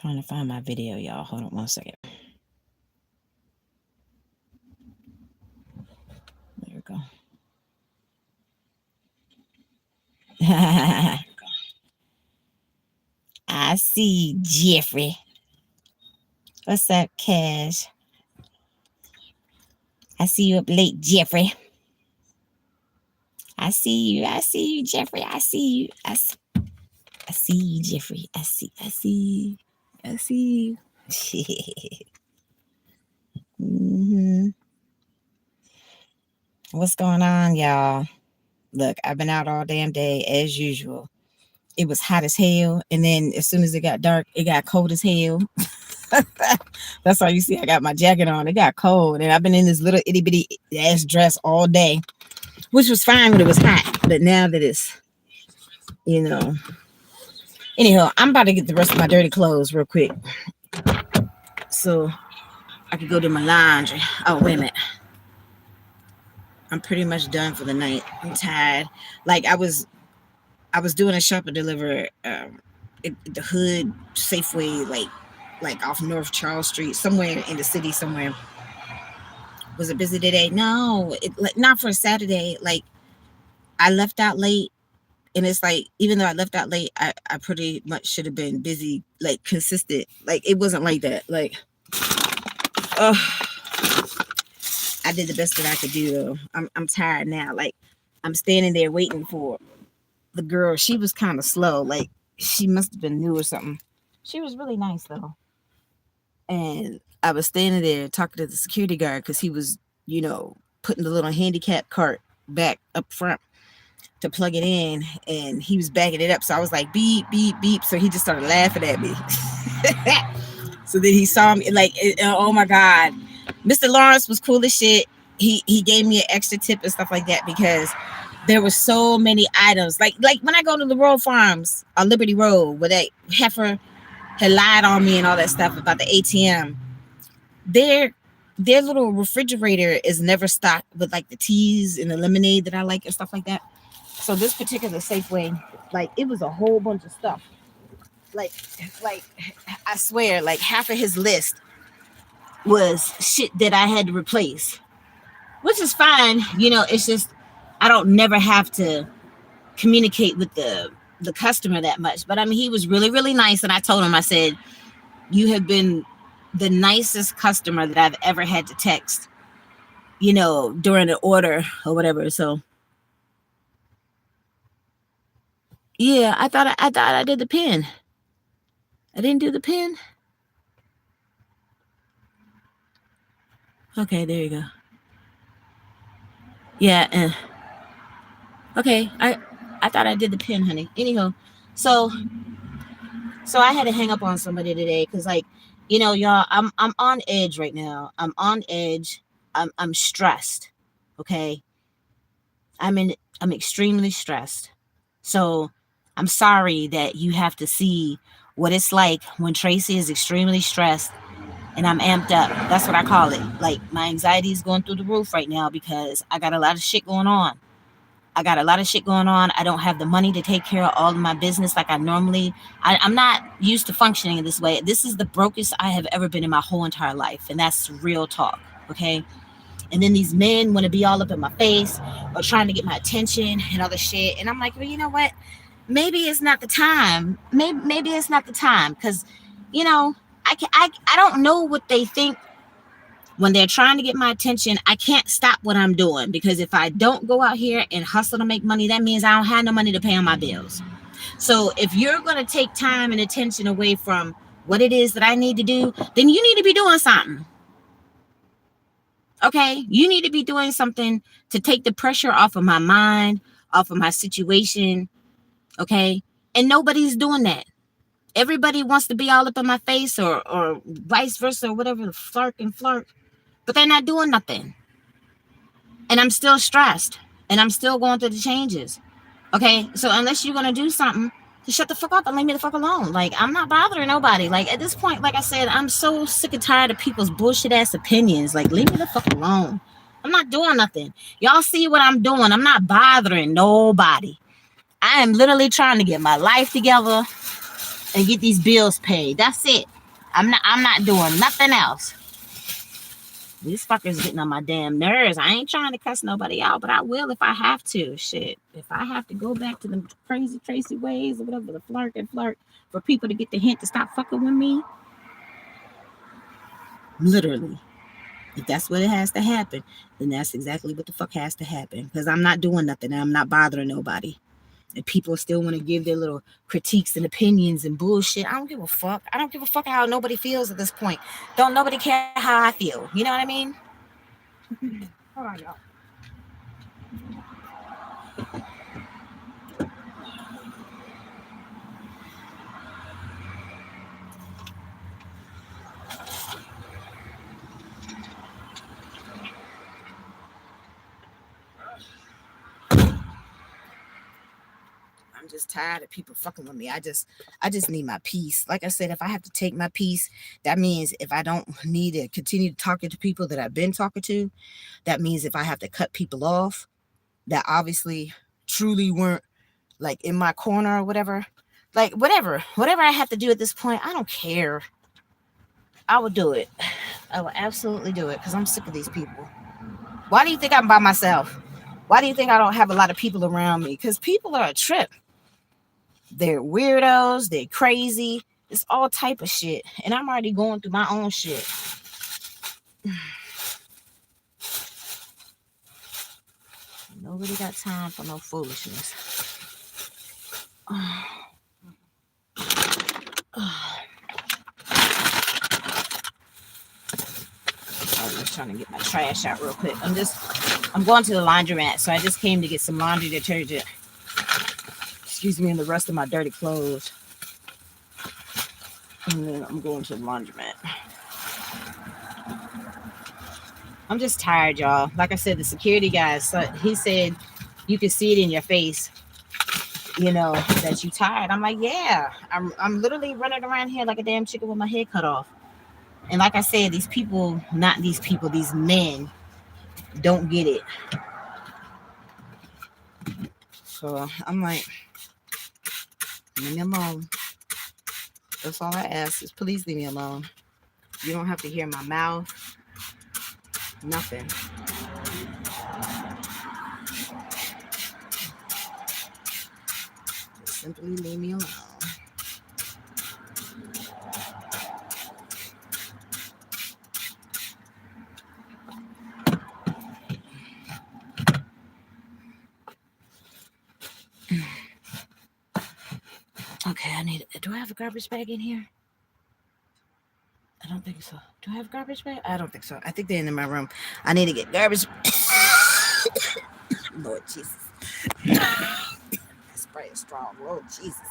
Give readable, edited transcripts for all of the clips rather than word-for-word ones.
Trying to find my video, y'all. Hold on 1 second. There we go. I see Jeffrey. What's up, Cash? I see you up late, Jeffrey. I see you. I see you, Jeffrey. I see you. I see you, Jeffrey. I see you. hmm What's going on, y'all? Look, I've been out all damn day as usual. It was hot as hell, and then as soon as it got dark, it got cold as hell. That's why you see I got my jacket on. It got cold, and I've been in this little itty bitty ass dress all day, which was fine when it was hot. But now that it's, anyhow, I'm about to get the rest of my dirty clothes real quick, so I could go to my laundry. Oh, wait a minute. I'm pretty much done for the night. I'm tired. Like I was doing a shop and deliver the Hood Safeway, like off North Charles Street, somewhere in the city somewhere. Was it busy today? No, not for a Saturday. Like I left out late, and it's like even though I left out late, I pretty much should have been busy, like consistent. Like it wasn't like that. Like, I did the best that I could do though. I'm tired now. Like I'm standing there waiting for the girl. She was kind of slow. Like she must have been new or something. She was really nice though. And I was standing there talking to the security guard because he was, putting the little handicap cart back up front to plug it in, and he was backing it up. So I was like, beep, beep, beep. So he just started laughing at me. So then he saw me oh my God. Mr. Lawrence was cool as shit. He gave me an extra tip and stuff like that because there were so many items. Like when I go to the Royal Farms on Liberty Road where that heifer had lied on me and all that stuff about the ATM. Their little refrigerator is never stocked with like the teas and the lemonade that I like and stuff like that. So this particular Safeway, like it was a whole bunch of stuff. Like I swear, like half of his list was shit that I had to replace, which is fine. It's just I don't never have to communicate with the customer that much. But I mean, he was really, really nice. And I told him, I said, you have been the nicest customer that I've ever had to text, during an order or whatever. So yeah, I thought I did the pin. I didn't do the pin. Okay, there you go. Yeah. Okay, I thought I did the pin, honey. Anyhow, so I had to hang up on somebody today because, like, y'all, I'm on edge right now. I'm on edge. I'm stressed. Okay, I'm extremely stressed. So I'm sorry that you have to see what it's like when Traci is extremely stressed and I'm amped up. That's what I call it. Like my anxiety is going through the roof right now because I got a lot of shit going on. I don't have the money to take care of all of my business like I normally. I'm not used to functioning in this way. This is the brokest I have ever been in my whole entire life. And that's real talk. Okay. And then these men want to be all up in my face or trying to get my attention and all this shit. And I'm like, well, you know what? Maybe it's not the time. Maybe it's not the time. Because, I don't know what they think when they're trying to get my attention. I can't stop what I'm doing because if I don't go out here and hustle to make money, that means I don't have no money to pay on my bills. So if you're going to take time and attention away from what it is that I need to do, then you need to be doing something. Okay, you need to be doing something to take the pressure off of my mind, off of my situation. Okay, and nobody's doing that. Everybody wants to be all up in my face or vice versa or whatever, flirt, but they're not doing nothing. And I'm still stressed and I'm still going through the changes. Okay, so unless you're going to do something, just shut the fuck up and leave me the fuck alone. Like, I'm not bothering nobody. Like, at this point, like I said, I'm so sick and tired of people's bullshit ass opinions. Like, leave me the fuck alone. I'm not doing nothing. Y'all see what I'm doing. I'm not bothering nobody. I am literally trying to get my life together and get these bills paid. That's it. I'm not doing nothing else. These fuckers getting on my damn nerves. I ain't trying to cuss nobody out, but I will if I have to. Shit. If I have to go back to the crazy Tracy ways or whatever, the flirt and flirt for people to get the hint to stop fucking with me. Literally. If that's what it has to happen, then that's exactly what the fuck has to happen. Because I'm not doing nothing and I'm not bothering nobody. And people still want to give their little critiques and opinions and bullshit. I don't give a fuck. I don't give a fuck how nobody feels at this point. Don't nobody care how I feel. You know what I mean? Hold on, y'all. I'm just tired of people fucking with me. I just need my peace. Like I said, if I have to take my peace, that means if I don't need to continue talking to people that I've been talking to, that means if I have to cut people off that obviously truly weren't like in my corner or whatever. Like whatever I have to do at this point, I don't care. I will do it. I will absolutely do it because I'm sick of these people. Why do you think I'm by myself? Why do you think I don't have a lot of people around me? Because people are a trip. They're weirdos. They're crazy. It's all type of shit. And I'm already going through my own shit. Nobody got time for no foolishness. I'm just trying to get my trash out real quick. I'm going to the laundromat, so I just came to get some laundry detergent. Excuse me, and the rest of my dirty clothes. And then I'm going to the laundromat. I'm just tired, y'all. Like I said, the security guy, he said you can see it in your face, that you tired. I'm like, yeah. I'm literally running around here like a damn chicken with my head cut off. And like I said, these people, not these people, these men don't get it. So I'm like, leave me alone. That's all I ask is please leave me alone. You don't have to hear my mouth. Nothing. Just simply leave me alone. Okay, do I have a garbage bag in here? I don't think so. Do I have a garbage bag? I don't think so. I think they're in my room. I need to get garbage. Lord Jesus. That spray is strong. Lord Jesus.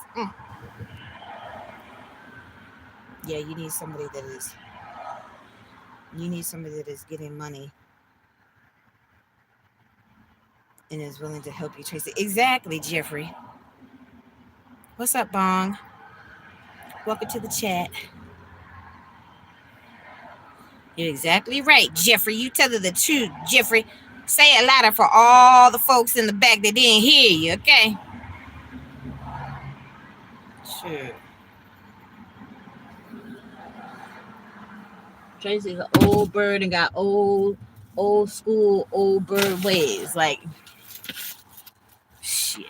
Yeah, you need somebody that is getting money and is willing to help you, Tracy. Exactly, Jeffrey. What's up, Bong? Welcome to the chat. You're exactly right, Jeffrey. You tell her the truth, Jeffrey. Say it louder for all the folks in the back that didn't hear you, okay? Sure. Tracy's an old bird and got old school, old bird ways. Like, shit.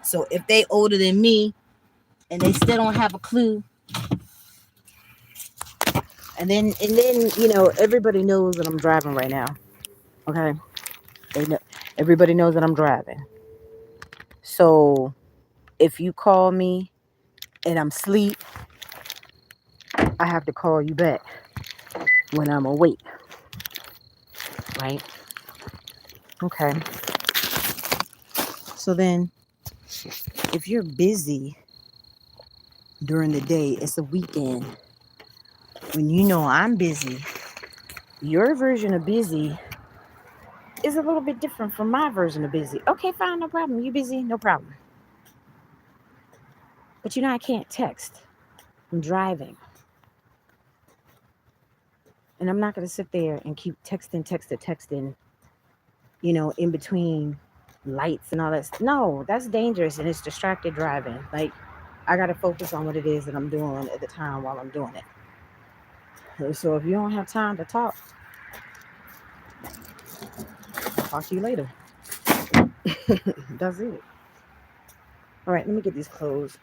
So if they older than me and they still don't have a clue, and then everybody knows that I'm driving right now. Okay, everybody knows that I'm driving. So if you call me and I'm asleep, I have to call you back when I'm awake. Right? Okay. So then, if you're busy during the day, it's a weekend. When you know I'm busy, your version of busy is a little bit different from my version of busy. Okay, fine, no problem. You busy? No problem. But I can't text. I'm driving. And I'm not going to sit there and keep texting, in between lights and all that. No, that's dangerous and it's distracted driving. Like, I got to focus on what it is that I'm doing at the time while I'm doing it. So if you don't have time to talk, I'll talk to you later. That's it. All right, let me get these clothes.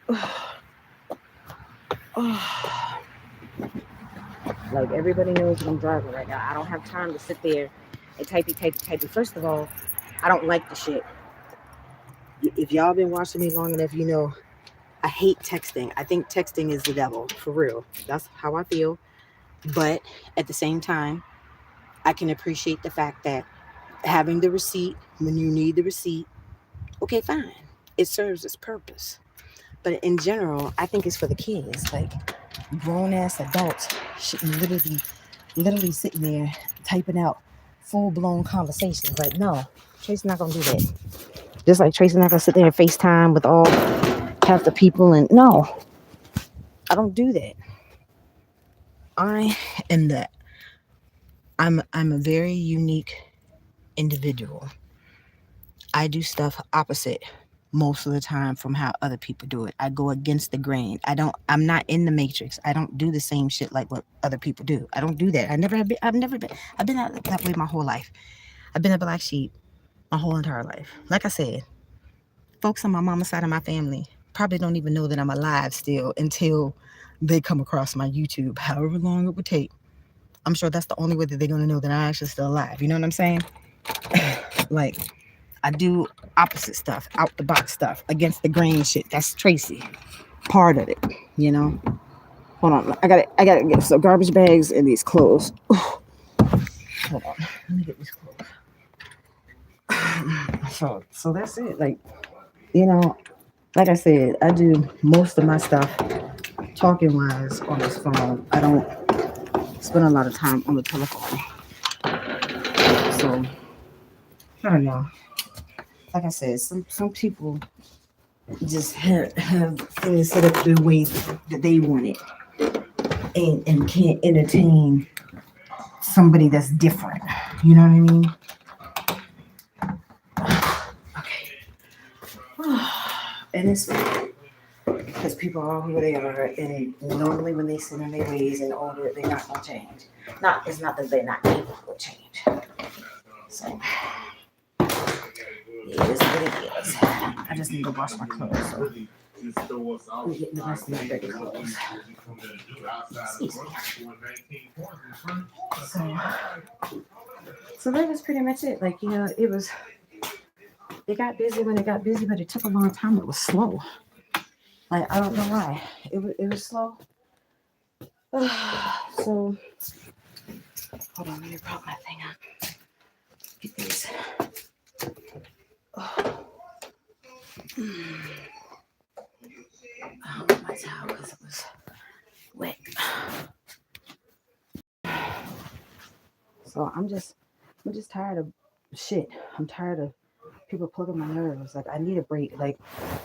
Like everybody knows that I'm driving right now. I don't have time to sit there and typey. First of all, I don't like the shit. If y'all been watching me long enough, you know I hate texting. I think texting is the devil, for real. That's how I feel. But at the same time, I can appreciate the fact that having the receipt when you need the receipt, okay, fine. It serves its purpose. But in general, I think it's for the kids. Like grown ass adults shouldn't literally sitting there typing out full blown conversations. Like, no, Tracy's not gonna do that. Just like Tracy's not gonna sit there and FaceTime with all half the people and no, I don't do that. I am that. I'm a very unique individual. I do stuff opposite most of the time from how other people do it. I go against the grain. I'm not in the matrix. I don't do the same shit like what other people do. I don't do that. I've been that way my whole life. I've been a black sheep my whole entire life. Like I said, folks on my mama's side of my family probably don't even know that I'm alive still until they come across my YouTube, however long it would take. I'm sure that's the only way that they're going to know that I'm actually still alive. You know what I'm saying? Like, I do opposite stuff, out the box stuff, against the grain shit. That's Tracy. Part of it, you know? Hold on. I gotta get some garbage bags and these clothes. Hold on. Let me get these clothes. So that's it. Like, you know, like I said, I do most of my stuff talking wise on this phone. I don't spend a lot of time on the telephone. So I don't know. Like I said, some people just have things set up the way that they want it and can't entertain somebody that's different. You know what I mean? Okay. And it's because people are who they are, and normally when they sit in their ways and older, they're not gonna change. It's not that they're not capable of change. So it is what it is. I just need to wash my clothes. So I'm getting the rest of my dirty clothes. Excuse me. So that was pretty much it. Like, you know, it got busy when it got busy, but it took a long time. It was slow. Like, I don't know why. It was slow. So hold on, let me prop my thing up. Get these. Oh. I hung up my towel because it was wet. So I'm just tired of shit. I'm tired of people plugging my nerves. Like I need a break. Like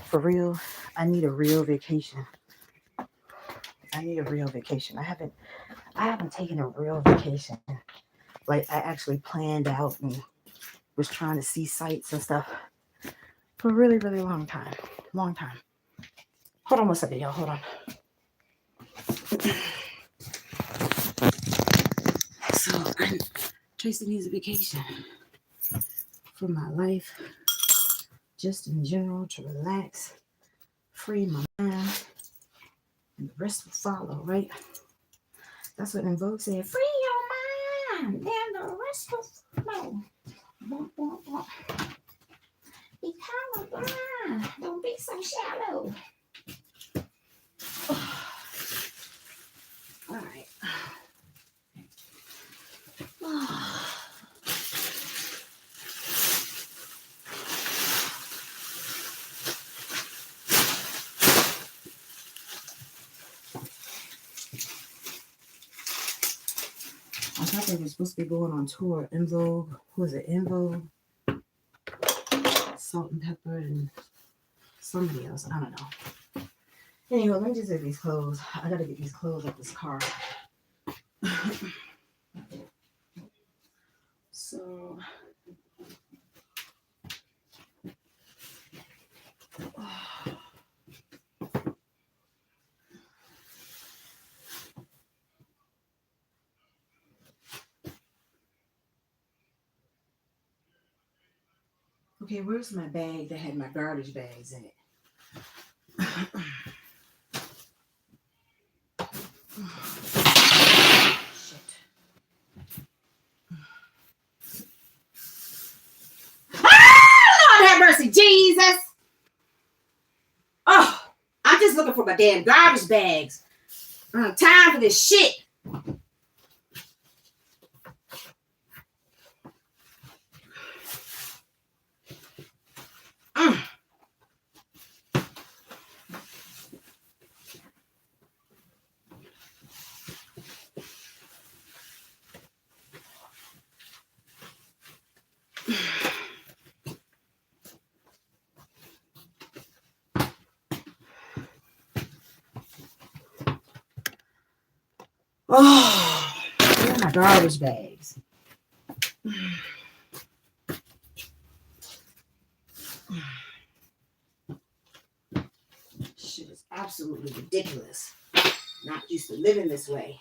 for real, I need a real vacation. I need a real vacation. I haven't taken a real vacation. Like I actually planned out and was trying to see sights and stuff for a really, really long time. Long time. Hold on one second, y'all. Hold on. So Tracy needs a vacation from my life, just in general, to relax, free my mind, and the rest will follow, right? That's what In Vogue said. Free your mind, and the rest will follow. Be colorblind. Don't be so shallow. All right. I thought they were supposed to be going on tour. In Vogue, who is it? In Vogue, Salt and Pepper, and somebody else. I don't know. Anyway, let me just get these clothes. I gotta get these clothes out this car. So, Okay, where's my bag that had my garbage bags in it? Shit. Ah, Lord have mercy, Jesus! Oh, I'm just looking for my damn garbage bags. Time for this shit. Oh, where are my garbage bags? Shit is absolutely ridiculous. Not used to living this way.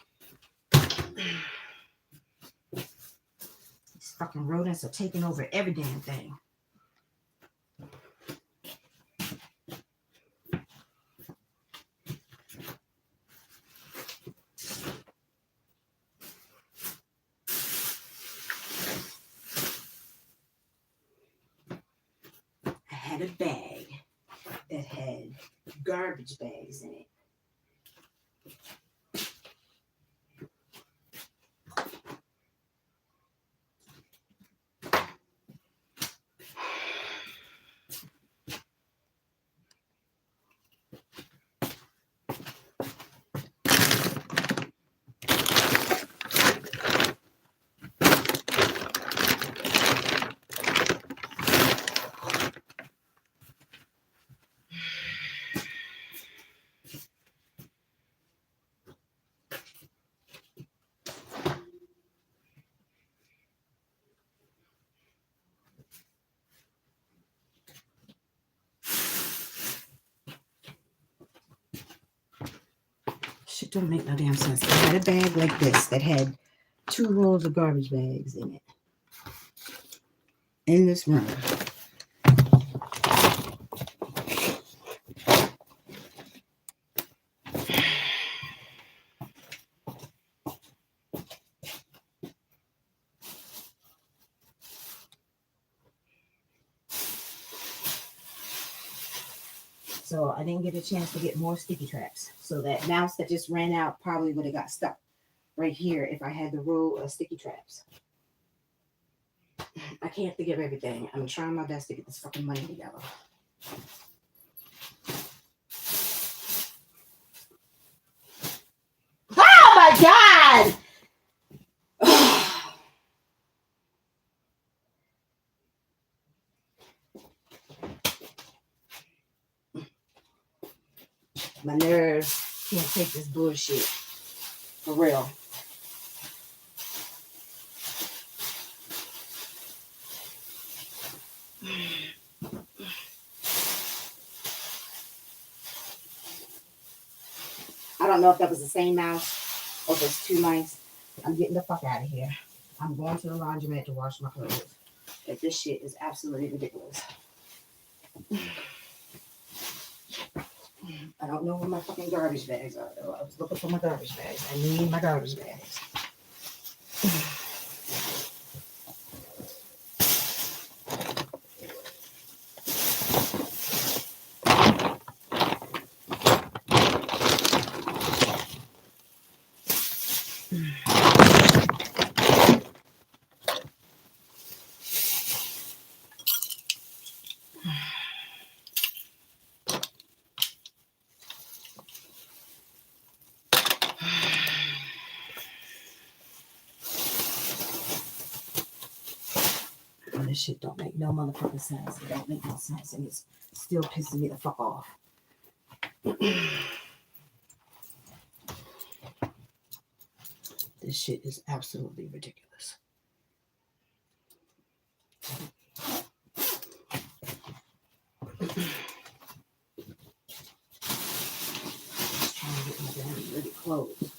These fucking rodents are taking over every damn thing. I had a bag that had garbage bags in it. Shit don't make no damn sense. I had a bag like this that had 2 rolls of garbage bags in it. In this room. So I didn't get a chance to get more sticky traps. So that mouse that just ran out probably would have got stuck right here if I had the roll of sticky traps. I can't think of everything. I'm trying my best to get this fucking money together. Oh my God! My nerves can't take this bullshit. For real. I don't know if that was the same mouse or if it's 2 mice. I'm getting the fuck out of here. I'm going to the laundromat to wash my clothes. Like, this shit is absolutely ridiculous. I don't know where my fucking garbage bags are, though. I was looking for my garbage bags. I need my garbage bags. This shit don't make no motherfucking sense. It don't make no sense, and it's still pissing me the fuck off. This shit is absolutely ridiculous. Just trying to get my damn ready clothes.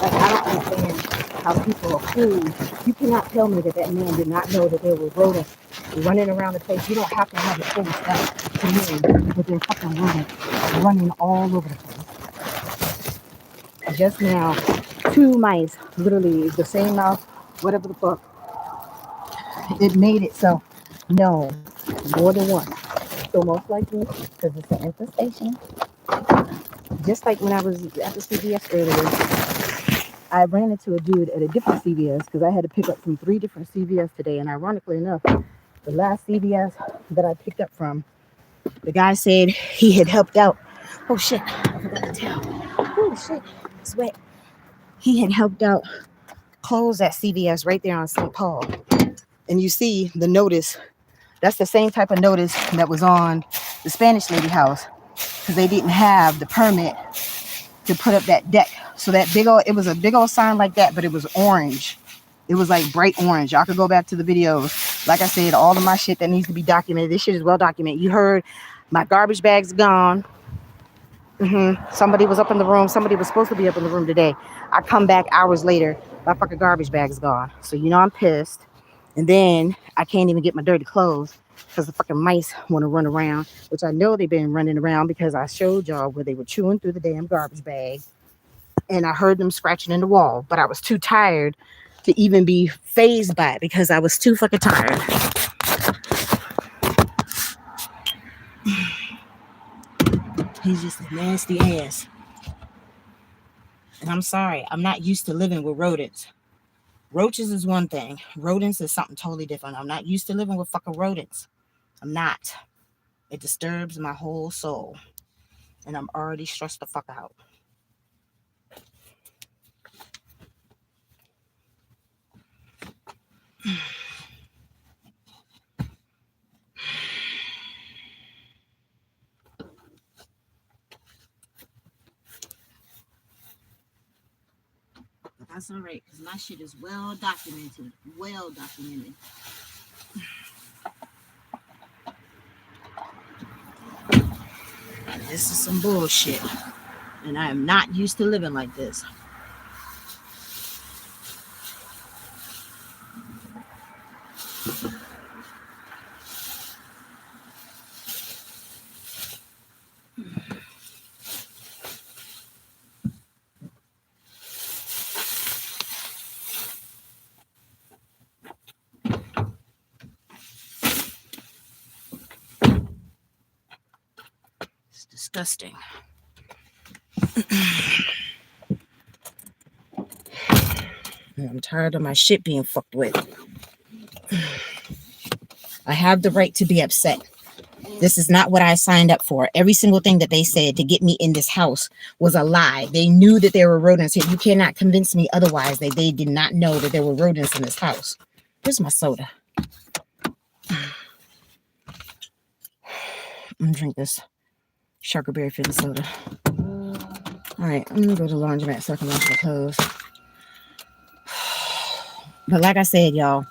Like, I don't understand how people are fools. You cannot tell me that that man did not know that there were rodents running around the place. You don't have to have it full stuff to know that there's fucking rodents running all over the place. Just now, two mice, literally the same mouse, whatever the fuck, it made it so. No, more than one. So most likely, because it's an infestation. Just like when I was at the CVS earlier, I ran into a dude at a different CVS because I had to pick up from 3 different CVS today. And ironically enough, the last CVS that I picked up from, the guy said he had helped out. Oh shit, I forgot to tell. Oh shit, it's wet. He had helped out close that CVS right there on St. Paul. And you see the notice. That's the same type of notice that was on the Spanish lady house because they didn't have the permit to put up that deck. So that big old, it was a big old sign like that, but it was orange. It was like bright orange. Y'all could go back to the videos. Like I said, all of my shit that needs to be documented. This shit is well documented. You heard my garbage bag's gone. Somebody was up in the room. Somebody was supposed to be up in the room today. I come back hours later. My fucking garbage bag's gone. So you know I'm pissed. And then I can't even get my dirty clothes because the fucking mice want to run around, which I know they've been running around because I showed y'all where they were chewing through the damn garbage bag. And I heard them scratching in the wall, but I was too tired to even be phased by it because I was too fucking tired. He's just a nasty ass. And I'm sorry, I'm not used to living with rodents. Roaches is one thing. Rodents is something totally different. I'm not used to living with fucking rodents. I'm not. It disturbs my whole soul. And I'm already stressed the fuck out. But that's all right, because my shit is well documented. Well documented. This is some bullshit. And I am not used to living like this. disgusting. I'm tired of my shit being fucked with. I have the right to be upset. This is not what I signed up for. Every single thing that they said to get me in this house was a lie. They knew that there were rodents here. You cannot convince me otherwise that they did not know that there were rodents in this house. Here's my soda. I'm gonna drink this sugarberry fizzy soda. All right, I'm gonna go to the laundromat so I can wash my clothes. But like I said, y'all,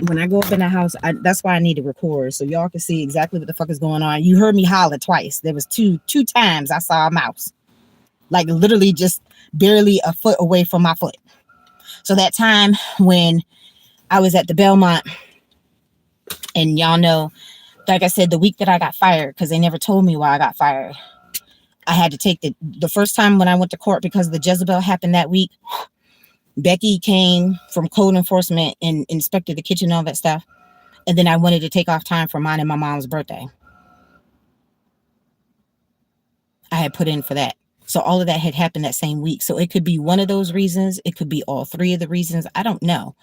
when I go up in the house, that's why I need to record so y'all can see exactly what the fuck is going on. You heard me holler twice. There was two times I saw a mouse, like literally just barely a foot away from my foot. So that time when I was at the Belmont, and y'all know, like I said, the week that I got fired, because they never told me why I got fired, I had to take the first time when I went to court because the Jezebel happened that week. Becky came from code enforcement and inspected the kitchen and all that stuff. And then I wanted to take off time for mine and my mom's birthday. I had put in for that. So all of that had happened that same week. So it could be one of those reasons. It could be all three of the reasons. I don't know,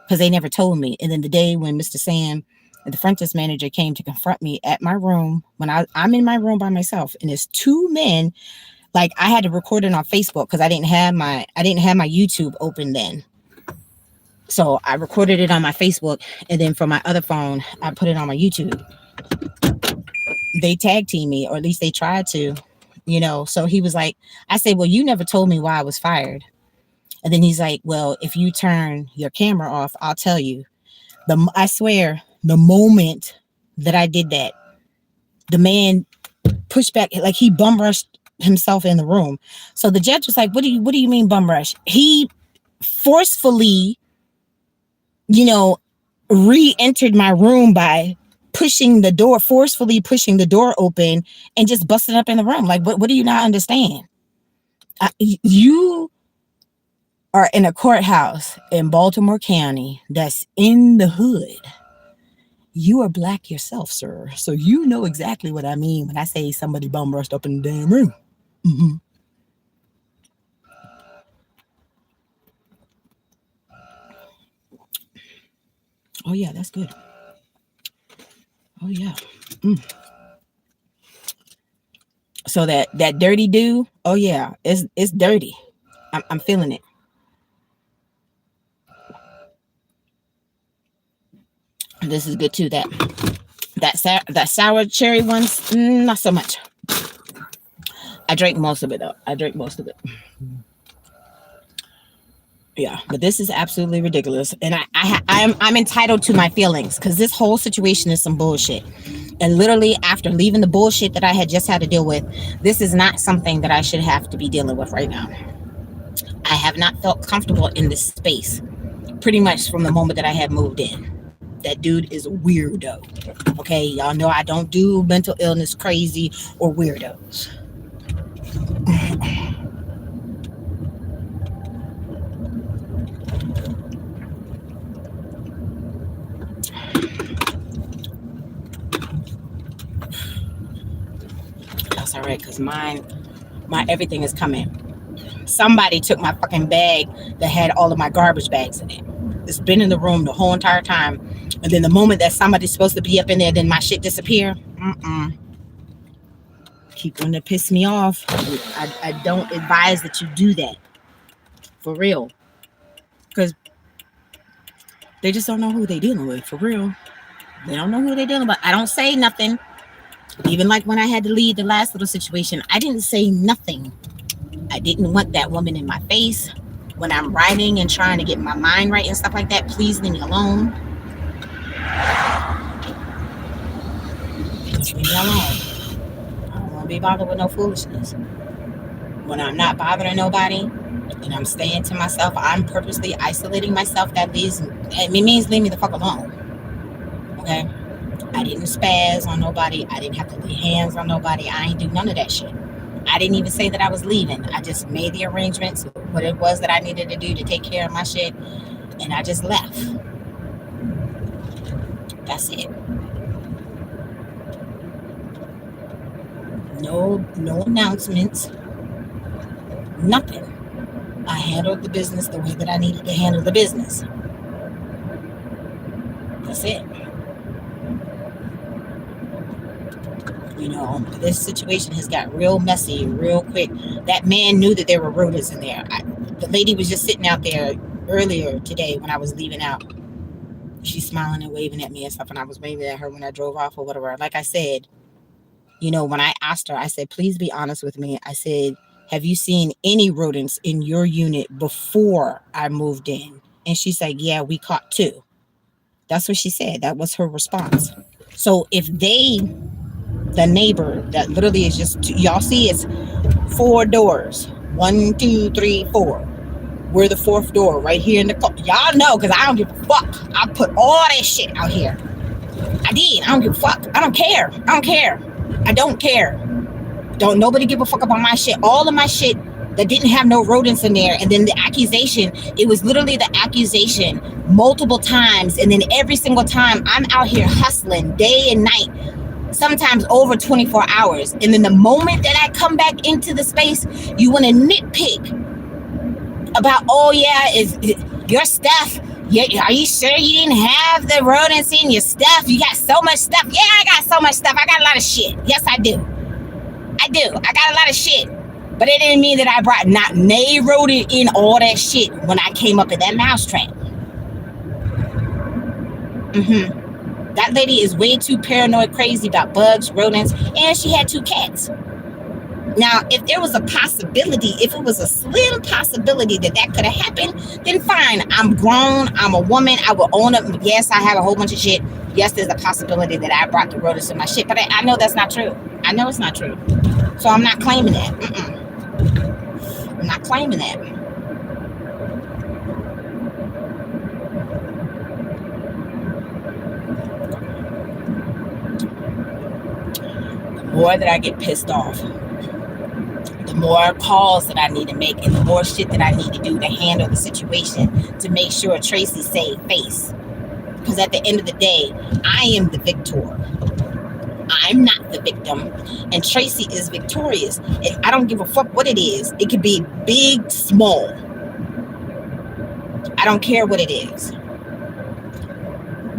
because they never told me. And then the day when Mr. Sam, the front desk manager, came to confront me at my room, when I'm in my room by myself, and there's two men. Like, I had to record it on Facebook because I didn't have my YouTube open then. So I recorded it on my Facebook, and then from my other phone, I put it on my YouTube. They tag teamed me, or at least they tried to, So he was like, I said, well, you never told me why I was fired. And then he's like, well, if you turn your camera off, I'll tell you. I swear, the moment that I did that, the man pushed back, like he bum rushed himself in the room. So the judge was like, what do you mean bum rush? He forcefully, re-entered my room by forcefully pushing the door open and just busting up in the room. Like, what do you not understand? You are in a courthouse in Baltimore County that's in the hood. You are black yourself, sir. So you know exactly what I mean when I say somebody bum rushed up in the damn room. Mm-hmm. Oh, yeah, that's good. Oh, yeah. So that dirty dew, oh, yeah, it's dirty. I'm feeling it. This is good, too. That sour cherry one's not so much. I drank most of it, though. Yeah, but this is absolutely ridiculous, and I'm entitled to my feelings because this whole situation is some bullshit. And literally, after leaving the bullshit that I had just had to deal with, this is not something that I should have to be dealing with right now. I have not felt comfortable in this space pretty much from the moment that I had moved in. That dude is a weirdo. Okay, y'all know I don't do mental illness crazy or weirdos. That's all right, because my everything is coming. Somebody took my fucking bag that had all of my garbage bags in it. It's been in the room the whole entire time. And then the moment that somebody's supposed to be up in there, then my shit disappear. Keep wanting to piss me off. I don't advise that you do that. For real. Because they just don't know who they're dealing with. For real. They don't know who they're dealing with. I don't say nothing. Even like when I had to leave the last little situation, I didn't say nothing. I didn't want that woman in my face. When I'm writing and trying to get my mind right and stuff like that, please leave me alone. Just leave me alone. I don't want to be bothered with no foolishness. When I'm not bothering nobody and I'm staying to myself, I'm purposely isolating myself. It means leave me the fuck alone. Okay? I didn't spaz on nobody. I didn't have to lay hands on nobody. I ain't do none of that shit. I didn't even say that I was leaving. I just made the arrangements, what it was that I needed to do to take care of my shit, and I just left. That's it. No announcements, nothing. I handled the business the way that I needed to handle the business. That's it. This situation has got real messy real quick. That man knew that there were rodents in there. The lady was just sitting out there earlier today when I was leaving out. She's smiling and waving at me and stuff, and I was waving at her when I drove off or whatever. Like I said, when I asked her, I said, please be honest with me. I said, have you seen any rodents in your unit before I moved in? And she said, yeah, we caught 2. That's what she said. That was her response. So if the neighbor that literally is just, y'all see it's 4 doors. 1, 2, 3, 4. We're the 4th door right here in the car. Y'all know, because I don't give a fuck. I put all that shit out here. I did. I don't give a fuck. I don't care. I don't care. Don't nobody give a fuck about my shit. All of my shit that didn't have no rodents in there. And then the accusation, it was literally the accusation multiple times. And then every single time I'm out here hustling day and night, sometimes over 24 hours. And then the moment that I come back into the space, you want to nitpick about, oh yeah, is your stuff. Yeah, are you sure you didn't have the rodents in your stuff? You got so much stuff. Yeah, I got so much stuff. I got a lot of shit. Yes, I do. I got a lot of shit. But it didn't mean that I brought not nay rodent in all that shit when I came up in that mousetrap. That lady is way too paranoid, crazy about bugs, rodents, and she had 2 cats. Now, if there was a possibility, if it was a slim possibility that could have happened, then fine. I'm grown. I'm a woman. I will own up. Yes, I have a whole bunch of shit. Yes, there's a possibility that I brought the rodents in my shit. But I know that's not true. I know it's not true. So I'm not claiming that. I'm not claiming that. The more that I get pissed off, the more calls that I need to make, and the more shit that I need to do to handle the situation to make sure Traci saved face. Because at the end of the day, I am the victor. I'm not the victim, and Traci is victorious. And I don't give a fuck what it is. It could be big, small. I don't care what it is.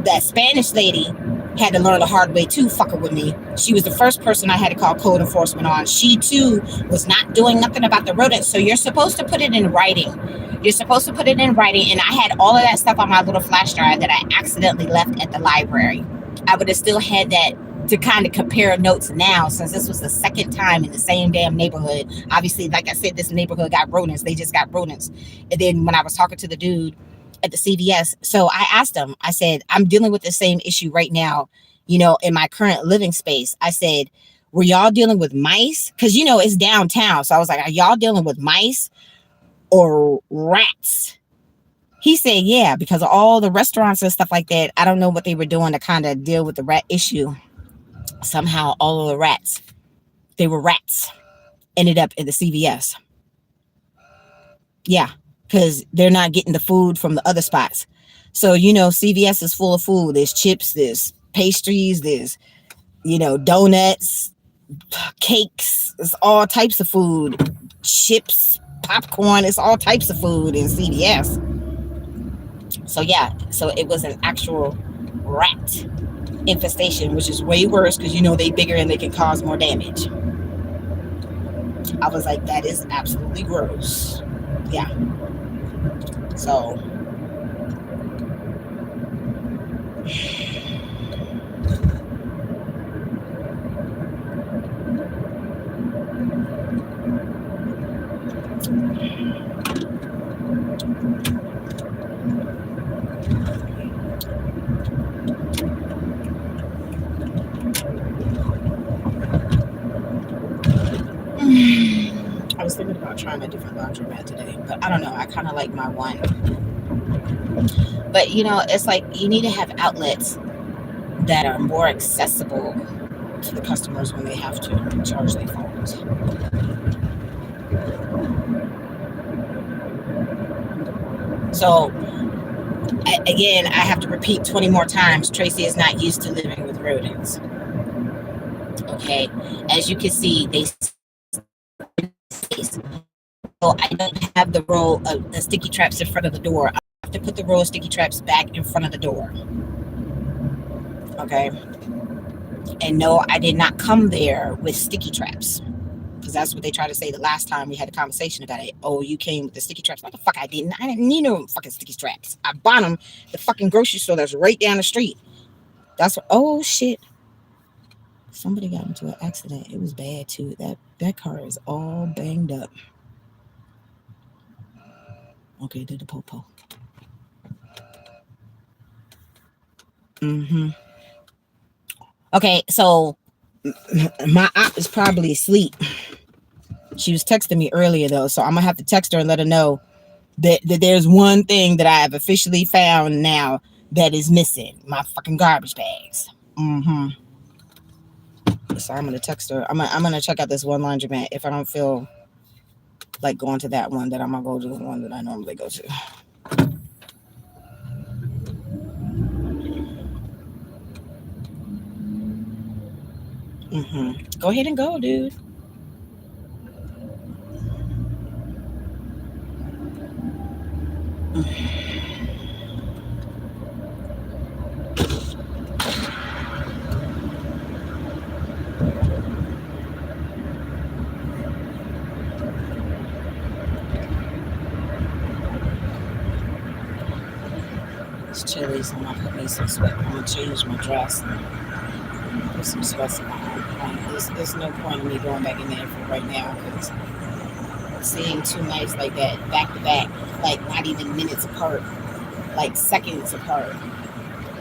That Spanish lady had to learn the hard way too, fucking with me. She was the first person I had to call code enforcement on. She too was not doing nothing about the rodents. So you're supposed to put it in writing. You're supposed to put it in writing. And I had all of that stuff on my little flash drive that I accidentally left at the library. I would have still had that to kind of compare notes now, since this was the second time in the same damn neighborhood. Obviously, like I said, this neighborhood got rodents. They just got rodents. And then when I was talking to the dude at the CVS, so I asked him, I said, I'm dealing with the same issue right now, in my current living space. I said, were y'all dealing with mice? Because, it's downtown. So I was like, are y'all dealing with mice or rats? He said, yeah, because of all the restaurants and stuff like that. I don't know what they were doing to kind of deal with the rat issue. Somehow all of the rats, they were rats, ended up in the CVS. Yeah, because they're not getting the food from the other spots. So, CVS is full of food. There's chips, there's pastries, there's, donuts, cakes. It's all types of food. Chips, popcorn. It's all types of food in CVS. So, yeah. So it was an actual rat infestation, which is way worse because, they bigger and they can cause more damage. I was like, that is absolutely gross. Yeah. So... I was thinking about trying a different laundromat today, but I don't know. I kind of like my one. But, it's like you need to have outlets that are more accessible to the customers when they have to charge their phones. So, again, I have to repeat 20 more times, Traci is not used to living with rodents. Okay, as you can see, they so I don't have the row of the sticky traps in front of the door. I have to put the row of sticky traps back in front of the door. Okay, and no, I did not come there with sticky traps. Because that's what they tried to say the last time we had a conversation about it. Oh, you came with the sticky traps. What the fuck I didn't. I didn't need no fucking sticky traps. I bought them at the fucking grocery store that's right down the street. That's what. Oh shit. Somebody got into an accident. It was bad too. That car is all banged up. Okay, did the popo. Mm-hmm. Okay, so my aunt is probably asleep. She was texting me earlier though, so I'm gonna have to text her and let her know that there's one thing that I have officially found now that is missing: my fucking garbage bags. Mm-hmm. So I'm gonna text her. I'm gonna check out this one laundromat. If I don't feel like going to that one, then I'm gonna go to the one that I normally go to. Mm-hmm. Go ahead and go, dude. It's chilly, so I'm gonna put me some sweat. I'm gonna change my dress and put some sweats on. There's no point in me going back in there for right now because seeing two nights like that back to back, like not even minutes apart, like seconds apart.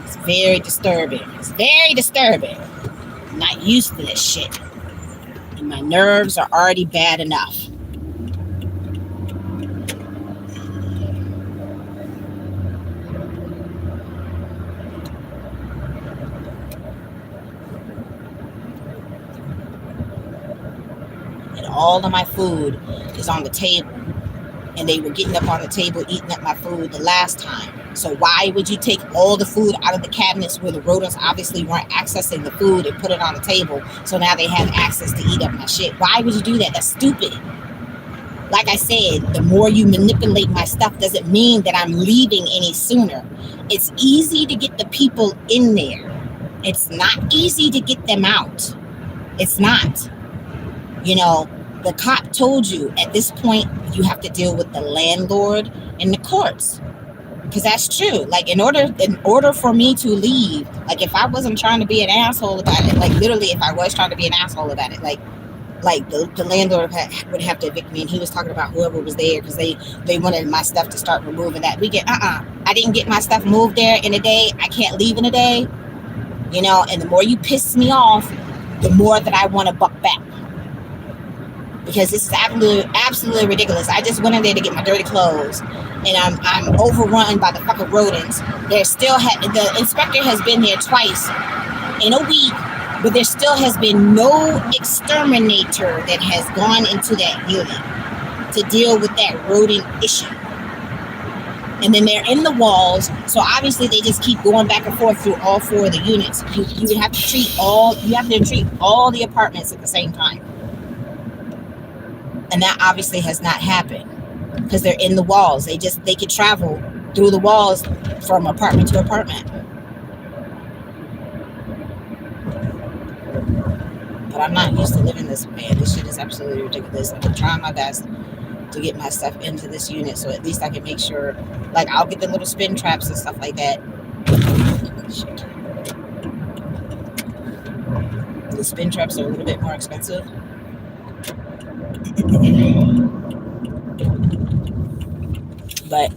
It's very disturbing. It's very disturbing. I'm not used to this shit. And my nerves are already bad enough. And all of my food is on the table. And they were getting up on the table, eating up my food the last time. So why would you take all the food out of the cabinets where the rodents obviously weren't accessing the food and put it on the table? So now they have access to eat up my shit. Why would you do that? That's stupid. Like I said, the more you manipulate my stuff doesn't mean that I'm leaving any sooner. It's easy to get the people in there. It's not easy to get them out. It's not. You know, the cop told you at this point you have to deal with the landlord and the courts. Because that's true. Like in order for me to leave, like if I wasn't trying to be an asshole about it, like literally if I was trying to be an asshole about it, like the landlord would have to evict me, and he was talking about whoever was there because they wanted my stuff to start removing that. We get I didn't get my stuff moved there in a day. I can't leave in a day. You know, and the more you piss me off, the more that I want to buck back. Because this is absolutely ridiculous. I just went in there to get my dirty clothes, and I'm overrun by the fucking rodents. There's still the inspector has been here twice in a week, but there still has been no exterminator that has gone into that unit to deal with that rodent issue. And then they're in the walls, so obviously they just keep going back and forth through all four of the units. You would have to treat all the apartments at the same time. And that obviously has not happened because they're in the walls. They could travel through the walls from apartment to apartment. But I'm not used to living this way. This shit is absolutely ridiculous. I'm trying my best to get my stuff into this unit so at least I can make sure, like I'll get the little spin traps and stuff like that. Shit. The spin traps are a little bit more expensive. But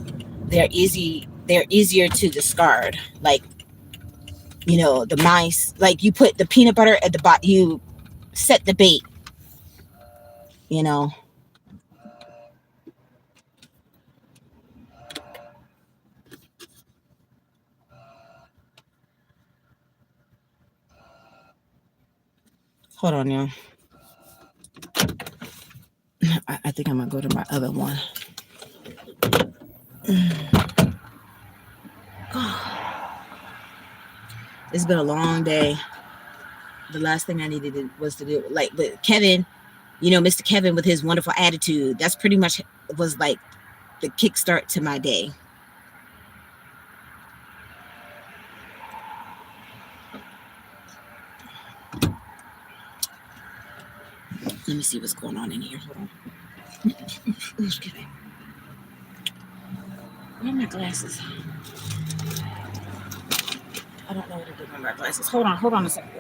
they're easier to discard. Like, you know, the mice, like you put the peanut butter at the bottom, you set the bait, you know. Hold on, y'all. I think I'm gonna go to my other one. It's been a long day. The last thing I needed was to do like, but Kevin, Mr. Kevin with his wonderful attitude. That's pretty much was like the kickstart to my day. Let me see what's going on in here. Hold on. Excuse me. Where are my glasses? I don't know what to do with my glasses. Hold on a second.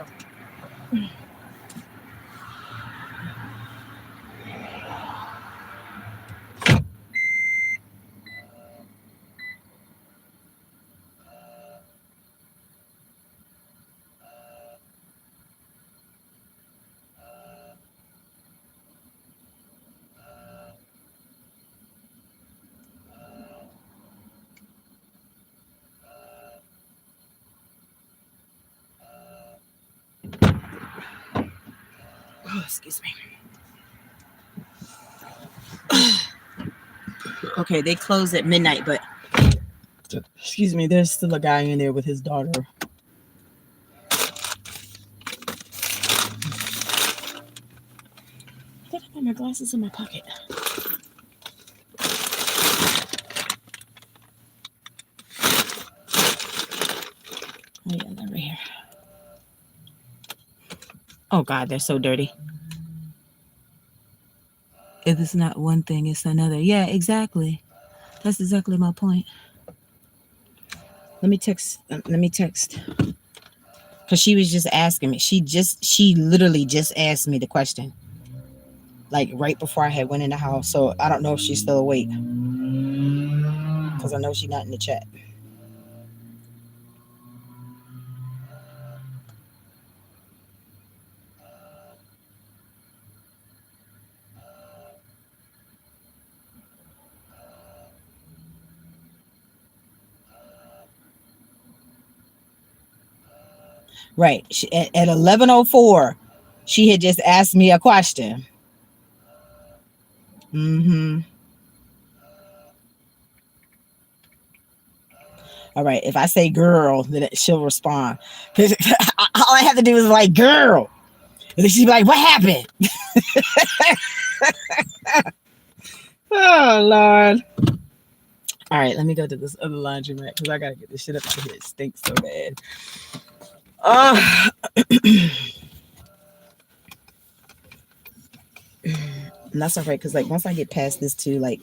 Oh, excuse me. Okay, they close at midnight, but excuse me, there's still a guy in there with his daughter. I think I put my glasses in my pocket. Oh yeah, they're right here. Oh God, they're so dirty. If it's not one thing, it's another. Yeah, exactly. That's exactly my point. Let me text. Because she was just asking me. She literally just asked me the question. Like right before I had went in the house. So I don't know if she's still awake. Because I know she's not in the chat. Right. At 11:04, she had just asked me a question. Mm-hmm. All right. If I say girl, then she'll respond. Because all I have to do is like girl. And then she'd be like, what happened? Oh Lord. All right, let me go to this other laundromat because I gotta get this shit up here. It stinks so bad. Oh. And that's all right, because like once I get past this too, like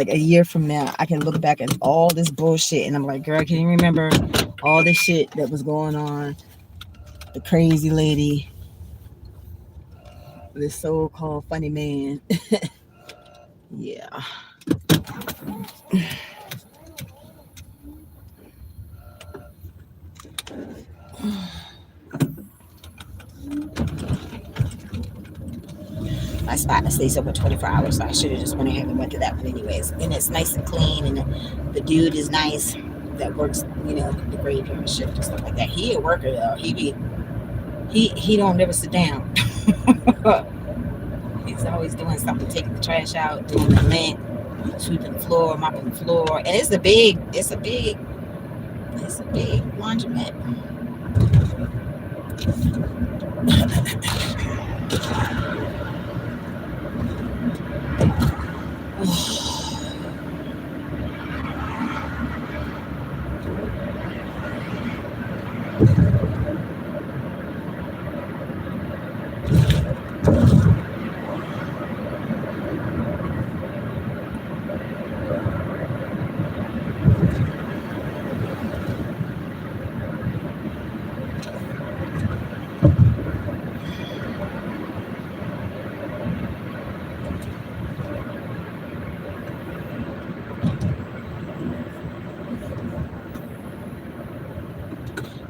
a year from now, I can look back at all this bullshit and I'm like, girl, can you remember all this shit that was going on? The crazy lady, this so-called funny man. Yeah. My spot stays open 24 hours, so I should have just went ahead and went to that one anyways. And it's nice and clean, and the dude is nice that works, the graveyard shift and stuff like that. He a worker though. He don't never sit down. He's always doing something, taking the trash out, doing the lint, sweeping the floor, mopping the floor, and it's a big laundromat.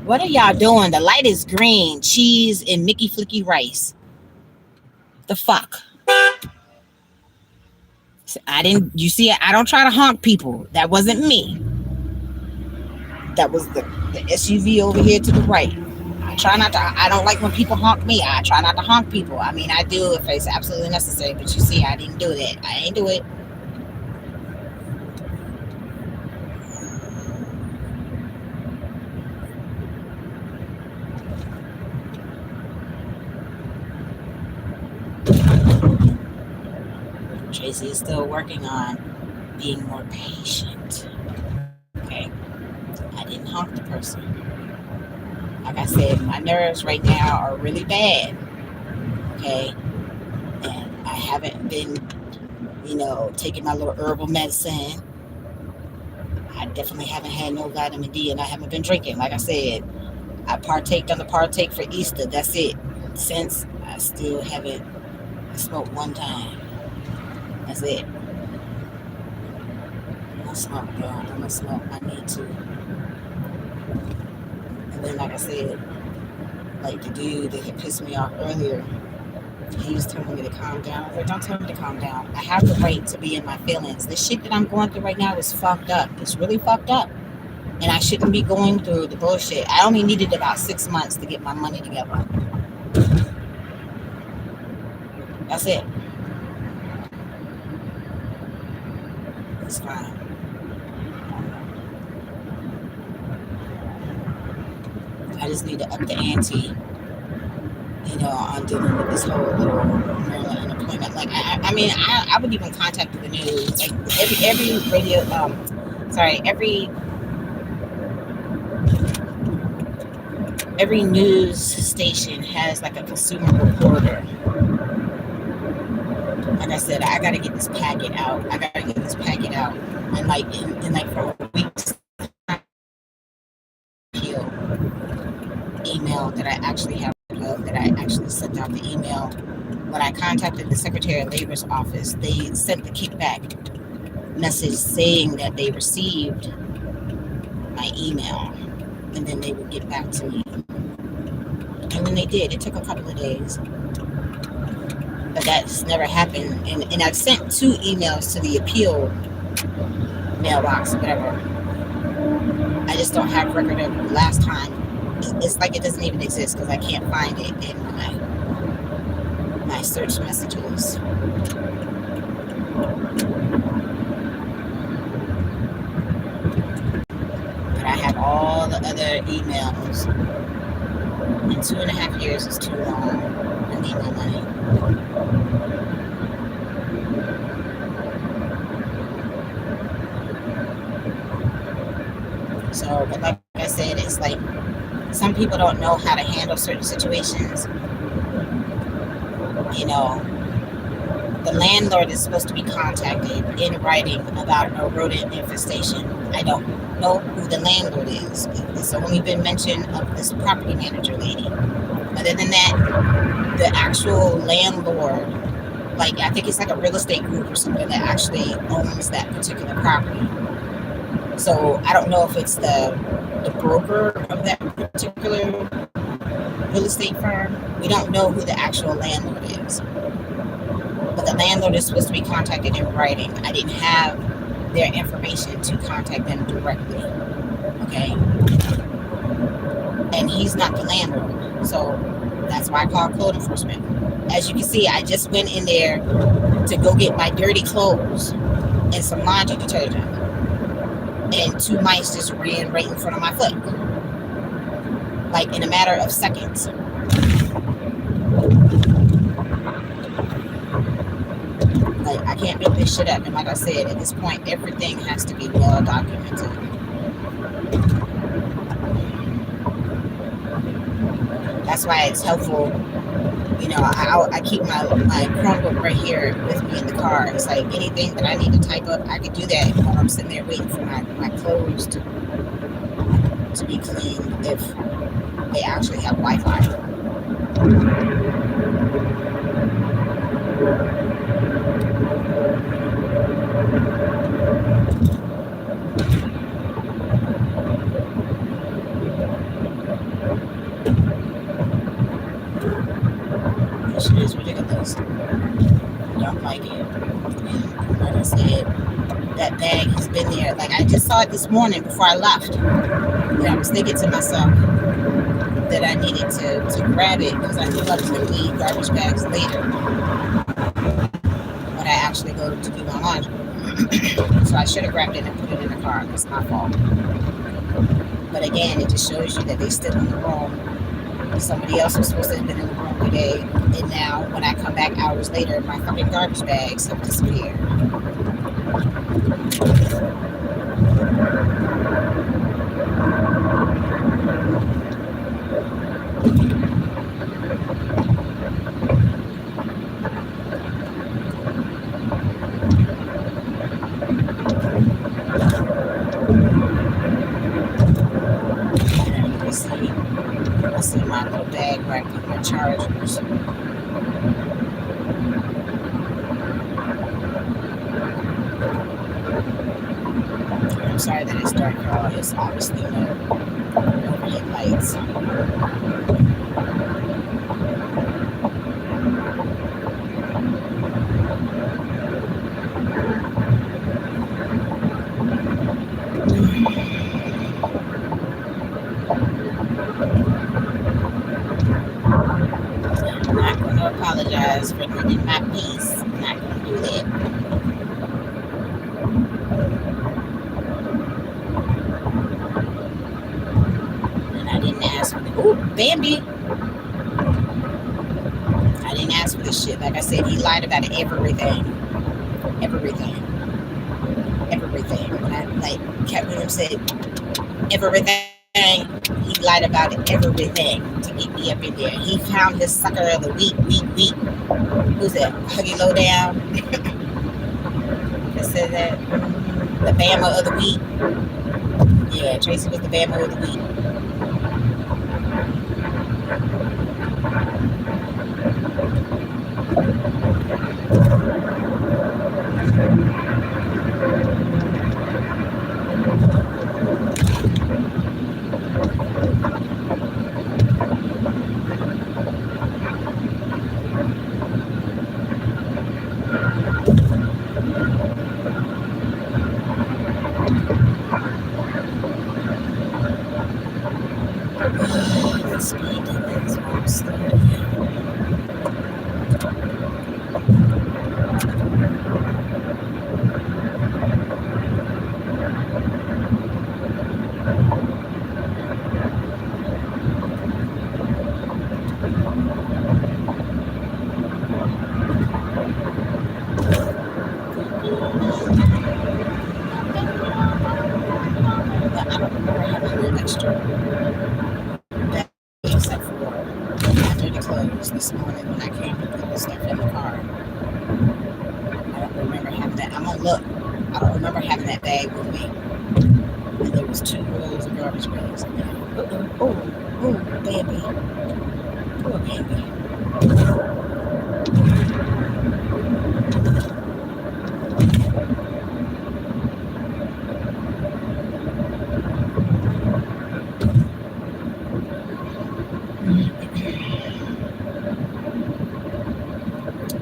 What are y'all doing? The light is green, cheese, and Mickey Flicky rice. The fuck? I didn't. You see, I don't try to honk people. That wasn't me. That was the SUV over here to the right. I try not to. I don't like when people honk me. I try not to honk people. I mean, I do if it's absolutely necessary. But you see, I didn't do that. I ain't do it. Tracy is still working on being more patient. Okay. I didn't honk the person. Like I said, my nerves right now are really bad. Okay. And I haven't been, taking my little herbal medicine. I definitely haven't had no vitamin D, and I haven't been drinking. Like I said, I done the partake for Easter. That's it. Since I still haven't smoked one time. That's it. I'm gonna smoke, y'all. I'm gonna smoke. I need to. And then, like I said, like the dude that had pissed me off earlier, he was telling me to calm down. I was like, don't tell me to calm down. I have the right to be in my feelings. The shit that I'm going through right now is fucked up. It's really fucked up. And I shouldn't be going through the bullshit. I only needed about 6 months to get my money together. That's it. It's fine. I just need to up the ante, on dealing with this whole little Maryland unemployment. Like, I would even contact the news. Like, every radio, every news station has like a consumer reporter. Like I said, I gotta get this packet out. And like for weeks, email that I actually have that I actually sent out the email. When I contacted the Secretary of Labor's office, they sent the kickback message saying that they received my email and then they would get back to me. And then they did. It took a couple of days. But that's never happened. And I've sent 2 emails to the appeal mailbox, whatever. I just don't have record of the last time. It's like it doesn't even exist because I can't find it in my search messages. But I have all the other emails. And 2.5 years is too long. I need my money. So, but like I said, it's like some people don't know how to handle certain situations. The landlord is supposed to be contacted in writing about a rodent infestation. I don't know who the landlord is. It's only been mentioned of this property manager lady. Other than that, the actual landlord, like I think it's like a real estate group or something that actually owns that particular property. So I don't know if it's the broker of that particular real estate firm. We don't know who the actual landlord is. But the landlord is supposed to be contacted in writing. I didn't have their information to contact them directly. Okay? And he's not the landlord. So that's why I called code enforcement. As you can see, I just went in there to go get my dirty clothes and some laundry detergent. And 2 mice just ran right in front of my foot. Like in a matter of seconds. Like, I can't make this shit up. And like I said, at this point, everything has to be well documented. That's why it's helpful. I keep my Chromebook right here with me in the car. It's like anything that I need to type up, I could do that while I'm sitting there waiting for my clothes to be clean if they actually have Wi-Fi. This shit is ridiculous. I don't like it. And like I said, that bag has been there. Like, I just saw it this morning before I left. And I was thinking to myself that I needed to grab it because I knew I was going to need garbage bags later when I actually go to do my laundry. So I should have grabbed it and put it in the car. It's my fault. But again, it just shows you that they still in the room. Somebody else was supposed to have been in the room today, and now when I come back hours later, my fucking garbage bags have disappeared. I see my little bag where I put my chargers. I'm sorry that it's dark, y'all. It's obviously no overhead lights. I'm not going to apologize for needing my peace. I'm not going to do that. And I didn't ask for the. Ooh, Bambi! I didn't ask for this shit. Like I said, he lied about everything. Everything. Everything. When I, like, Cat Williams said, everything. He lied about everything to get me up in there. He found his sucker of the week. Who's that? Huggy Lowdown. I said that. The Bama of the week. Yeah, Traci was the Bama of the week. Speed demons, I don't remember having an extra bag except for my dirty clothes this morning when I came to put the stuff in the car. I don't remember having that. I'm gonna look. I don't remember having that bag with me. And there was 2 rolls of garbage bags in there. Oh, baby. Poor baby.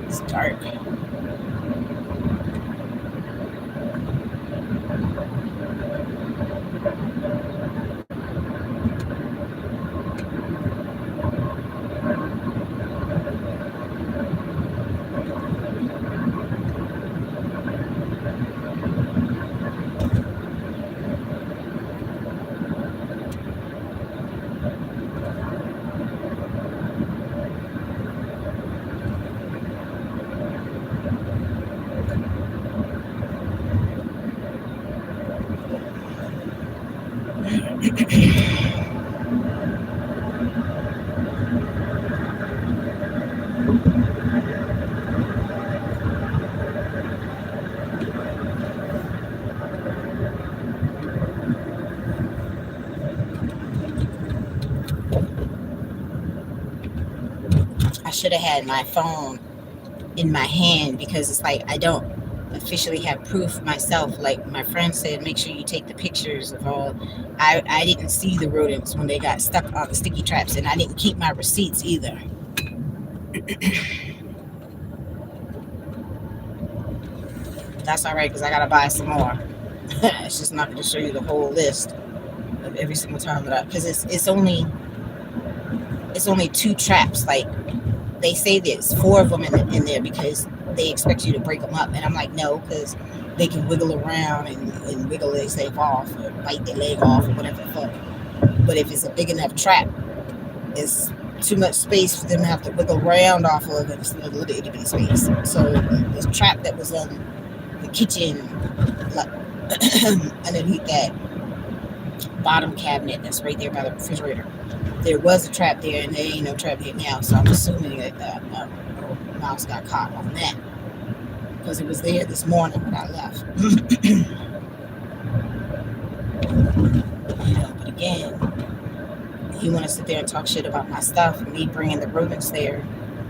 It's dark. I should have had my phone in my hand because it's like I don't officially have proof myself. Like my friend said, make sure you take the pictures of all. I didn't see the rodents when they got stuck on the sticky traps, and I didn't keep my receipts either. That's all right because I gotta buy some more. It's just not going to show you the whole list of every single time that because it's only 2 traps. Like they say there's 4 of them in there because they expect you to break them up, and I'm like no, because they can wiggle around and wiggle themselves off or bite their leg off or whatever the fuck. But if it's a big enough trap, it's too much space for them to have to wiggle around off of it. It's a little itty bitty space. So this trap that was in the kitchen, like underneath that bottom cabinet that's right there by the refrigerator, there was a trap there, and there ain't no trap there now. So I'm assuming that a mouse got caught on that because it was there this morning when I left. But again, you want to sit there and talk shit about my stuff and me bringing the rodents there,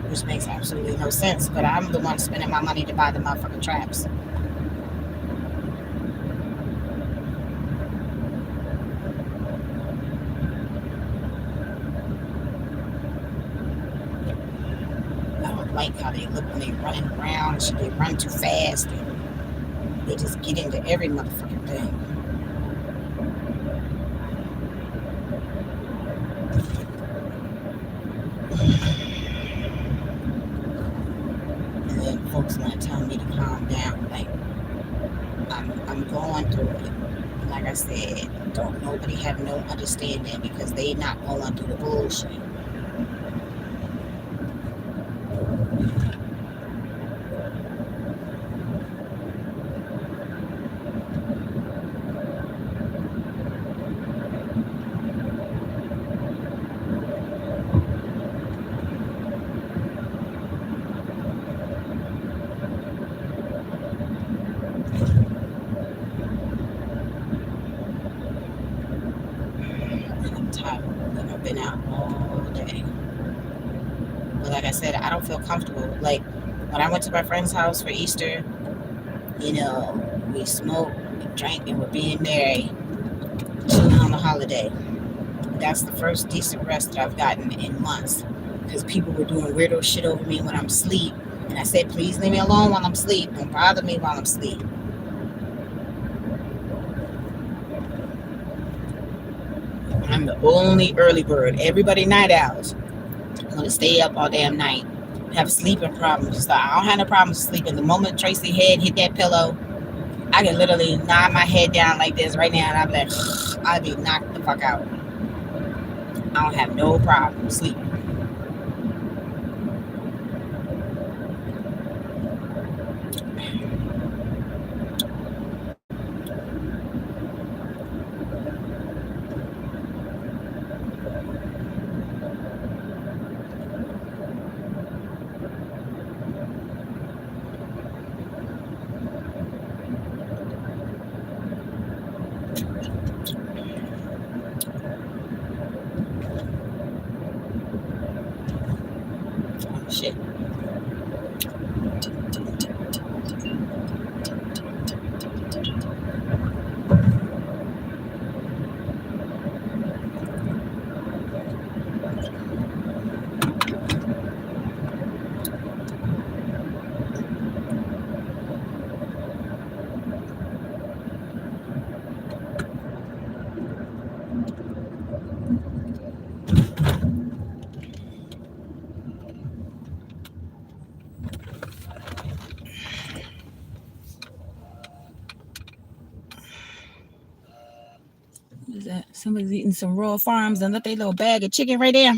which makes absolutely no sense. But I'm the one spending my money to buy the motherfucking traps. I don't like how they look when they running around. They run too fast. And they just get into every motherfucking thing. And then folks want to tell me to calm down. Like, I'm going through it. Like I said, don't nobody have no understanding because they not going through the bullshit. I'm tired. Like, I've been out all day. But like I said, I don't feel comfortable. Like when I went to my friend's house for Easter, we smoked, we drank, and we're being merry, chilling on the holiday. That's the first decent rest that I've gotten in months. Because people were doing weirdo shit over me when I'm asleep. And I said, please leave me alone while I'm asleep. Don't bother me while I'm asleep. I'm the only early bird. Everybody night owls. I'm going to stay up all damn night. Have sleeping problems. So I don't have no problems sleeping. The moment Traci head hit that pillow, I can literally nod my head down like this right now, and I'll be like, I'll be knocked the fuck out. I don't have no problem sleeping. Shit. What is that? Somebody's eating some Royal Farms and left their little bag of chicken right there.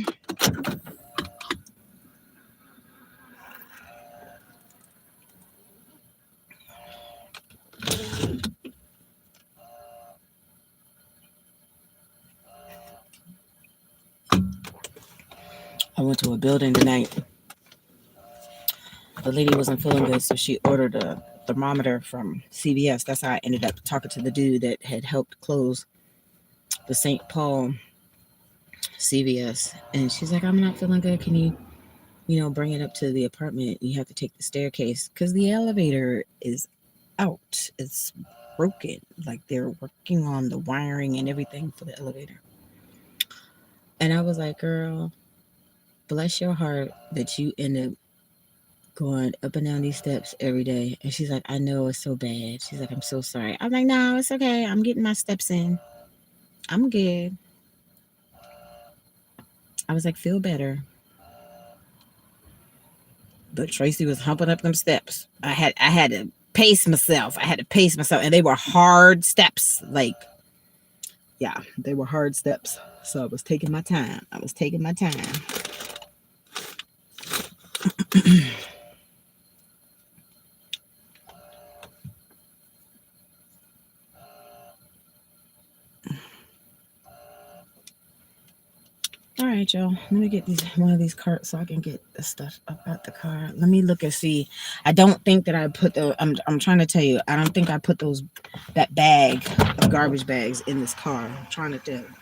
I went to a building tonight. The lady wasn't feeling good, so she ordered a thermometer from CVS. That's how I ended up talking to the dude that had helped close the St. Paul CVS. And she's like, I'm not feeling good. Can you, bring it up to the apartment? You have to take the staircase because the elevator is out. It's broken. Like they're working on the wiring and everything for the elevator. And I was like, girl, bless your heart that you end up going up and down these steps every day. And she's like, I know it's so bad. She's like, I'm so sorry. I'm like, no, it's okay. I'm getting my steps in. I'm good. I was like, feel better. But Traci was humping up them steps. I had to pace myself. And they were hard steps. Like, yeah, they were hard steps. So I was taking my time. All right, y'all. Let me get these one of these carts so I can get the stuff up out the car. Let me look and see. I don't think that I put the. I'm trying to tell you. I don't think I put that bag of garbage bags in this car. I'm trying to tell you.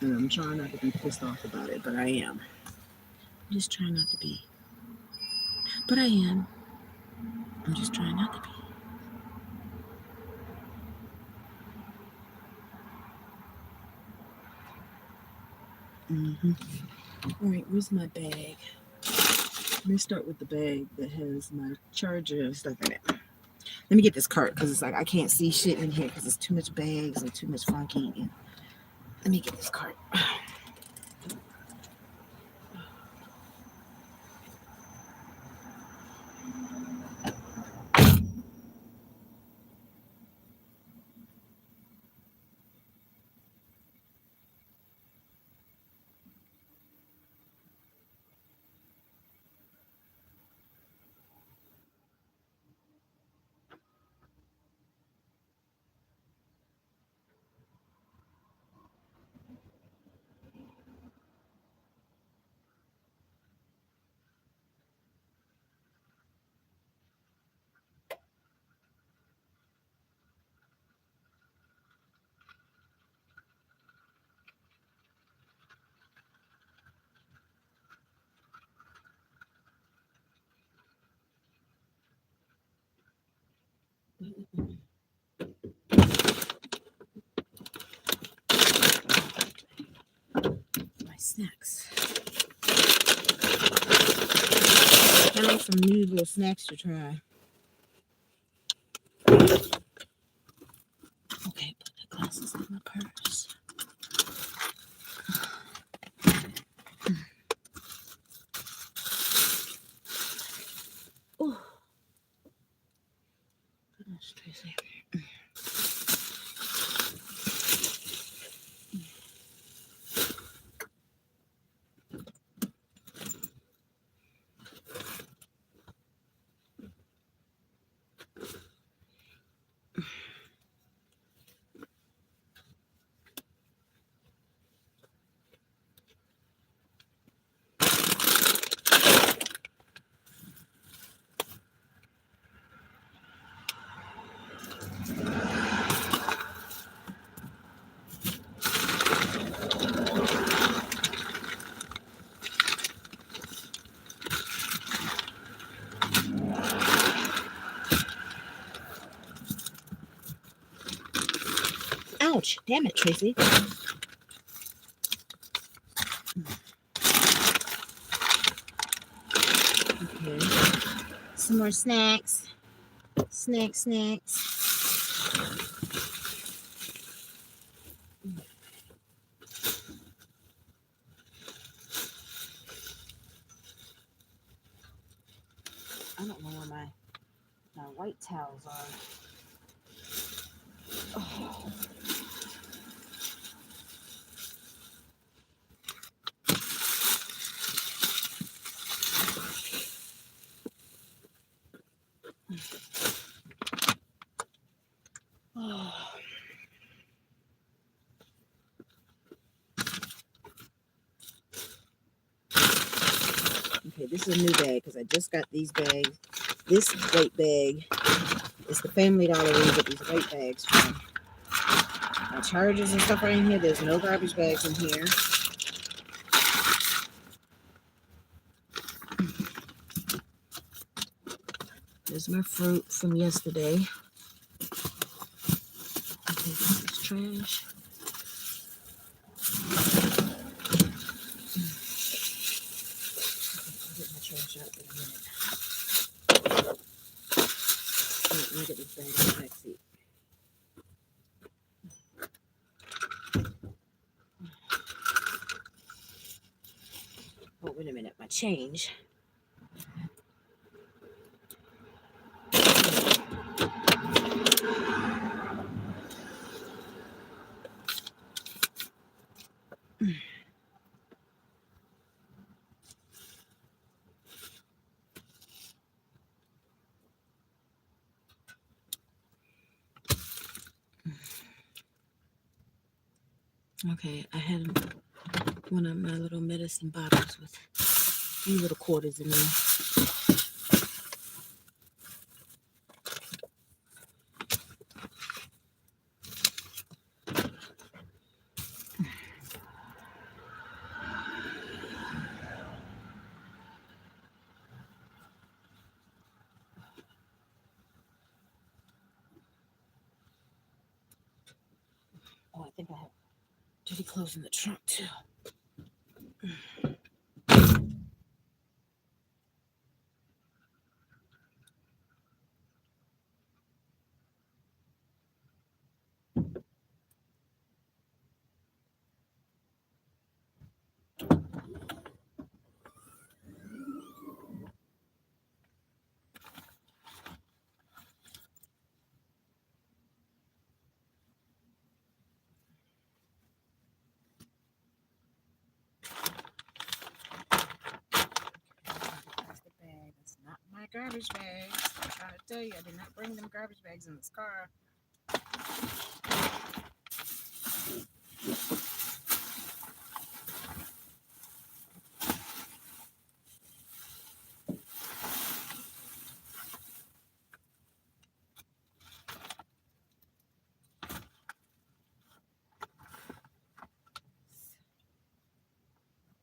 And I'm trying not to be pissed off about it, but I am. I'm just trying not to be. But I am. I'm just trying not to be. All right, where's my bag? Let me start with the bag that has my charger and stuff in it. Let me get this cart because it's like I can't see shit in here because it's too much bags and too much funky. And let me get this cart. My snacks. I need some new little snacks to try. Okay, put the glasses in my purse. Oh, goodness, Tracy. Ouch! Damn it, Tracy. Okay. Some more snacks. Snacks. I don't know where my white towels are. Oh. Oh. Okay, this is a new bag because I just got these bags. This white bag is the Family Dollar where you get these white bags from. My chargers and stuff are in here. There's no garbage bags in here. There's my fruit from yesterday. Okay, this is trash. I'll get my trash out in a minute. Let me get this bag in the back seat. Oh, wait a minute. My change. Okay, I had one of my little medicine bottles with a few little quarters in there. Oh, I think I have dirty clothes in the trunk too. Plastic bag. That's not my garbage bags. I'm trying to tell you, I did not bring them garbage bags in this car.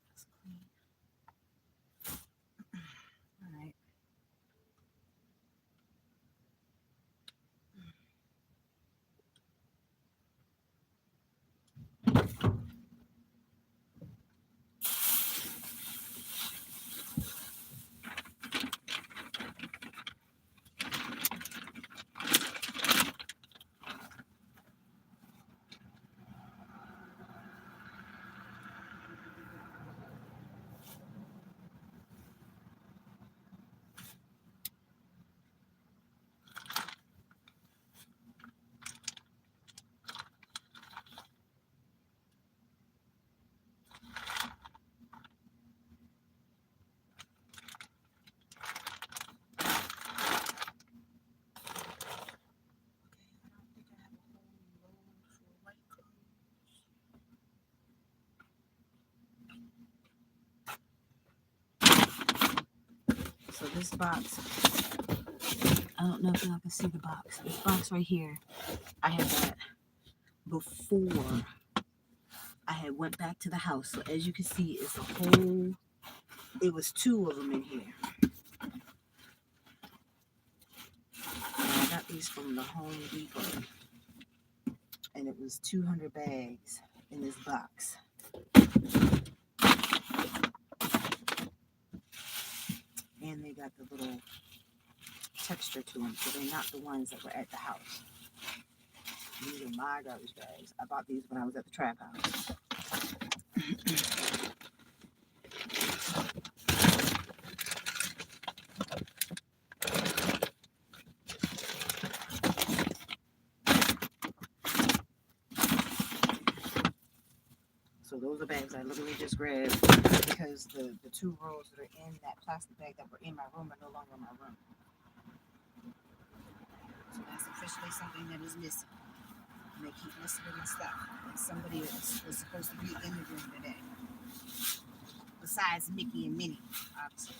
That's clean. All right. So this box, I don't know if y'all can see the box. This box right here, I had that before I had went back to the house. So as you can see, it's a whole, it was two of them in here. And I got these from the Home Depot. And it was 200 bags in this box. And they got the little texture to them, so they're not the ones that were at the house. These are my garbage bags. I bought these when I was at the trap house. So those are bags I literally just grabbed because the two rolls that are in that plastic bag that were in my room are no longer in my room. So that's officially something that is missing. And they keep missing it and stuff. And somebody else was supposed to be in the room today. Besides Mickey and Minnie, obviously.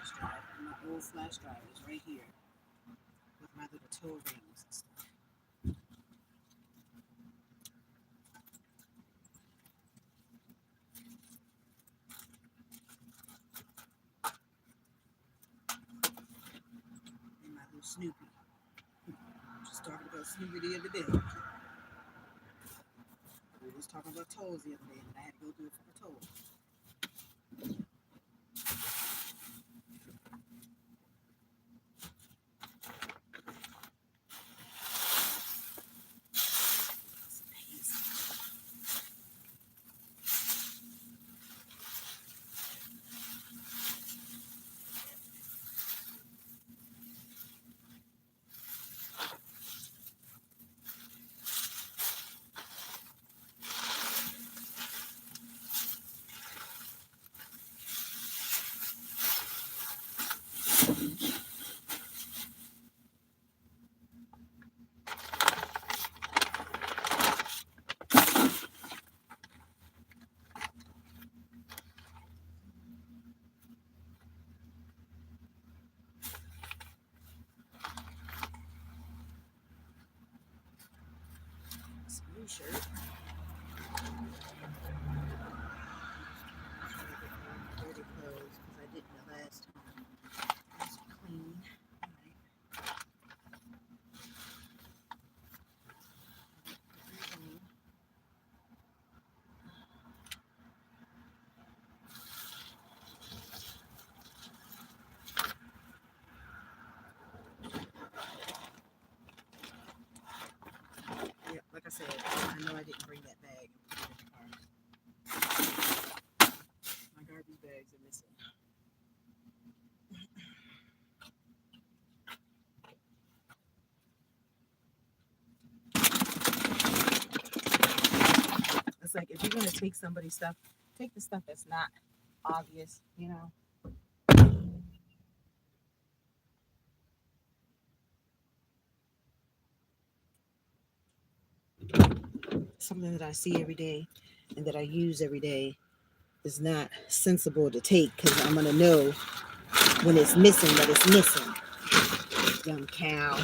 flash drive. And my old flash drive is right here with my little toe rings and stuff. And my little Snoopy. Just talking about Snoopy the other day. We was talking about toes the other day, and I had to go do it for the toes. It's a new shirt. Dirty clothes because I didn't the last time. It's clean. Yeah, like I said, I know I didn't bring that bag and put it in the car. My garbage bags are missing. It's like if you're gonna take somebody's stuff, take the stuff that's not obvious, you know. Something that I see every day and that I use every day is not sensible to take because I'm gonna know when it's missing that it's missing. Young cow.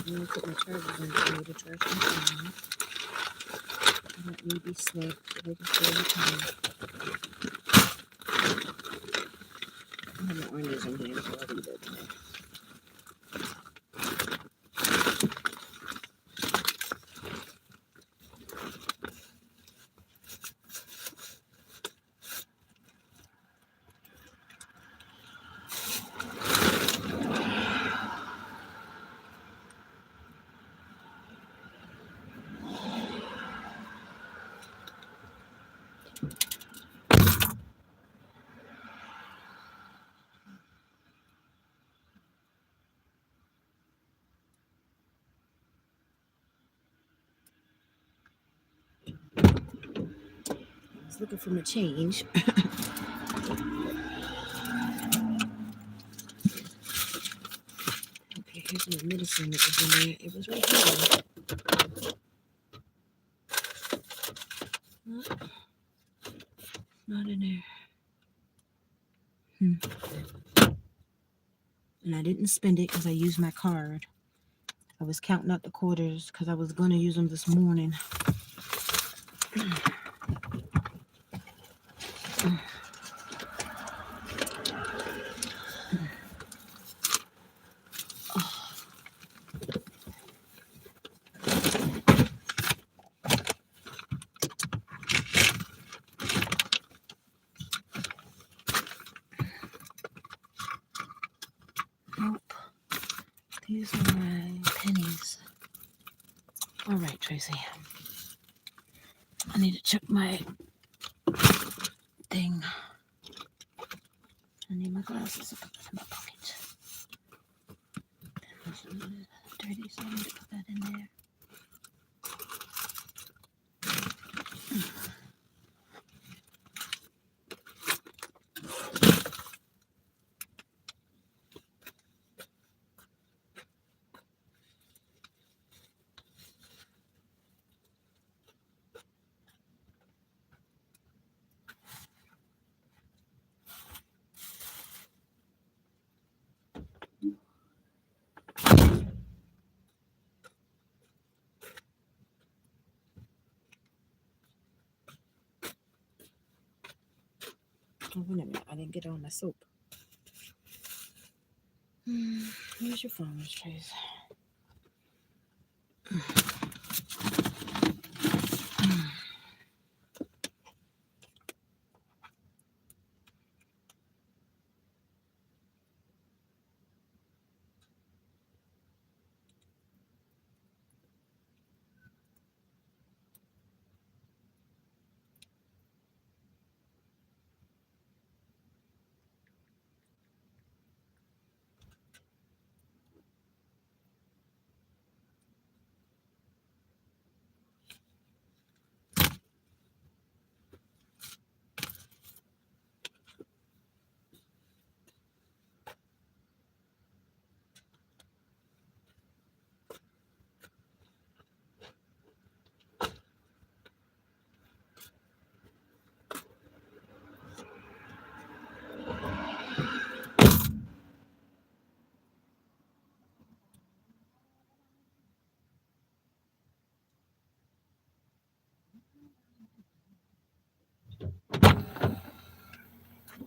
Let me put my chargers in for me to charge my phone. Let me be snapped right before the time. I have my oranges in here, so I'll leave that in there. I was looking for my change. Okay, here's my medicine that was in there. It was right here. Not in there. And I didn't spend it because I used my card. I was counting out the quarters because I was going to use them this morning. Here's my pennies. All right, Tracy. I need to check my thing. I need my glasses to put in my pocket. This is dirty, so I need to put that in there. Oh, wait a minute. I didn't get all my soap. Where's your phone, Miss Trace?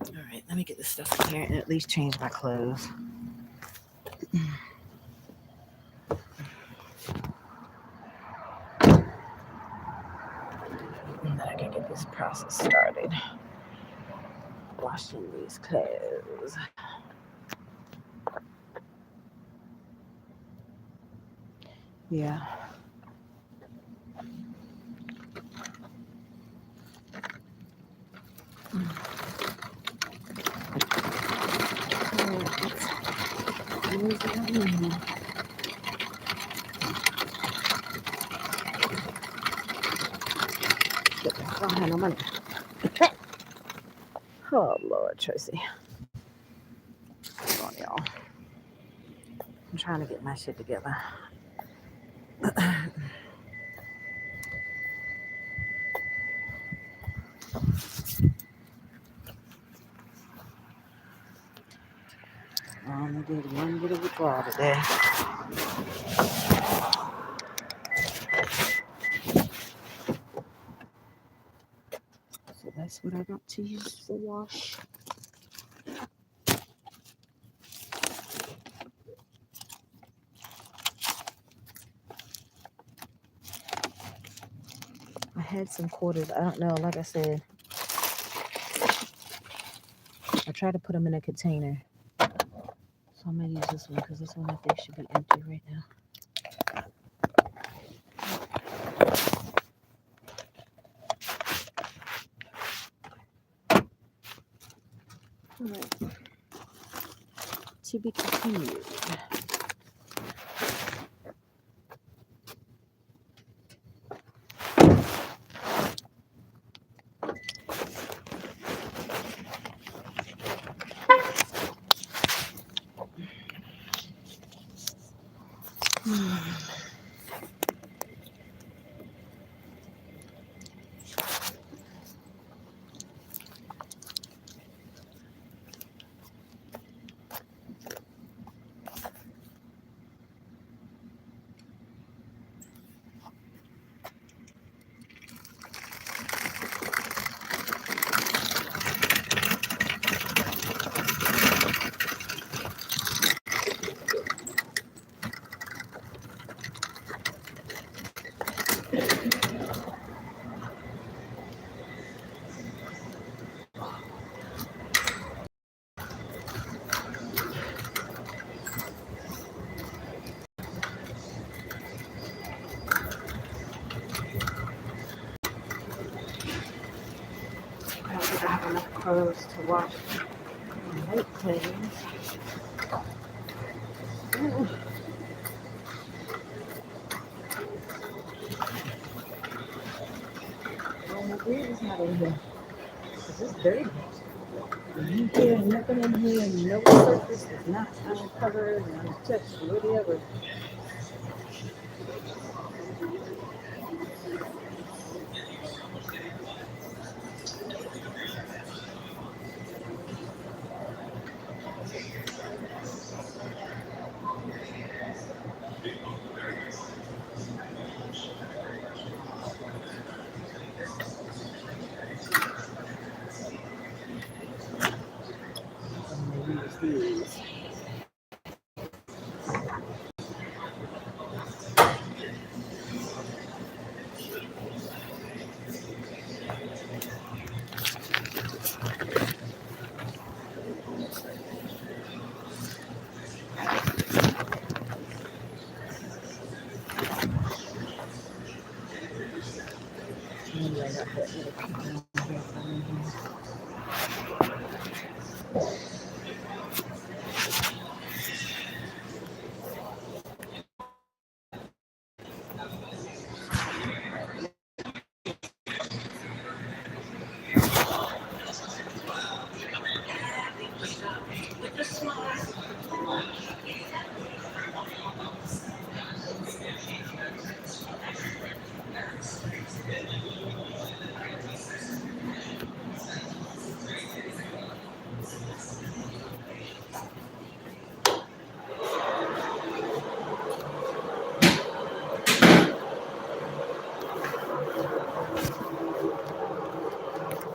All right, let me get this stuff in here and at least change my clothes. And then I can get this process started. Washing these clothes. Yeah. I don't have no money. Oh, Lord, Tracy. Hold on, y'all. I'm trying to get my shit together. I only did one bit of withdrawal today. So that's what I got to use for wash. I had some quarters. I don't know. Like I said, I tried to put them in a container. So I'm going to use this one because this one I think should be empty right now. All right. To be continued. enough clothes to wash my night clothes. Oh, my beard is not in here. Because it's dirty. You hear nothing in here, no surface is not uncovered and untouched, whatever. I'm going to use these. Maybe I got that little piece on here from here.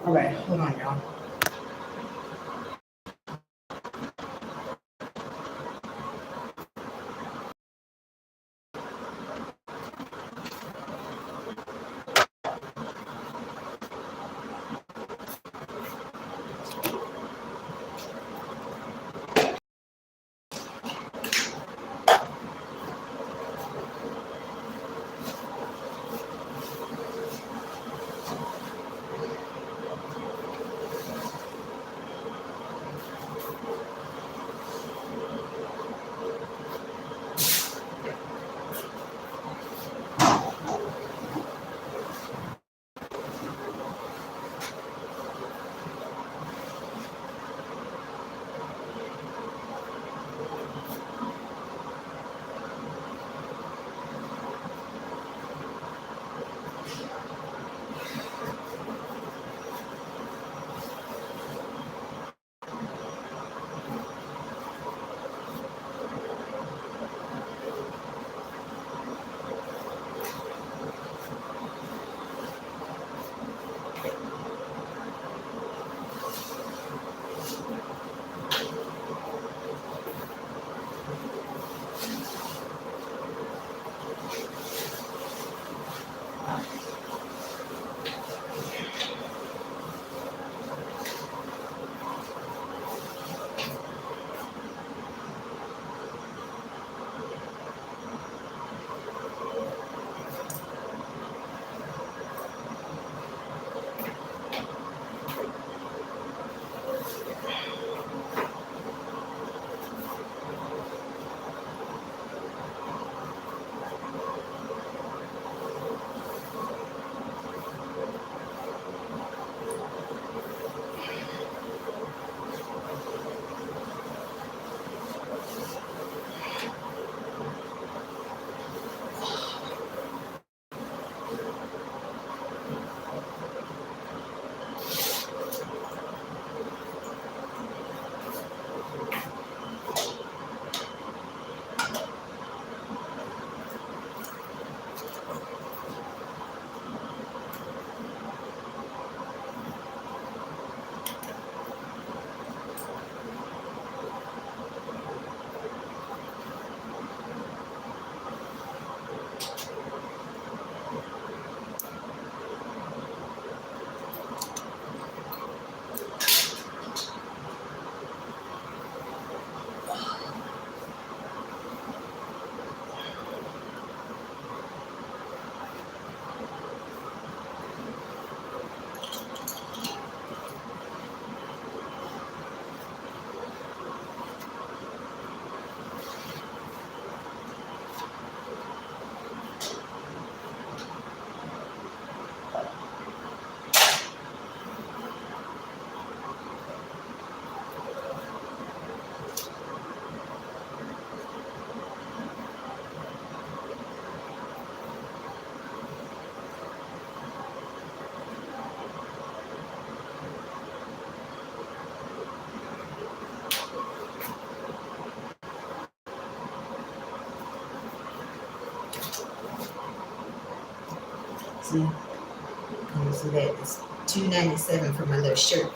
All right, hold on, y'all. see. Can you see that? It's $2.97 for my little shirt.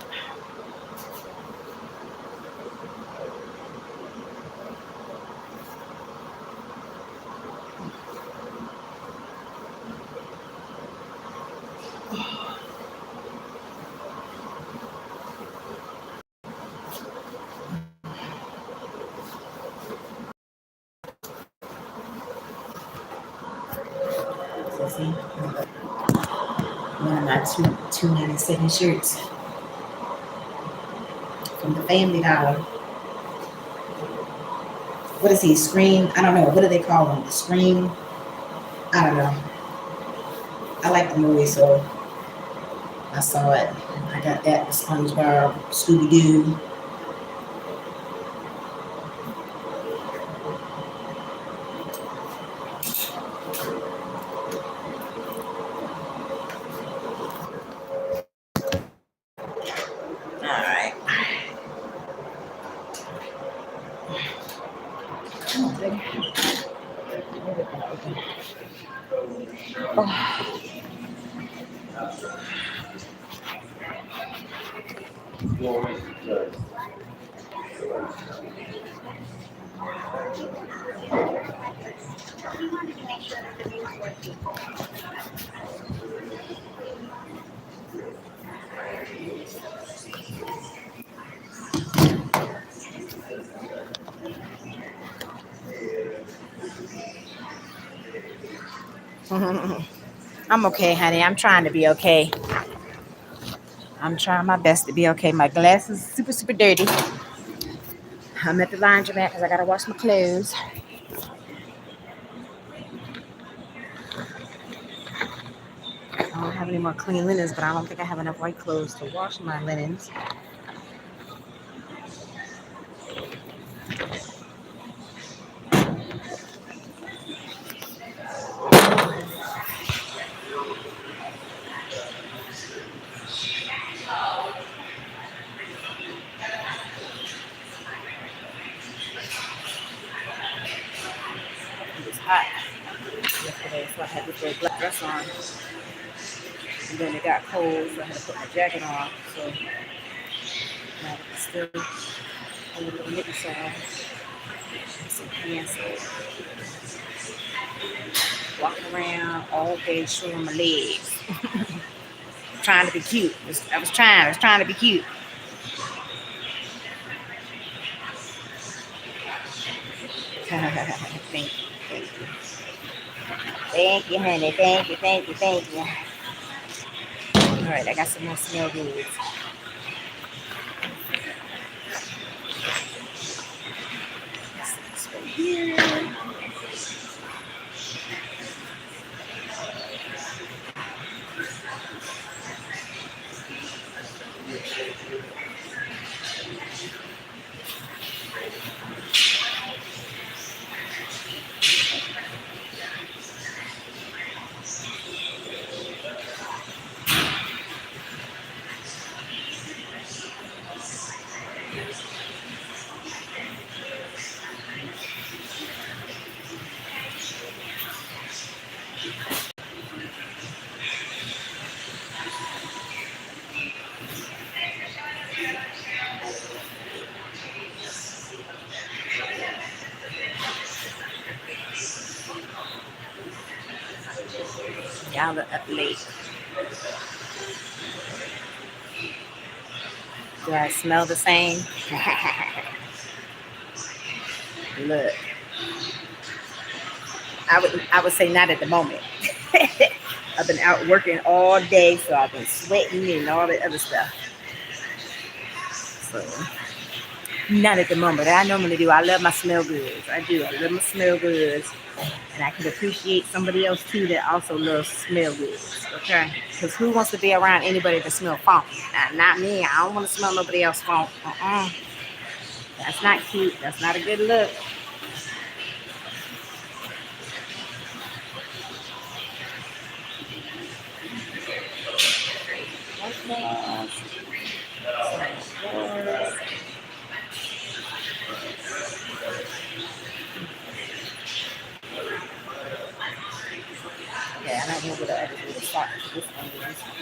So see, one of my $2.97 shirts from the Family Dollar. What is he? Scream? I don't know. What do they call them? The Scream? I don't know. I like the movie, so I saw it. I got that. The SpongeBob, Scooby Doo. All right. Come on, baby. Oh. I'm okay, honey. I'm trying to be okay. I'm trying my best to be okay. My glass is super, super dirty. I'm at the laundromat because I got to wash my clothes. I don't have any more clean linens, but I don't think I have enough white clothes to wash my linens. It was hot yesterday, so I had this little black dress on. And then it got cold, so I had to put my jacket on. So now it's still a little bit so some pants. Walking around all day showing my legs. Trying to be cute. I was trying to be cute. Thank you. Thank you. Thank you, honey. Thank you, thank you, thank you. All right, I got some more smell goods. Here. Y'all are up late. Do I smell the same? Look, I would say not at the moment. I've been out working all day, so I've been sweating and all that other stuff. So not at the moment. I normally do. I love my smell goods. I do. I love my smell goods. And I can appreciate somebody else too that also loves smell goods. Okay? Because who wants to be around anybody that smells funky? Not me. I don't want to smell nobody else funk. That's not cute. That's not a good look. Yeah, know where the other way to stop. This one, this one.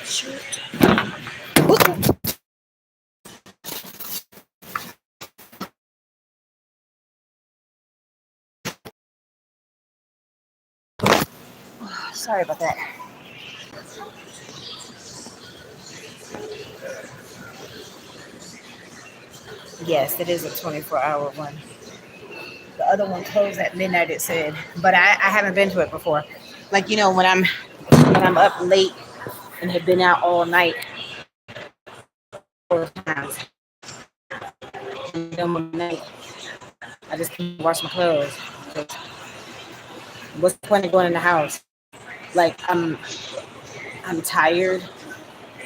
Shoot. Sorry about that. Yes, it is a 24-hour one. The other one closed at midnight, it said, but I haven't been to it before. Like, when I'm up late and have been out all night, all the times, night, I just wash my clothes. What's the point of going in the house? Like, I'm tired,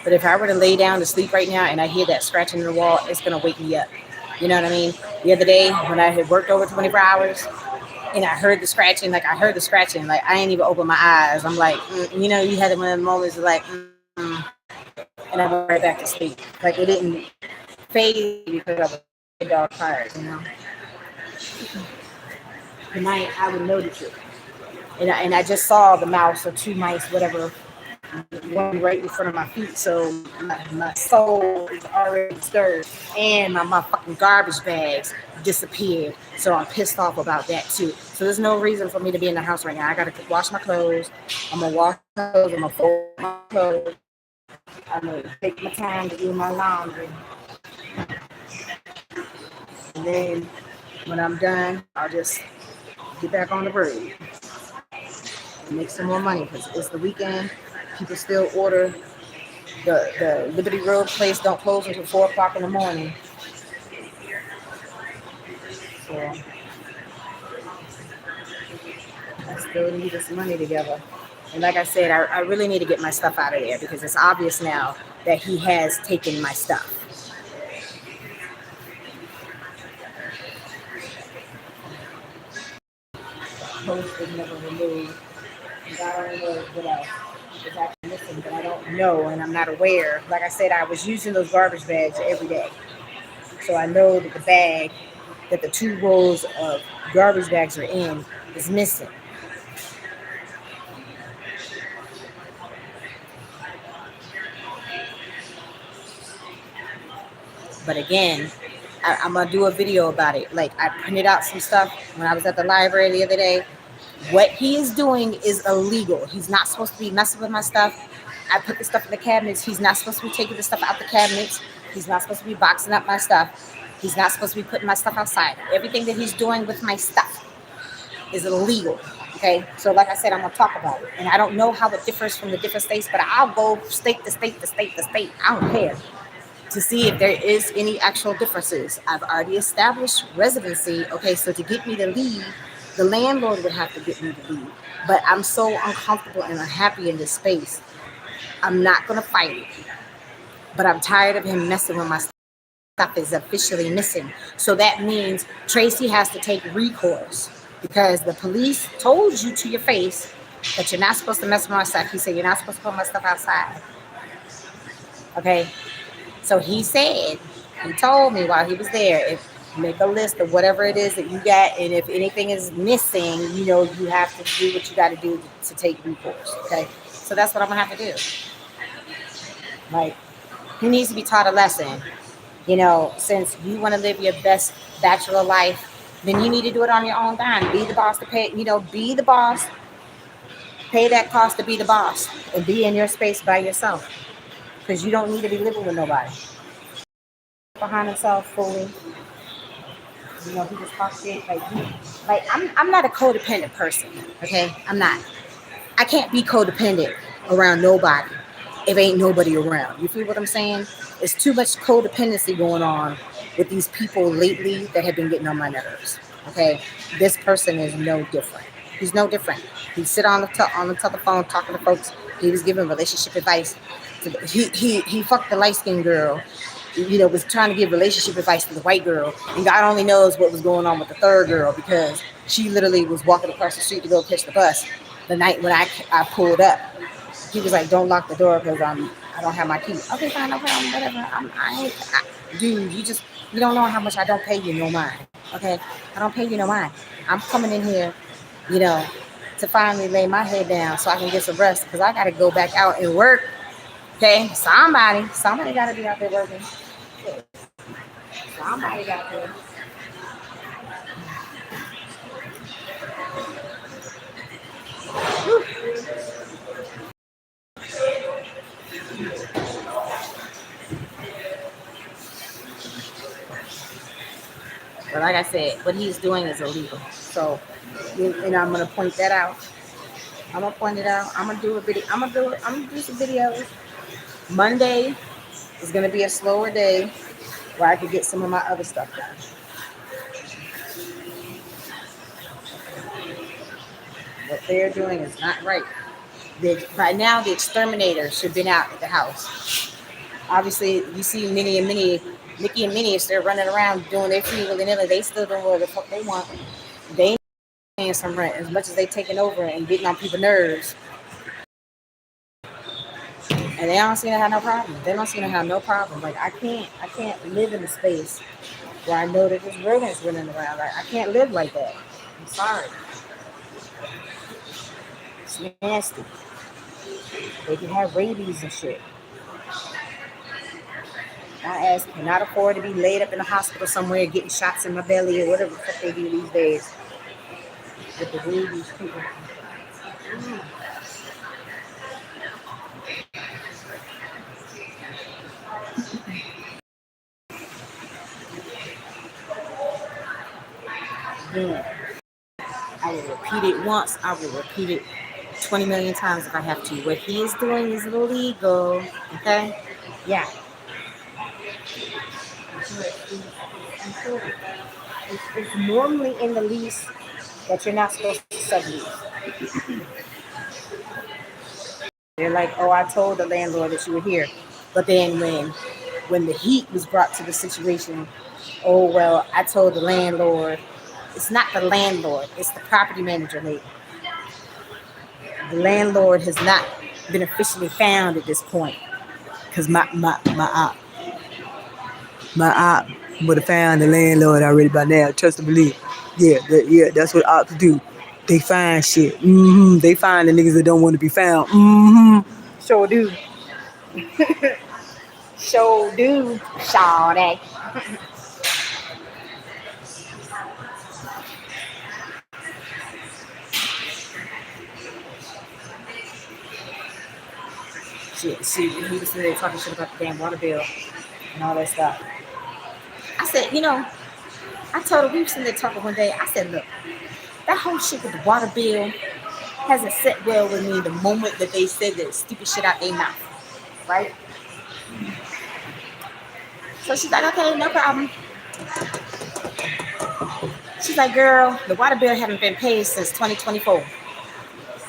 but if I were to lay down to sleep right now and I hear that scratching in the wall, it's gonna wake me up. You know what I mean? The other day when I had worked over 24 hours and I heard the scratching, like I ain't even open my eyes. I'm like, you had one of the moments of like, and I went right back to sleep. Like it didn't fade because I was dog tired. Tonight I would notice it, and I just saw the mouse or two mice, whatever, one right in front of my feet. So my soul is already stirred, and my fucking garbage bags disappeared. So I'm pissed off about that too. So there's no reason for me to be in the house right now. I gotta wash my clothes. I'm gonna wash my clothes. I'm gonna fold my clothes. I'm gonna take my time to do my laundry, and then when I'm done, I'll just get back on the road and make some more money because it's the weekend. People still order. The Liberty Road place don't close until 4 o'clock in the morning. So I still need this money together. And like I said, I really need to get my stuff out of there because it's obvious now that he has taken my stuff. Post is never removed. And I don't know what else is actually missing, but I don't know and I'm not aware. Like I said, I was using those garbage bags every day. So I know that the bag that the 2 rows of garbage bags are in is missing. But again, I'm gonna do a video about it. Like I printed out some stuff when I was at the library the other day. What he is doing is illegal. He's not supposed to be messing with my stuff. I put the stuff in the cabinets. He's not supposed to be taking the stuff out the cabinets. He's not supposed to be boxing up my stuff. He's not supposed to be putting my stuff outside. Everything that he's doing with my stuff is illegal. Okay, so like I said, I'm gonna talk about it, and I don't know how it differs from the different states, but I'll go state to state to state to state. I don't care to see if there is any actual differences. I've already established residency. Okay, so to get me to leave, the landlord would have to get me to leave. But I'm so uncomfortable and unhappy in this space. I'm not gonna fight it. But I'm tired of him messing with my stuff is officially missing. So that means Traci has to take recourse because the police told you to your face that you're not supposed to mess with my stuff. He said you're not supposed to put my stuff outside. Okay. So he told me while he was there, if Make a list of whatever it is that you got, and if anything is missing, you know you have to do what you got to do to take recourse. Okay, so that's what I'm gonna have to do. Like, he needs to be taught a lesson. You know, since you want to live your best bachelor life, then you need to do it on your own dime. Be the boss to pay. You know, be the boss. Pay that cost to be the boss, and be in your space by yourself, because you don't need to be living with nobody. Behind himself fully. You know, he just talks shit like I'm not a codependent person. Okay, I'm not. I can't be codependent around nobody if ain't nobody around. You feel what I'm saying? It's too much codependency going on with these people lately that have been getting on my nerves. Okay, this person is no different. He's no different. He sit on the telephone talking to folks. He was giving relationship advice. He fucked the light skinned girl. You know, was trying to give relationship advice to the white girl, and God only knows what was going on with the third girl, because she literally was walking across the street to go catch the bus the night when I pulled up. He was like, "Don't lock the door because I don't have my key." Okay, fine, no problem, whatever. Dude, you don't know how much I don't pay you no mind. Okay, I don't pay you no mind. I'm coming in here, you know, to finally lay my head down so I can get some rest, because I got to go back out and work. Okay, somebody got to be out there working. Somebody got to. But like I said, what he's doing is illegal. So, and I'm gonna point that out. I'm gonna point it out. I'm gonna do a video. I'm gonna do some videos. Monday is gonna be a slower day where I could get some of my other stuff done. What they're doing is not right. By now, the exterminator should have been out at the house. Obviously, you see Mickey and Minnie, if they're running around doing their free willy nilly, they still doing what the fuck they want. They ain't paying some rent as much as they taking over and getting on people's nerves. And they don't seem to have no problem. They don't seem to have no problem. Like, I can't live in a space where I know that there's rodents running around. Like, I can't live like that. I'm sorry. It's nasty. They can have rabies and shit. My ass cannot afford to be laid up in a hospital somewhere getting shots in my belly or whatever the fuck they do these days with the rabies people. Yeah. I will repeat it once. I will repeat it 20 million times if I have to. What he is doing is illegal. Okay? Yeah. It's normally in the lease that you're not supposed to sublease. They're like, "Oh, I told the landlord that you were here," but then when the heat was brought to the situation, "Oh well, I told the landlord." It's not the landlord; it's the property manager lady. The landlord has not been officially found at this point, because my op would have found the landlord already by now. Trust and believe. Yeah, that's what ops do. They find shit. They find the niggas that don't want to be found. Sure do. Sure do. Sade. Shit, see, he was sitting there talking shit about the damn water bill and all that stuff. I said, I told him, we were sitting there talking one day. I said, look, that whole shit with the water bill hasn't set well with me the moment that they said that stupid shit out their mouth, right? So she's like, okay, no problem. She's like, girl, the water bill haven't been paid since 2024.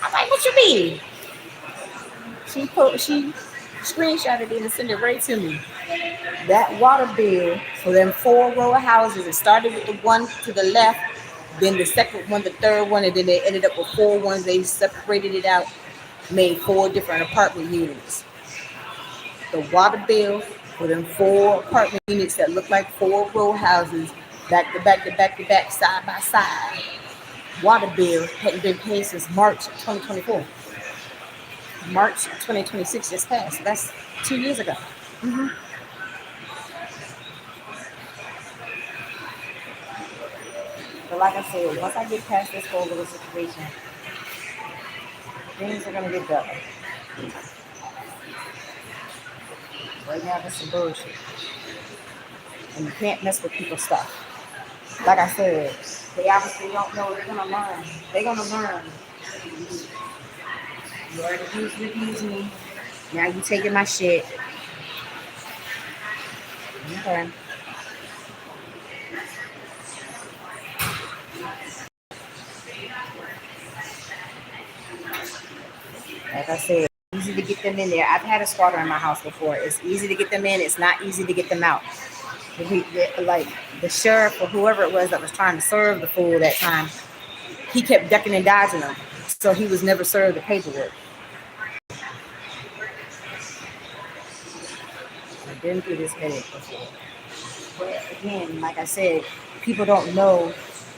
I'm like, what you mean? She screenshotted it and sent it right to me. That water bill for them 4 row of houses, it started with the one to the left, then the second one, the third one, and then they ended up with 4 ones. They separated it out, made 4 different apartment units. The water bill for them 4 apartment units that look like 4 row houses back to back to back to back, side by side. Water bill hadn't been paid since March 2024. March 2026 just passed. That's 2 years ago. hmm But like I said, once I get past this whole little situation, things are gonna get better. Right now, there's some bullshit, and you can't mess with people's stuff. Like I said, they obviously don't know. They're gonna learn. They're gonna learn. You already used and abused me. Now you taking my shit. Okay. Like I said, easy to get them in there. I've had a squatter in my house before. It's easy to get them in. It's not easy to get them out. Like the sheriff or whoever it was that was trying to serve the fool that time, he kept ducking and dodging them. So he was never served the paperwork. I've been through this headache before. But again, like I said, people don't know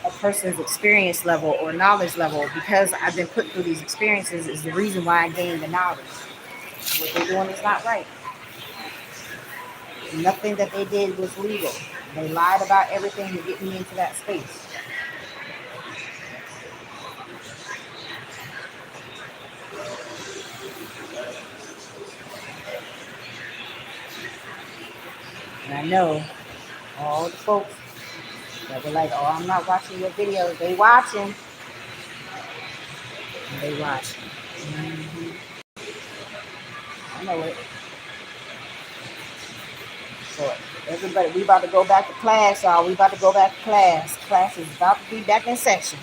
a person's experience level or knowledge level because I've been put through these experiences is the reason why I gained the knowledge. What they're doing is not right. Nothing that they did was legal. They lied about everything to get me into that space. And I know all the folks that were like, "Oh, I'm not watching your videos." They watching. They watching. hmm I know it. So everybody, we about to go back to class, y'all. We about to go back to class. Class is about to be back in session.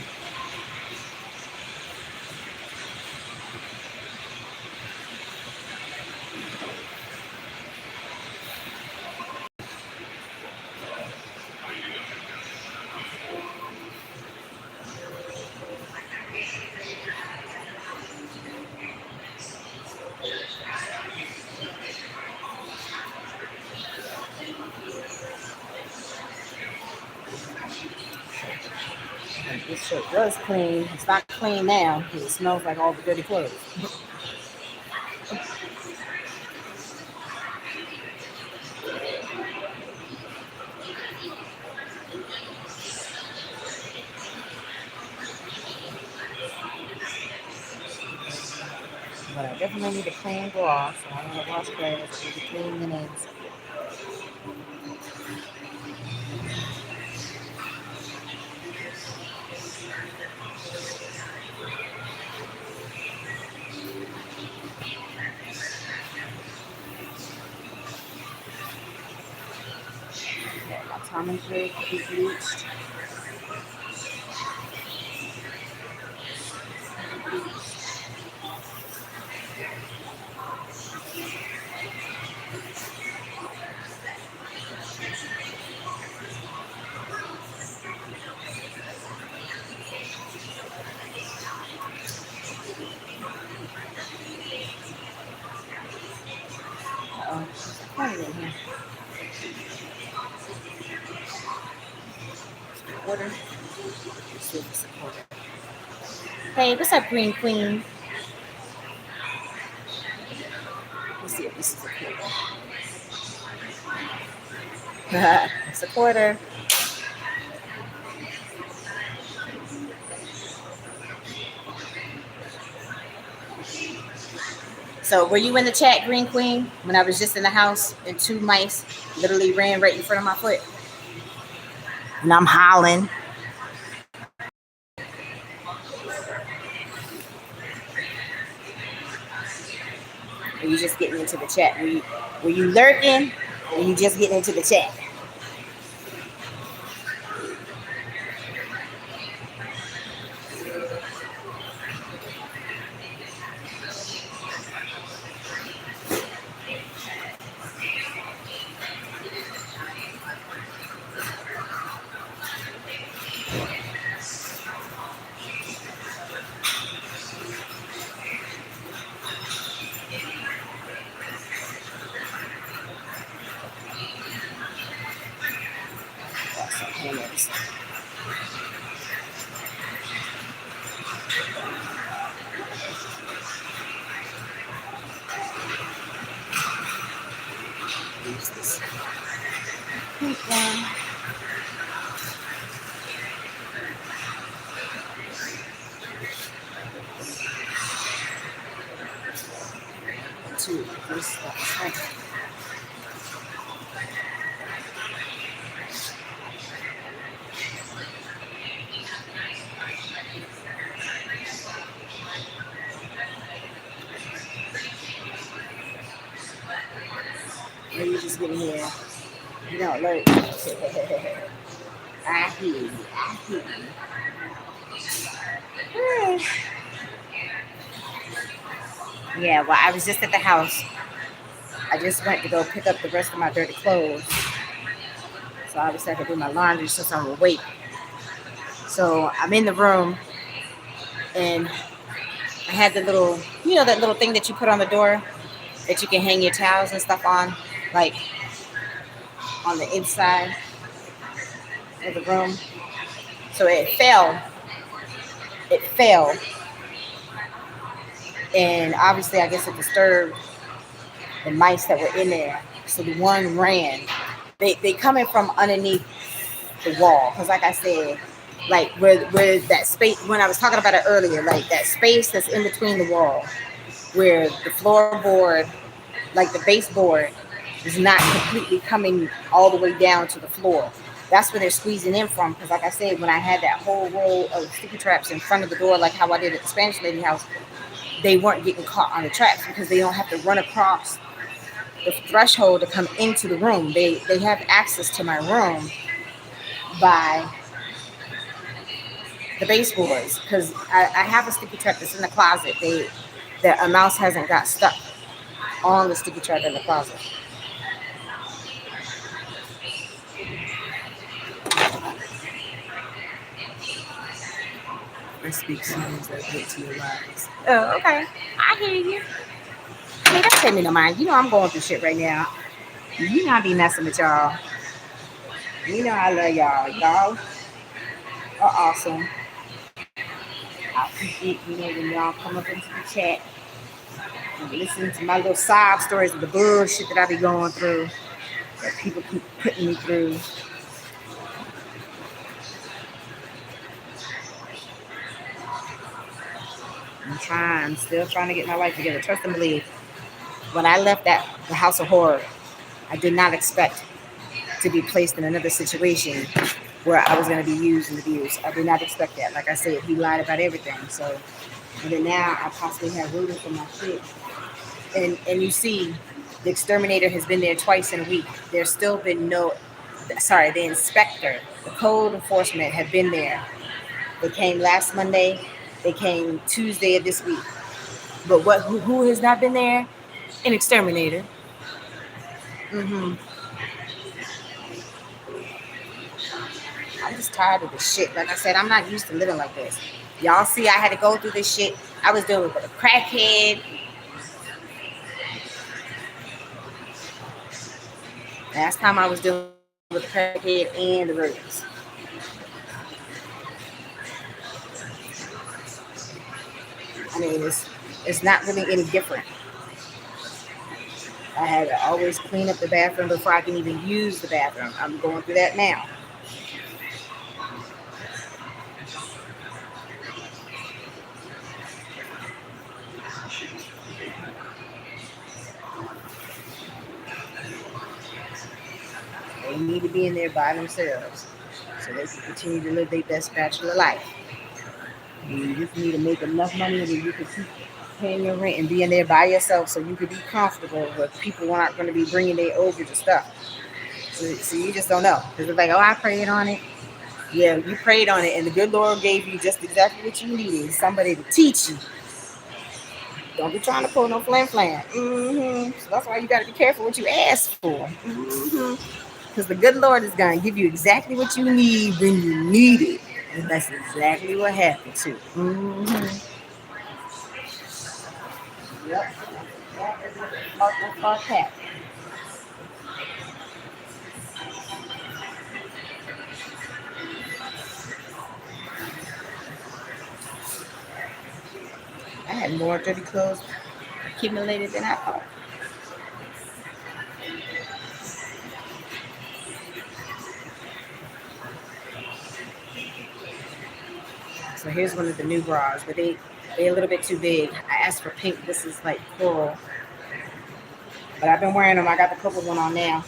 And this shirt was clean. It's not clean now because it smells like all the dirty clothes. But I definitely need a clean bra, so I'm gonna wash clothes. I need to clean linens. Got my Tom and Jerry to be bleached. Uh-oh, there's a corner in here. Order. Let's see if it's a quarter. Hey, what's up, Green Queen? Let's see if this is a quarter. It's a quarter. So, were you in the chat, Green Queen, when I was just in the house and two mice literally ran right in front of my foot? And I'm hollering. Or you just getting into the chat? Were you lurking? Or you just getting into the chat? Pink one. Two. This stuff. Or you just getting here. You don't look. I hear you. I hear you. Yeah, well, I was just at the house. I just went to go pick up the rest of my dirty clothes. So obviously I could do my laundry since I'm awake. So I'm in the room and I had the little, that little thing that you put on the door that you can hang your towels and stuff on, like on the inside of the room. So it fell. It fell. And obviously I guess it disturbed the mice that were in there. So the one ran. They coming from underneath the wall. Because like I said, like where that space, when I was talking about it earlier, like that space that's in between the wall, where the floorboard, like the baseboard, is not completely coming all the way down to the floor. That's where they're squeezing in from. Because like I said, when I had that whole row of sticky traps in front of the door, like how I did at the Spanish lady house, they weren't getting caught on the traps because they don't have to run across the threshold to come into the room. They have access to my room by the baseboards because I have a sticky trap that's in the closet. A mouse hasn't got stuck on the sticky trap in the closet. I speak songs that get to your lives. Oh, okay. I hear you. I mean, don't pay me no mind. You know I'm going through shit right now. You know I be messing with y'all. You know I love y'all. Y'all are awesome. I appreciate, when y'all come up into the chat and listen to my little sob stories of the bullshit that I be going through, that people keep putting me through. I'm still trying to get my life together. Trust and believe. When I left the house of horror, I did not expect to be placed in another situation where I was going to be used and abused. I did not expect that. Like I said, he lied about everything. So, and then now I possibly have rooting for my shit. And you see, the exterminator has been there twice in a week. There's still been the inspector, the code enforcement had been there. They came last Monday. They came Tuesday of this week. But who has not been there? An exterminator. Mm-hmm. I'm just tired of this shit. Like I said, I'm not used to living like this. Y'all see, I had to go through this shit. I was dealing with a crackhead. Last time I was dealing with a crackhead and the rodents. I mean, it's not really any different. I had to always clean up the bathroom before I can even use the bathroom. I'm going through that now. They need to be in there by themselves so they can continue to live their best bachelor life. You just need to make enough money that you can keep paying your rent and being there by yourself so you can be comfortable with people aren't going to be bringing their overage stuff. So you just don't know. Because it's like, oh, I prayed on it. Yeah, you prayed on it and the good Lord gave you just exactly what you needed. Somebody to teach you. Don't be trying to pull no flam. Mm-hmm. So that's why you got to be careful what you ask for. Mm-hmm. Because the good Lord is going to give you exactly what you need when you need it. And that's exactly what happened too. Mm-hmm. Yep. That's what happened. I had more dirty clothes accumulated than I thought. So here's one of the new bras, but they a little bit too big. I asked for pink. This is like coral, but I've been wearing them. I got the purple one on now.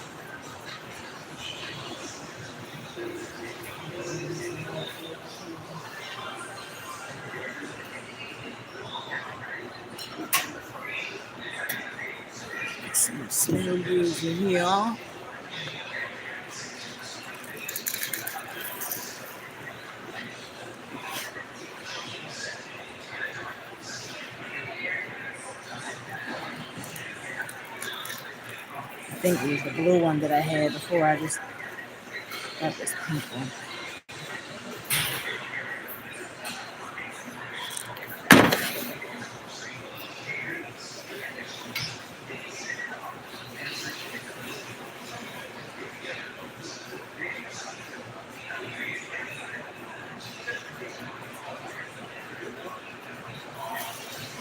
Some smell goods in here. I think it was the blue one that I had before. I just got this pink one.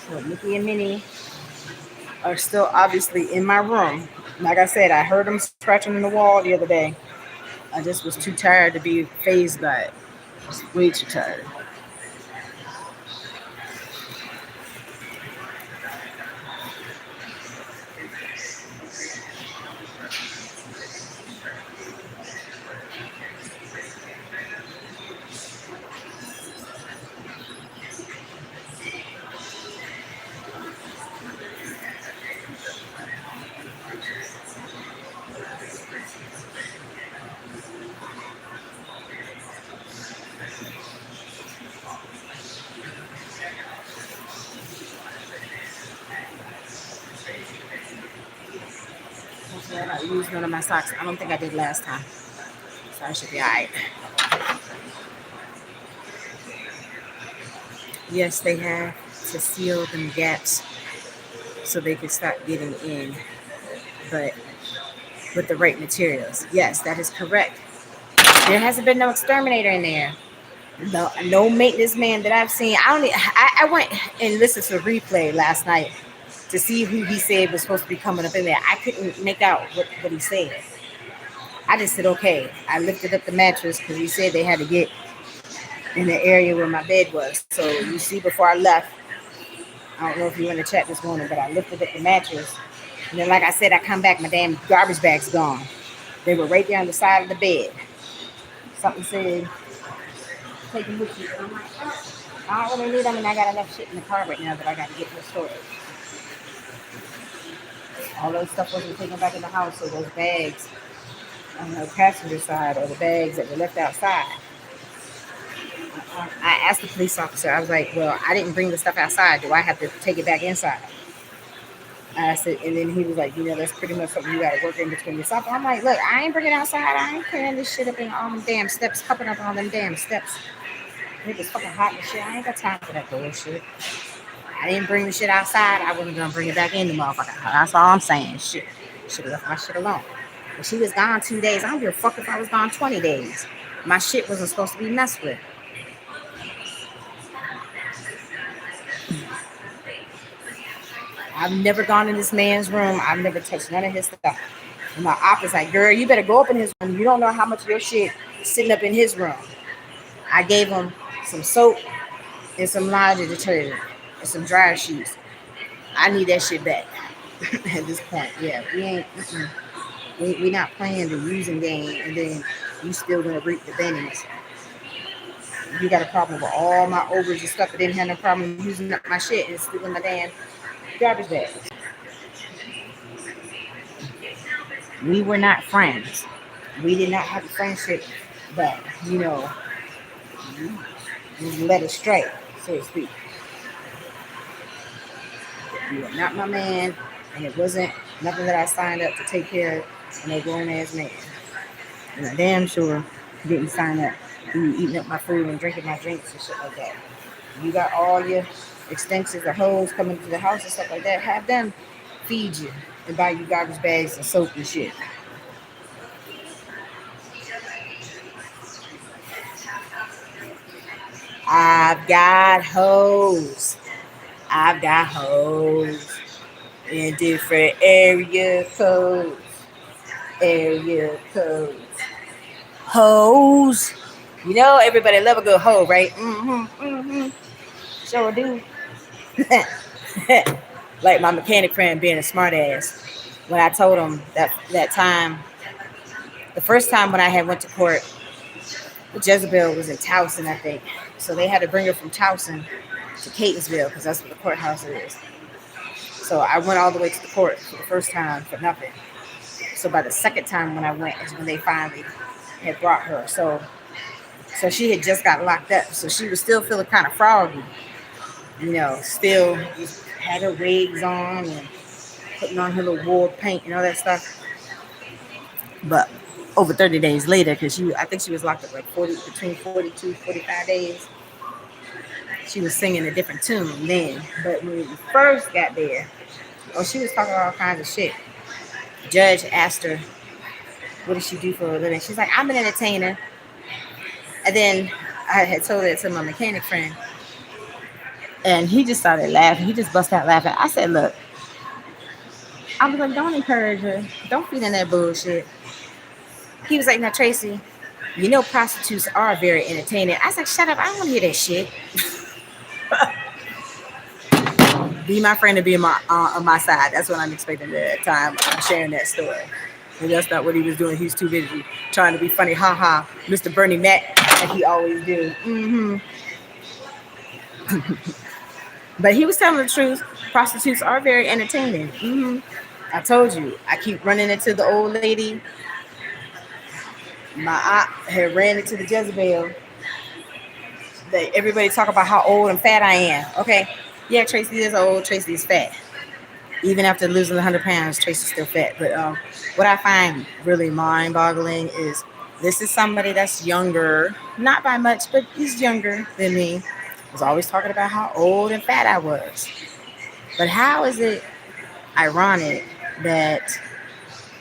So Mickey and Minnie are still obviously in my room. Like I said, I heard them scratching on the wall the other day. I just was too tired to be phased by it. I was way too tired. Okay, I used one of my socks. I don't think I did last time, so I should be all right. Yes, they have to seal them gaps so they can start getting in, but with the right materials. Yes, that is correct. There hasn't been no exterminator in there. No maintenance man that I've seen. I went and listened to the replay last night to see who he said was supposed to be coming up in there. I couldn't make out what he said. I just said, okay. I lifted up the mattress because he said they had to get in the area where my bed was. So you see, before I left, I don't know if you were in the chat this morning, but I lifted up the mattress. And then, like I said, I come back, my damn garbage bag's gone. They were right there on the side of the bed. Something said, take them with you. I'm like, oh, I don't really need them, and I got enough shit in the car right now that I got to get for storage. All those stuff wasn't taken back in the house, so those bags on the passenger side or the bags that were left outside. I asked the police officer, I was like, well, I didn't bring the stuff outside. Do I have to take it back inside? I said, and then he was like, that's pretty much something you got to work in between yourself. I'm like, look, I ain't bringing it outside. I ain't clearing this shit up in all them damn steps, cupping up all them damn steps. It was fucking hot and shit. I ain't got time for that bullshit. I didn't bring the shit outside. I wasn't gonna bring it back in the motherfucker. That's all I'm saying. Shit. Should have left my shit alone. But she was gone 2 days. I don't give a fuck if I was gone 20 days. My shit wasn't supposed to be messed with. I've never gone in this man's room. I've never touched none of his stuff. And my office like, girl, you better go up in his room. You don't know how much of your shit sitting up in his room. I gave him some soap and some laundry detergent and some dryer sheets. I need that shit back at this point. Yeah, we ain't. We not playing the using game, and then you still gonna reap the bennies. You got a problem with all my overage and stuff, but didn't have no problem using up my shit and stealing my damn garbage bags. We were not friends. We did not have a friendship, but we led astray, so to speak. You are not my man, and it wasn't nothing that I signed up to take care of in a grown ass man. And I damn sure didn't sign up for you eating up my food and drinking my drinks and shit like that. You got all your extensions or hoes coming to the house and stuff like that. Have them feed you and buy you garbage bags and soap and shit. I've got hoes. I've got hoes in different area codes. Area codes. Hoes You know, everybody love a good hoe, right? Mm-hmm, mm-hmm. Sure do. Like my mechanic friend being a smart ass. When I told him that time, the first time when I had went to court, Jezebel was in Towson, I think. So they had to bring her from Towson to Catonsville because that's where the courthouse is. So I went all the way to the court for the first time for nothing. So by the second time when I went is when they finally had brought her. So she had just got locked up. So she was still feeling kind of froggy, you know, still had her wigs on and putting on her little wool paint and all that stuff. But over 30 days later, because I think she was locked up like 40, between 42, 45 days, she was singing a different tune then. But when we first got there, oh, she was talking all kinds of shit. The judge asked her, what does she do for a living? She's like, I'm an entertainer. And then I had told it to my mechanic friend, and he just started laughing. He just busted out laughing. I said, look, I was like, don't encourage her. Don't feed in that bullshit. He was like, now, Tracy, you know prostitutes are very entertaining. I was like, shut up. I don't want to hear that shit. Be my friend and be on my side. That's what I'm expecting at that time. I'm sharing that story. And that's not what he was doing. He's too busy trying to be funny. Ha ha. Mr. Bernie Mac, like he always do. Mm-hmm. But he was telling the truth. Prostitutes are very entertaining. Mm-hmm. I told you. I keep running into the old lady. My aunt had ran into the Jezebel. Everybody talk about how old and fat I am. Okay. Yeah, Tracy is old. Tracy is fat. Even after losing 100 pounds, Tracy's still fat. But what I find really mind-boggling is this is somebody that's younger, not by much, but he's younger than me. Was always talking about how old and fat I was. But how is it ironic that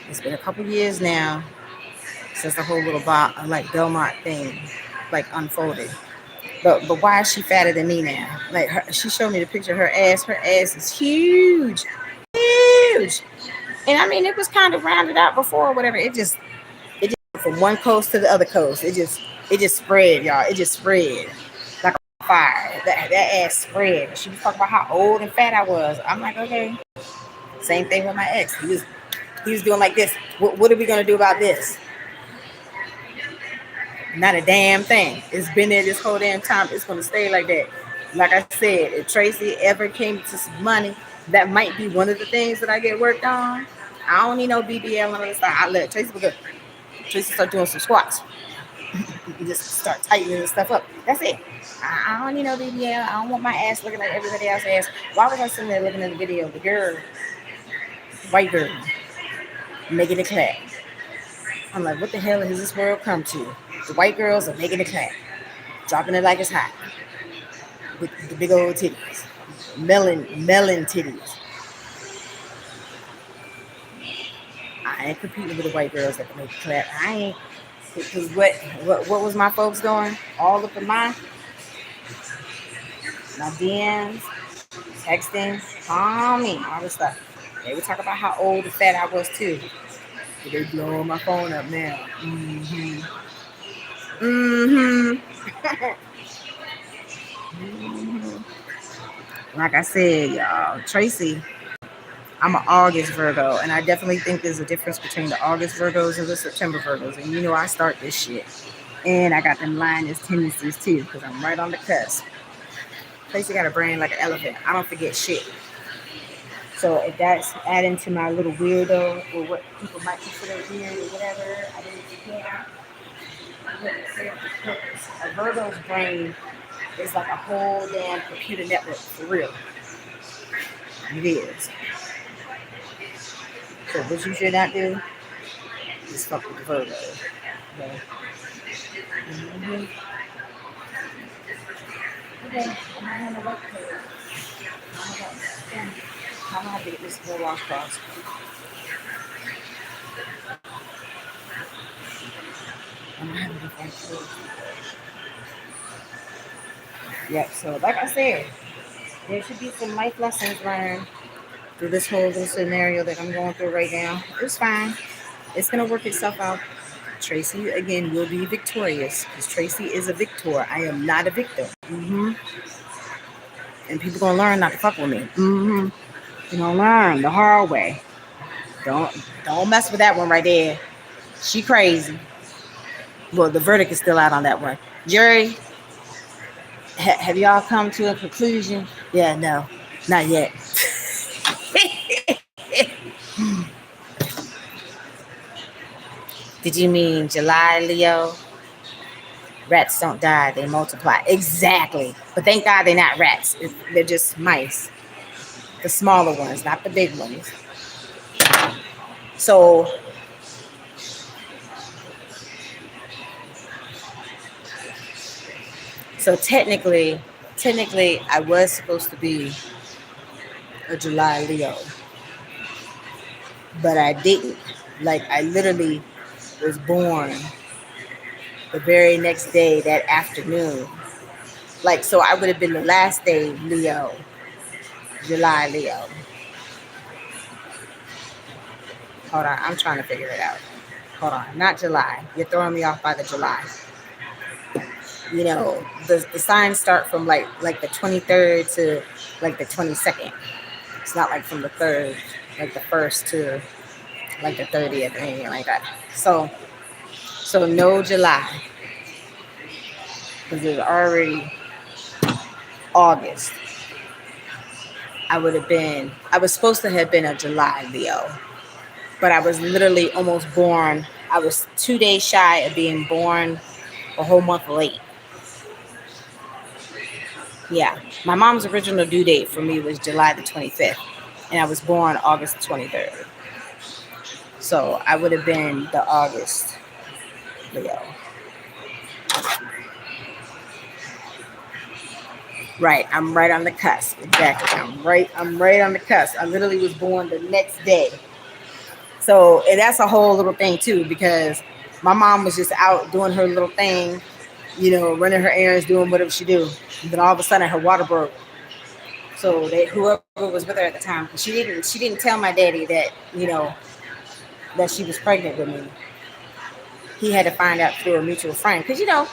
it's been a couple years now since the whole little like Belmont thing like unfolded? But why is she fatter than me now? Like she showed me the picture of her ass. Her ass is huge, huge. And I mean, it was kind of rounded out before or whatever. It just from one coast to the other coast. It just spread, y'all. It just spread like a fire. That ass spread. She was talking about how old and fat I was. I'm like, okay. Same thing with my ex. He was doing like this. What are we gonna do about this? Not a damn thing. It's been there this whole damn time. It's gonna stay like that. Like I said, if Tracy ever came to some money, that might be one of the things that I get worked on. I don't need no BBL and all that stuff. I let Tracy go. Tracy start doing some squats. You just start tightening the stuff up. That's it. I don't need no BBL. I don't want my ass looking like everybody else's ass. Why was I sitting there looking at the video? The girl, white girl, making it clap. I'm like, what the hell has this world come to? The white girls are making it clap, dropping it like it's hot, with the big old titties, melon titties. I ain't competing with the white girls that can make it clap. I ain't, because what was my folks doing? All up in my DMs, texting, calling, all this stuff. They would talk about how old and fat I was too. But they blowing my phone up now. Mm-hmm. Mm-hmm. Mm-hmm. Like I said, y'all, Tracy, I'm an August Virgo, and I definitely think there's a difference between the August Virgos and the September Virgos. And you know, I start this shit. And I got them lioness tendencies too, because I'm right on the cusp. Tracy got a brain like an elephant. I don't forget shit. So if that's adding to my little weirdo, or what people might consider weird or whatever, I didn't care. A Virgo's brain is like a whole damn computer network, for real. It is. So what you should not do is fuck with the Virgo. Okay. Mm-hmm. Okay. I'm gonna work for it. I'm gonna have to get this whole washcloth. I'm gonna have to get that too. Yep. So like I said, there should be some life lessons learned through this whole little scenario that I'm going through right now. It's fine. It's gonna work itself out. Traci again will be victorious because Traci is a victor. I am not a victim. And people gonna learn not to fuck with me. You gonna learn the hard way. Don't don't mess with that one right there. She crazy. Well, the verdict is still out on that one. Jury, have y'all come to a conclusion? Yeah, no, not yet. Did you mean July, Leo? Rats don't die, they multiply. Exactly. But thank God they're not rats. They're just mice. The smaller ones, not the big ones. So technically I was supposed to be a July Leo, but I didn't. Like I literally was born the very next day, that afternoon. Like so I would have been the last day Leo, July Leo. Hold on, I'm trying to figure it out. Hold on, not July. You're throwing me off by the July. You know, the signs start from like the 23rd to like the 22nd. It's not like from the 3rd, like the 1st to like the 30th or anything like that. So no July because it's already August. I was supposed to have been a July Leo, but I was literally almost born. I was 2 days shy of being born a whole month late. Yeah, my mom's original due date for me was July the 25th, and I was born August 23rd. So I would have been the August Leo. Right, I'm right on the cusp. Exactly, I'm right on the cusp. I literally was born the next day. So and that's a whole little thing too, because my mom was just out doing her little thing, you know, running her errands, doing whatever she do. And then all of a sudden her water broke. So whoever was with her at the time, she didn't tell my daddy that, you know, that she was pregnant with me. He had to find out through a mutual friend. Because, you know,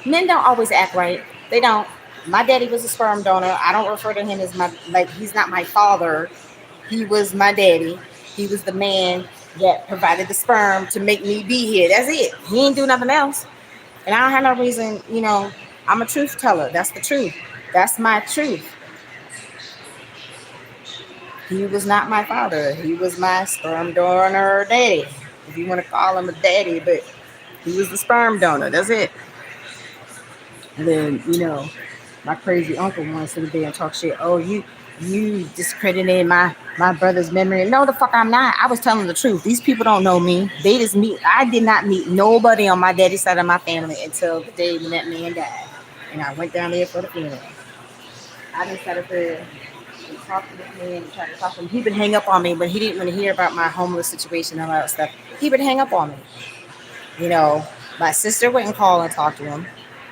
men don't always act right. They don't. My daddy was a sperm donor. I don't refer to him as he's not my father. He was my daddy. He was the man that provided the sperm to make me be here. That's it. He ain't do nothing else. And I don't have no reason, you know, I'm a truth teller. That's the truth. That's my truth. He was not my father. He was my sperm donor daddy. If you want to call him a daddy, but he was the sperm donor. That's it. And then, you know, my crazy uncle wants to sit there and talk shit. Oh, you discredited my brother's memory. No, the fuck I'm not. I was telling the truth. These people don't know me. They just meet. I did not meet nobody on my daddy's side of my family until the day when that man died. And I went down there for the funeral. I just sat up there and talked to this man and tried to talk to him. He would hang up on me when he didn't want to hear about my homeless situation and all that stuff. He would hang up on me. You know, my sister went and called and talked to him.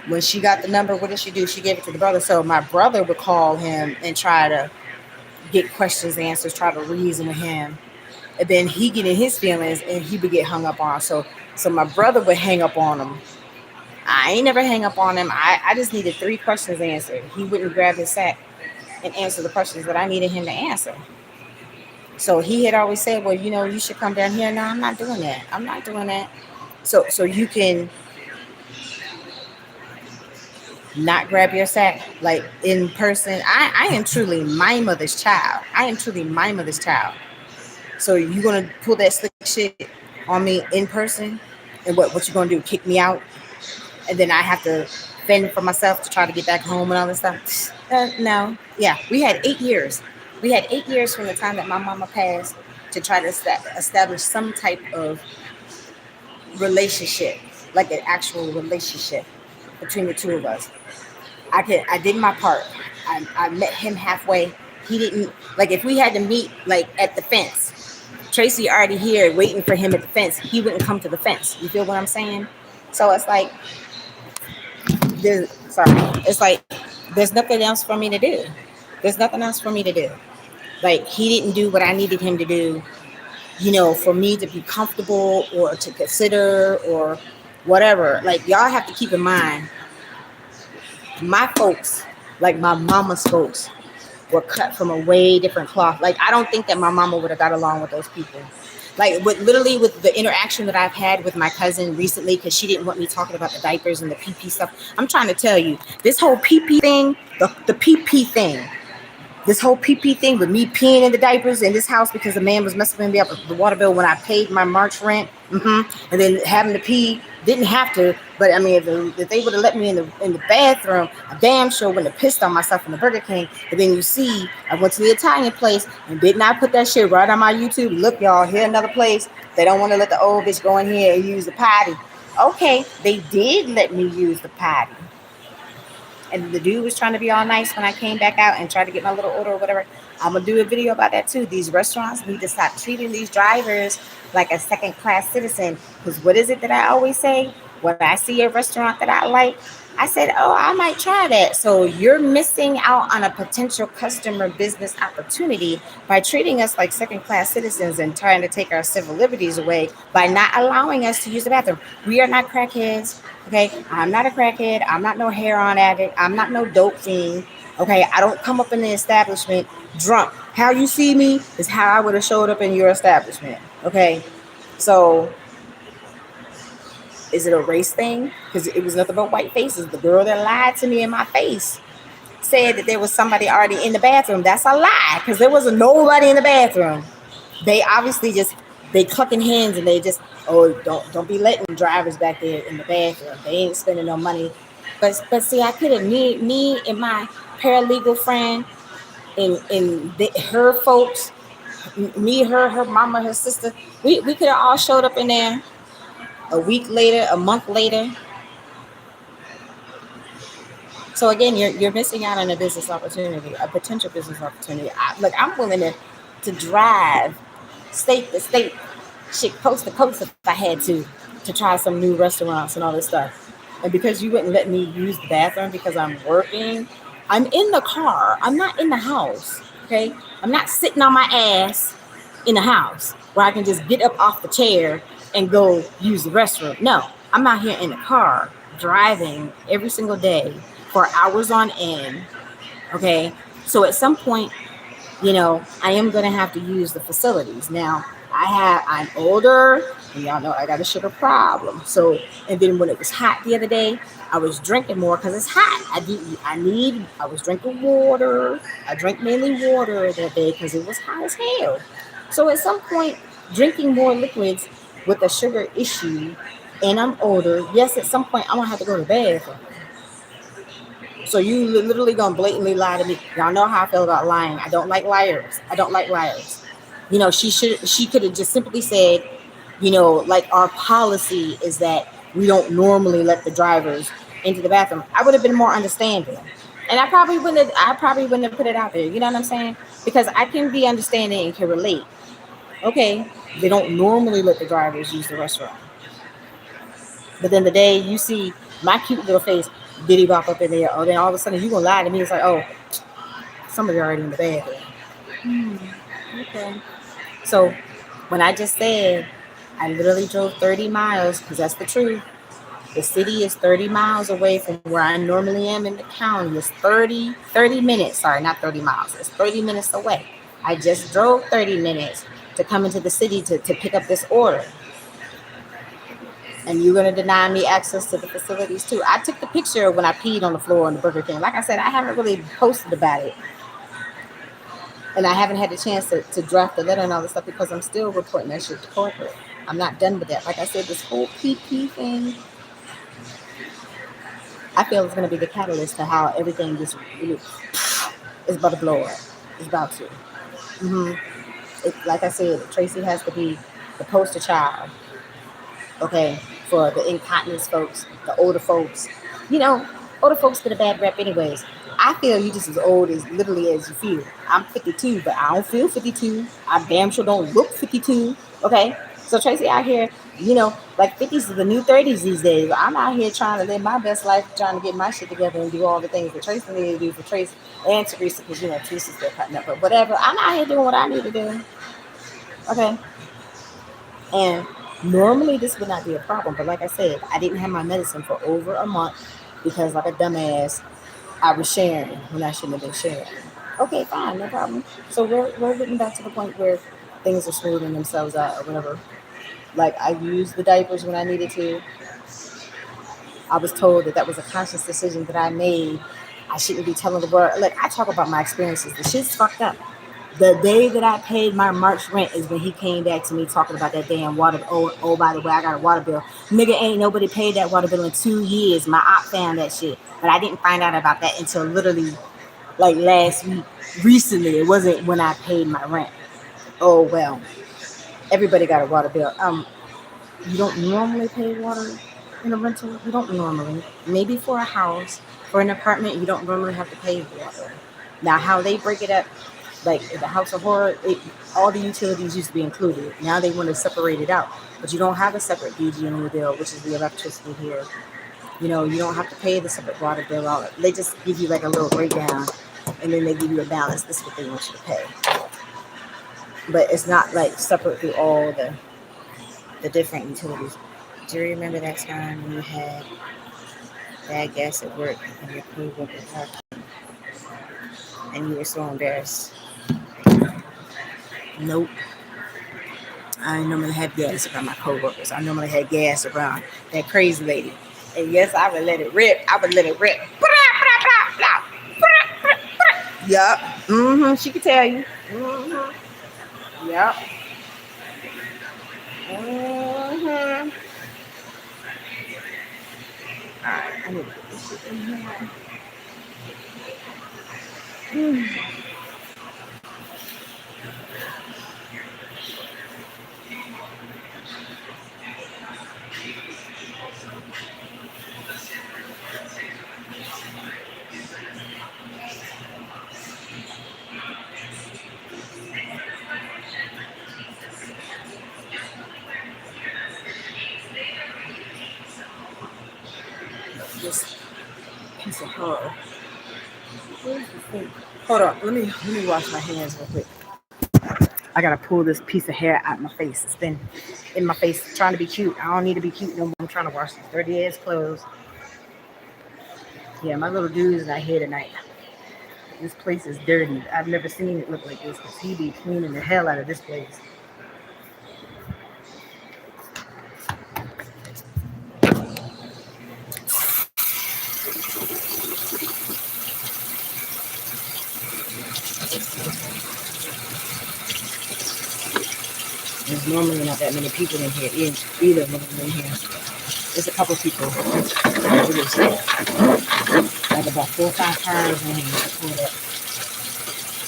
When she got the number, what did she do? She gave it to the brother. So my brother would call him and try to get questions answers, try to reason with him. And then he get in his feelings and he would get hung up on. So my brother would hang up on him. I ain't never hang up on him. I just needed 3 questions answered. He wouldn't grab his sack and answer the questions that I needed him to answer. So he had always said, well, you know, you should come down here. No, I'm not doing that. I'm not doing that. So you can not grab your sack like in person. I am truly my mother's child. I am truly my mother's child. So you gonna pull that slick shit on me in person, and what you gonna do? Kick me out, and then I have to fend for myself to try to get back home and all this stuff? No. Yeah, we had 8 years. We had 8 years from the time that my mama passed to try to establish some type of relationship, like an actual relationship between the two of us. I did my part. I met him halfway. He didn't, like, if we had to meet like at the fence, Traci already here waiting for him at the fence. He wouldn't come to the fence. You feel what I'm saying? So it's like it's like there's nothing else for me to do. There's nothing else for me to do. Like, he didn't do what I needed him to do. for me to be comfortable or to consider or whatever. Like, y'all have to keep in mind, my folks, like my mama's folks, were cut from a way different cloth. Like, I don't think that my mama would have got along with those people. Like, with the interaction that I've had with my cousin recently, because she didn't want me talking about the diapers and the pee pee stuff. I'm trying to tell you, this whole pee pee thing, the pee pee thing, this whole pee pee thing with me peeing in the diapers in this house because the man was messing me up with the water bill when I paid my March rent, and then having to pee, didn't have to, but I mean, if they would have let me in the bathroom, I damn sure wouldn't have pissed on myself in the Burger King. But then you see, I went to the Italian place and did not put that shit right on my YouTube. Look, y'all, here another place. They don't want to let the old bitch go in here and use the potty. Okay, they did let me use the potty. And the dude was trying to be all nice when I came back out and tried to get my little order or whatever. I'm gonna do a video about that too. These restaurants need to stop treating these drivers like a second class citizen. Because what is it that I always say? When I see a restaurant that I like, I said, oh, I might try that. So you're missing out on a potential customer business opportunity by treating us like second class citizens and trying to take our civil liberties away by not allowing us to use the bathroom. We are not crackheads. Okay, I'm not a crackhead. I'm not no heroin addict. I'm not no dope fiend. Okay, I don't come up in the establishment drunk. How you see me is how I would have showed up in your establishment. Okay, so is it a race thing? Because it was nothing but white faces. The girl that lied to me in my face said that there was somebody already in the bathroom. That's a lie, because there wasn't nobody in the bathroom. They obviously just, they clucking hands and they just, oh, don't be letting drivers back there in the bathroom. They ain't spending no money. But see, I could have, me and my paralegal friend and her folks, me, her mama, her sister, we could have all showed up in there a week later, a month later. So again, you're missing out on a business opportunity, a potential business opportunity. I'm willing to drive state to state, shit, coast to coast if I had to try some new restaurants and all this stuff. And because you wouldn't let me use the bathroom because I'm working, I'm in the car. I'm not in the house. Okay, I'm not sitting on my ass in the house where I can just get up off the chair and go use the restroom. No, I'm out here in the car driving every single day for hours on end. Okay, so at some point, I am going to have to use the facilities. Now, I'm older, and y'all know I got a sugar problem. So, and then when it was hot the other day, I was drinking more because it's hot. I was drinking water. I drank mainly water that day because it was hot as hell. So at some point, drinking more liquids with a sugar issue, and I'm older, yes, at some point I'm going to have to go to the bathroom. So you literally gonna blatantly lie to me. Y'all know how I feel about lying. I don't like liars. I don't like liars. She could have just simply said, like, our policy is that we don't normally let the drivers into the bathroom. I would have been more understanding. And I probably wouldn't have put it out there. You know what I'm saying? Because I can be understanding and can relate. Okay, they don't normally let the drivers use the restaurant. But then the day you see my cute little face diddy bop up in there, oh, then all of a sudden you gonna lie to me. It's like, oh, somebody already in the bathroom. Okay. So when I just said I literally drove 30 miles, because that's the truth. The city is 30 miles away from where I normally am in the county. It's 30 minutes. Sorry, not 30 miles. It's 30 minutes away. I just drove 30 minutes to come into the city to pick up this order. And you're going to deny me access to the facilities too. I took the picture when I peed on the floor in the Burger King. Like I said, I haven't really posted about it. And I haven't had the chance to draft the letter and all this stuff because I'm still reporting that shit to corporate. I'm not done with that. Like I said, this whole PP thing, I feel it's going to be the catalyst to how everything just really is about to blow up. It's about to. Like I said, Traci has to be the poster child, okay, for the incontinence folks, the older folks. Older folks get a bad rep anyways. I feel you just as old as literally as you feel. I'm 52, but I don't feel 52. I damn sure don't look 52, okay? So Traci out here, like 50s is the new 30s these days. I'm out here trying to live my best life, trying to get my shit together and do all the things that Traci needs to do for Traci and Teresa, because, Teresa's still cutting up. But whatever, I'm out here doing what I need to do, okay? And normally this would not be a problem, but like I said, I didn't have my medicine for over a month because, like a dumbass, I was sharing when I shouldn't have been sharing. Okay, fine, no problem. So we're getting back to the point where things are smoothing themselves out or whatever. Like I used the diapers when I needed to. I was told that that was a conscious decision that I made. I shouldn't be telling the world. Like I talk about my experiences. The shit's fucked up. The day that I paid my March rent is when he came back to me talking about that damn water. Oh, by the way, I got a water bill. Nigga, ain't nobody paid that water bill in 2 years. My op found that shit, but I didn't find out about that until literally like last week. Recently, it wasn't when I paid my rent. Oh well, everybody got a water bill. You don't normally pay water in a rental. You don't normally. Maybe for a house, for an apartment, you don't normally have to pay water. Now, how they break it up, like the House of Horror, all the utilities used to be included. Now they want to separate it out, but you don't have a separate BG&E bill, which is the electricity here. You know, you don't have to pay the separate water bill. All they just give you like a little breakdown, and then they give you a balance. This is what they want you to pay, but it's not like separate through all the different utilities. Do you remember that time when you had bad gas at work and your coworker parked and you were so embarrassed? Nope. I normally have gas around my coworkers. I normally had gas around that crazy lady. And yes, I would let it rip. I would let it rip. Yup. She could tell you. Yup. Alright, I need to put this shit in here. This piece of horror. Hold on, let me wash my hands real quick. I gotta pull this piece of hair out my face. It's been in my face trying to be cute. I don't need to be cute no more. I'm trying to wash these dirty ass clothes. Yeah, my little dude's not here tonight. This place is dirty. I've never seen it look like this because he be cleaning the hell out of this place. There's normally not that many people in here either when I'm in here. There's a couple people. There's like about 4 or 5 cars in here.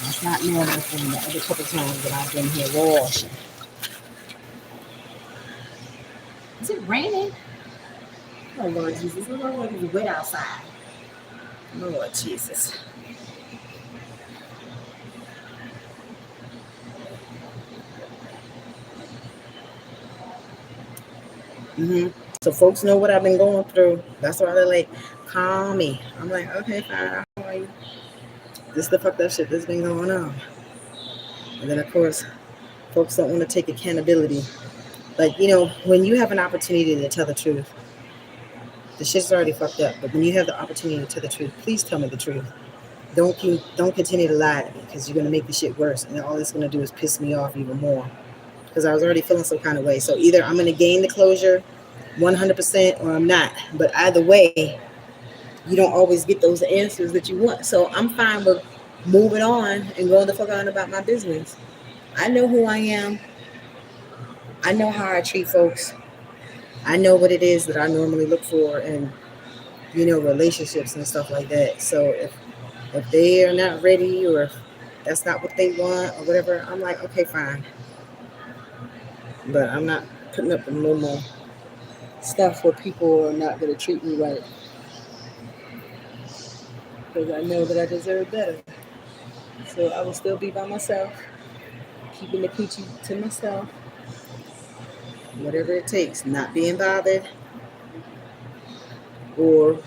That's not normal for me. The other couple times that I've been here washing. Is it raining? Oh Lord Jesus, it looks like it's wet outside. Lord Jesus. So folks know what I've been going through. That's why they're like, call me. I'm like, okay, fine. How are you? This is the fucked up shit that's been going on. And then of course, folks don't want to take accountability. Like, you know, when you have an opportunity to tell the truth, the shit's already fucked up. But when you have the opportunity to tell the truth, please tell me the truth. Don't continue to lie to me because you're gonna make the shit worse, and all it's gonna do is piss me off even more. Because I was already feeling some kind of way. So either I'm gonna gain the closure 100% or I'm not. But either way, you don't always get those answers that you want. So I'm fine with moving on and going the fuck on about my business. I know who I am. I know how I treat folks. I know what it is that I normally look for in, you know, relationships and stuff like that. So if they are not ready or if that's not what they want or whatever, I'm like, okay, fine. But I'm not putting up with no more stuff where people are not going to treat me right. Because I know that I deserve better. So I will still be by myself, keeping the coochie to myself, whatever it takes, not being bothered or,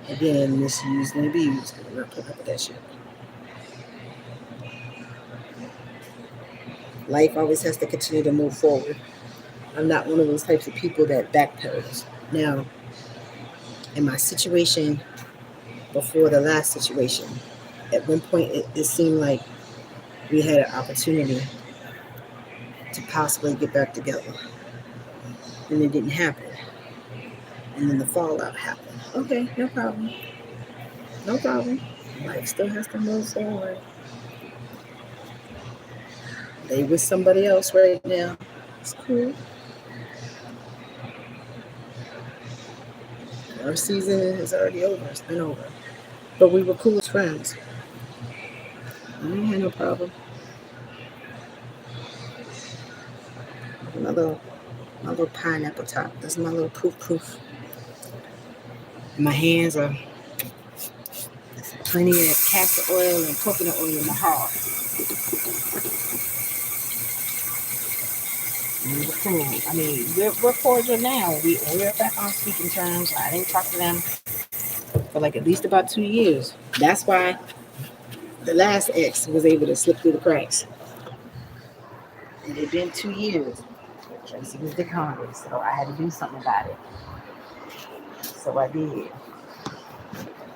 again, misused and abused. I'm not putting up with that shit. Life always has to continue to move forward. I'm not one of those types of people that backpedals. Now, in my situation before the last situation, at one point it seemed like we had an opportunity to possibly get back together. And it didn't happen. And then the fallout happened. Okay, no problem. No problem. Life still has to move forward. They with somebody else right now. It's cool. Our season is already over. It's been over. But we were cool as friends. I ain't had no problem. My little pineapple top. That's my little poof. My hands are plenty of castor oil and coconut oil in my heart. We were cool. I mean, we're cordial now. We're back on speaking terms. I didn't talk to them for like at least about 2 years. That's why the last ex was able to slip through the cracks. It had been 2 years. Tracy was declined, so I had to do something about it. So I did.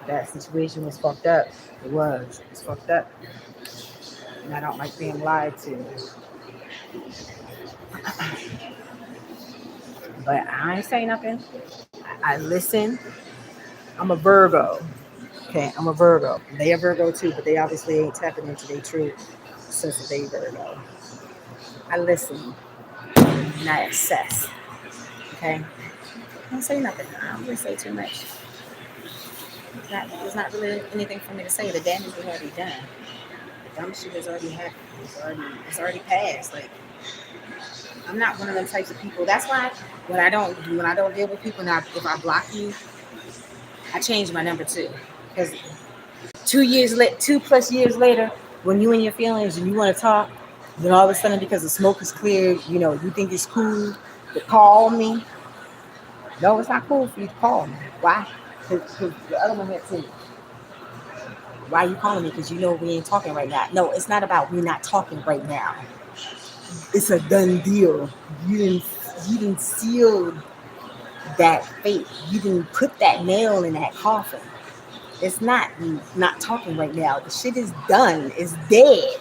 That situation was fucked up. It was. It's fucked up. And I don't like being lied to. But I ain't say nothing. I listen. I'm a Virgo. Okay, I'm a Virgo. They are Virgo too, but they obviously ain't tapping into their true sense of they Virgo. I listen and I assess. Okay? I don't say nothing. I don't really say too much. There's not really anything for me to say. The damage is already done. The dumb shit has already happened. It's already passed. Like, I'm not one of them types of people. That's why when I don't deal with people now, if I block you, I change my number too. Because 2 plus years later, when you in your feelings and you want to talk, then all of a sudden because the smoke is cleared, you think it's cool to call me. No, it's not cool for you to call me. Why? Because the other one had said, why are you calling me? Because you know we ain't talking right now. No, it's not about we not talking right now. It's a done deal. You didn't seal that fate. You didn't put that nail in that coffin. It's not talking right now. The shit is done. It's dead.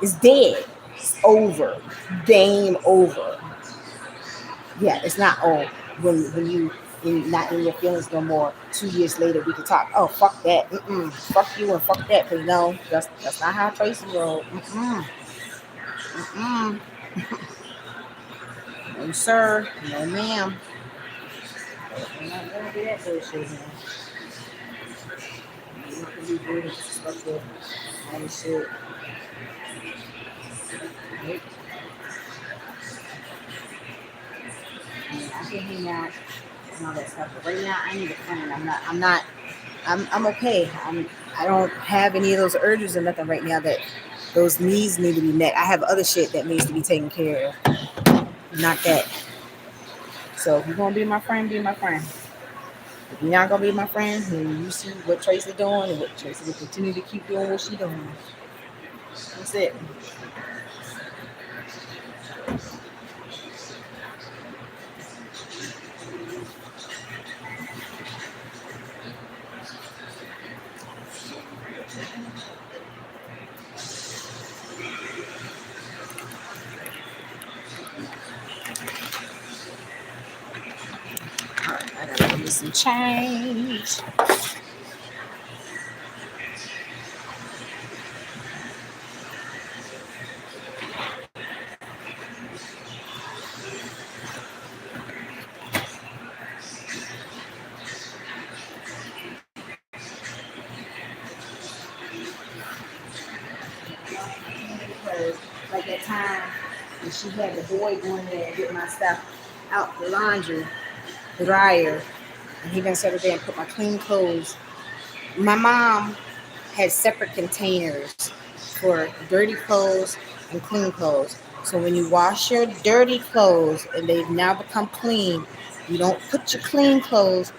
It's dead. It's over. Game over. Yeah, it's not when you not in your feelings no more. 2 years later we can talk. Oh fuck that. Fuck you and fuck that. Cause no, that's not how Tracy rolled. Mm-mm. No sir. No ma'am. I'm not gonna do that bullshit, man. I'm not gonna be rude and disrespectful. All this shit. Right? I mean, I can hang out and all that stuff, but right now I need a friend. I'm okay. I don't have any of those urges or nothing right now that those needs need to be met. I have other shit that needs to be taken care of. Not that. So if you're gonna be my friend, be my friend. If you're not gonna be my friend, then you see what Tracy doing and what Tracy will continue to keep doing what she doing. That's it. Alright, I gotta give me some change. Because like that time when she had the boy going there and get my stuff out the laundry dryer, and he done settled there and put my clean clothes. My mom had separate containers for dirty clothes and clean clothes. So when you wash your dirty clothes and they've now become clean, you don't put your clean clothes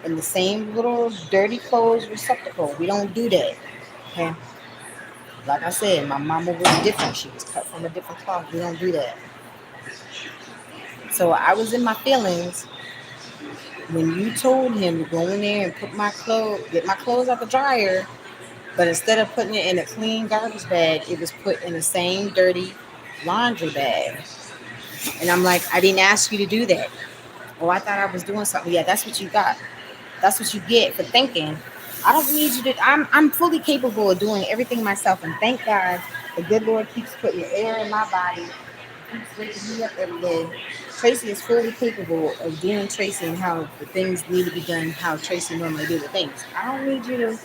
in the same little dirty clothes receptacle. We don't do that. Okay. Like I said, my mama was different. She was cut from a different cloth. We don't do that. So I was in my feelings when you told him to go in there and get my clothes out the dryer, but instead of putting it in a clean garbage bag, it was put in the same dirty laundry bag. And I'm like, I didn't ask you to do that. Oh, I thought I was doing something. Yeah, that's what you got. That's what you get for thinking. I don't need you to. I'm fully capable of doing everything myself, and thank God the good Lord keeps putting air in my body, keeps waking me up every day. Traci is fully capable of doing Traci and how the things need to be done, how Traci normally do the things. I don't need you to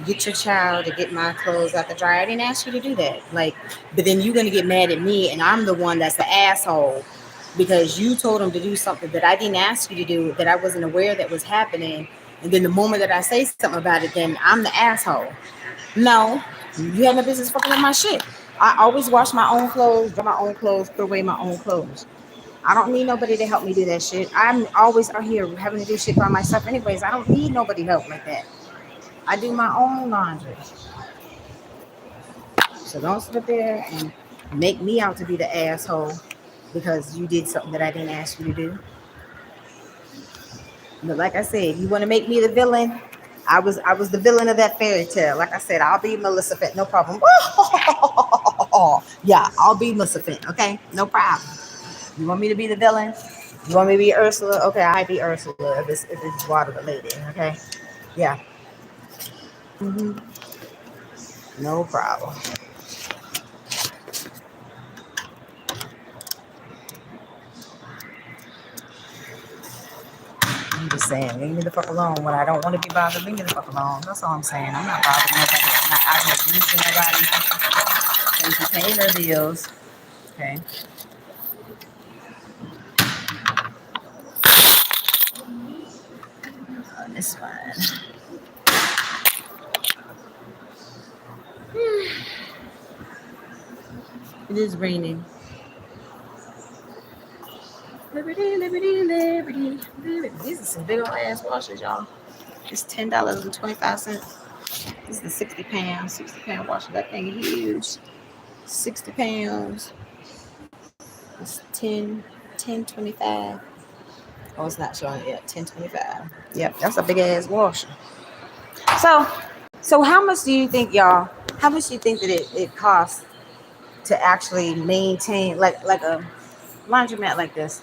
get your child to get my clothes out the dryer. I didn't ask you to do that. Like, but then you're gonna get mad at me, and I'm the one that's the asshole because you told him to do something that I didn't ask you to do, that I wasn't aware that was happening. And then the moment that I say something about it, then I'm the asshole. No, you have no business fucking with my shit. I always wash my own clothes, dry my own clothes, put away my own clothes. I don't need nobody to help me do that shit. I'm always out here having to do shit by myself anyways. I don't need nobody help like that. I do my own laundry. So don't sit up there and make me out to be the asshole because you did something that I didn't ask you to do. But like I said, if you want to make me the villain, I was the villain of that fairy tale. Like I said, I'll be Melissa Fent, no problem. Yeah, I'll be Melissa Fent, okay? No problem. You want me to be the villain? You want me to be Ursula? Okay, I be Ursula if it's water related, okay? Yeah. Hmm. No problem. I'm just saying, leave me the fuck alone. When I don't want to be bothered, leave me the fuck alone. That's all I'm saying. I'm not bothering nobody. I'm not out here using nobody. And she paying her bills. Okay. It's fine. It is raining. Liberty, liberty, liberty, liberty. These are some big old ass washers, y'all. It's $10.25. This is the 60 pound washer. That thing is huge. 60 pounds. It's 10.25. Oh, it's not showing it yet. 10.25. Yep, that's a big ass washer. So, so how much do you think, y'all? How much do you think that it costs to actually maintain like a laundromat like this?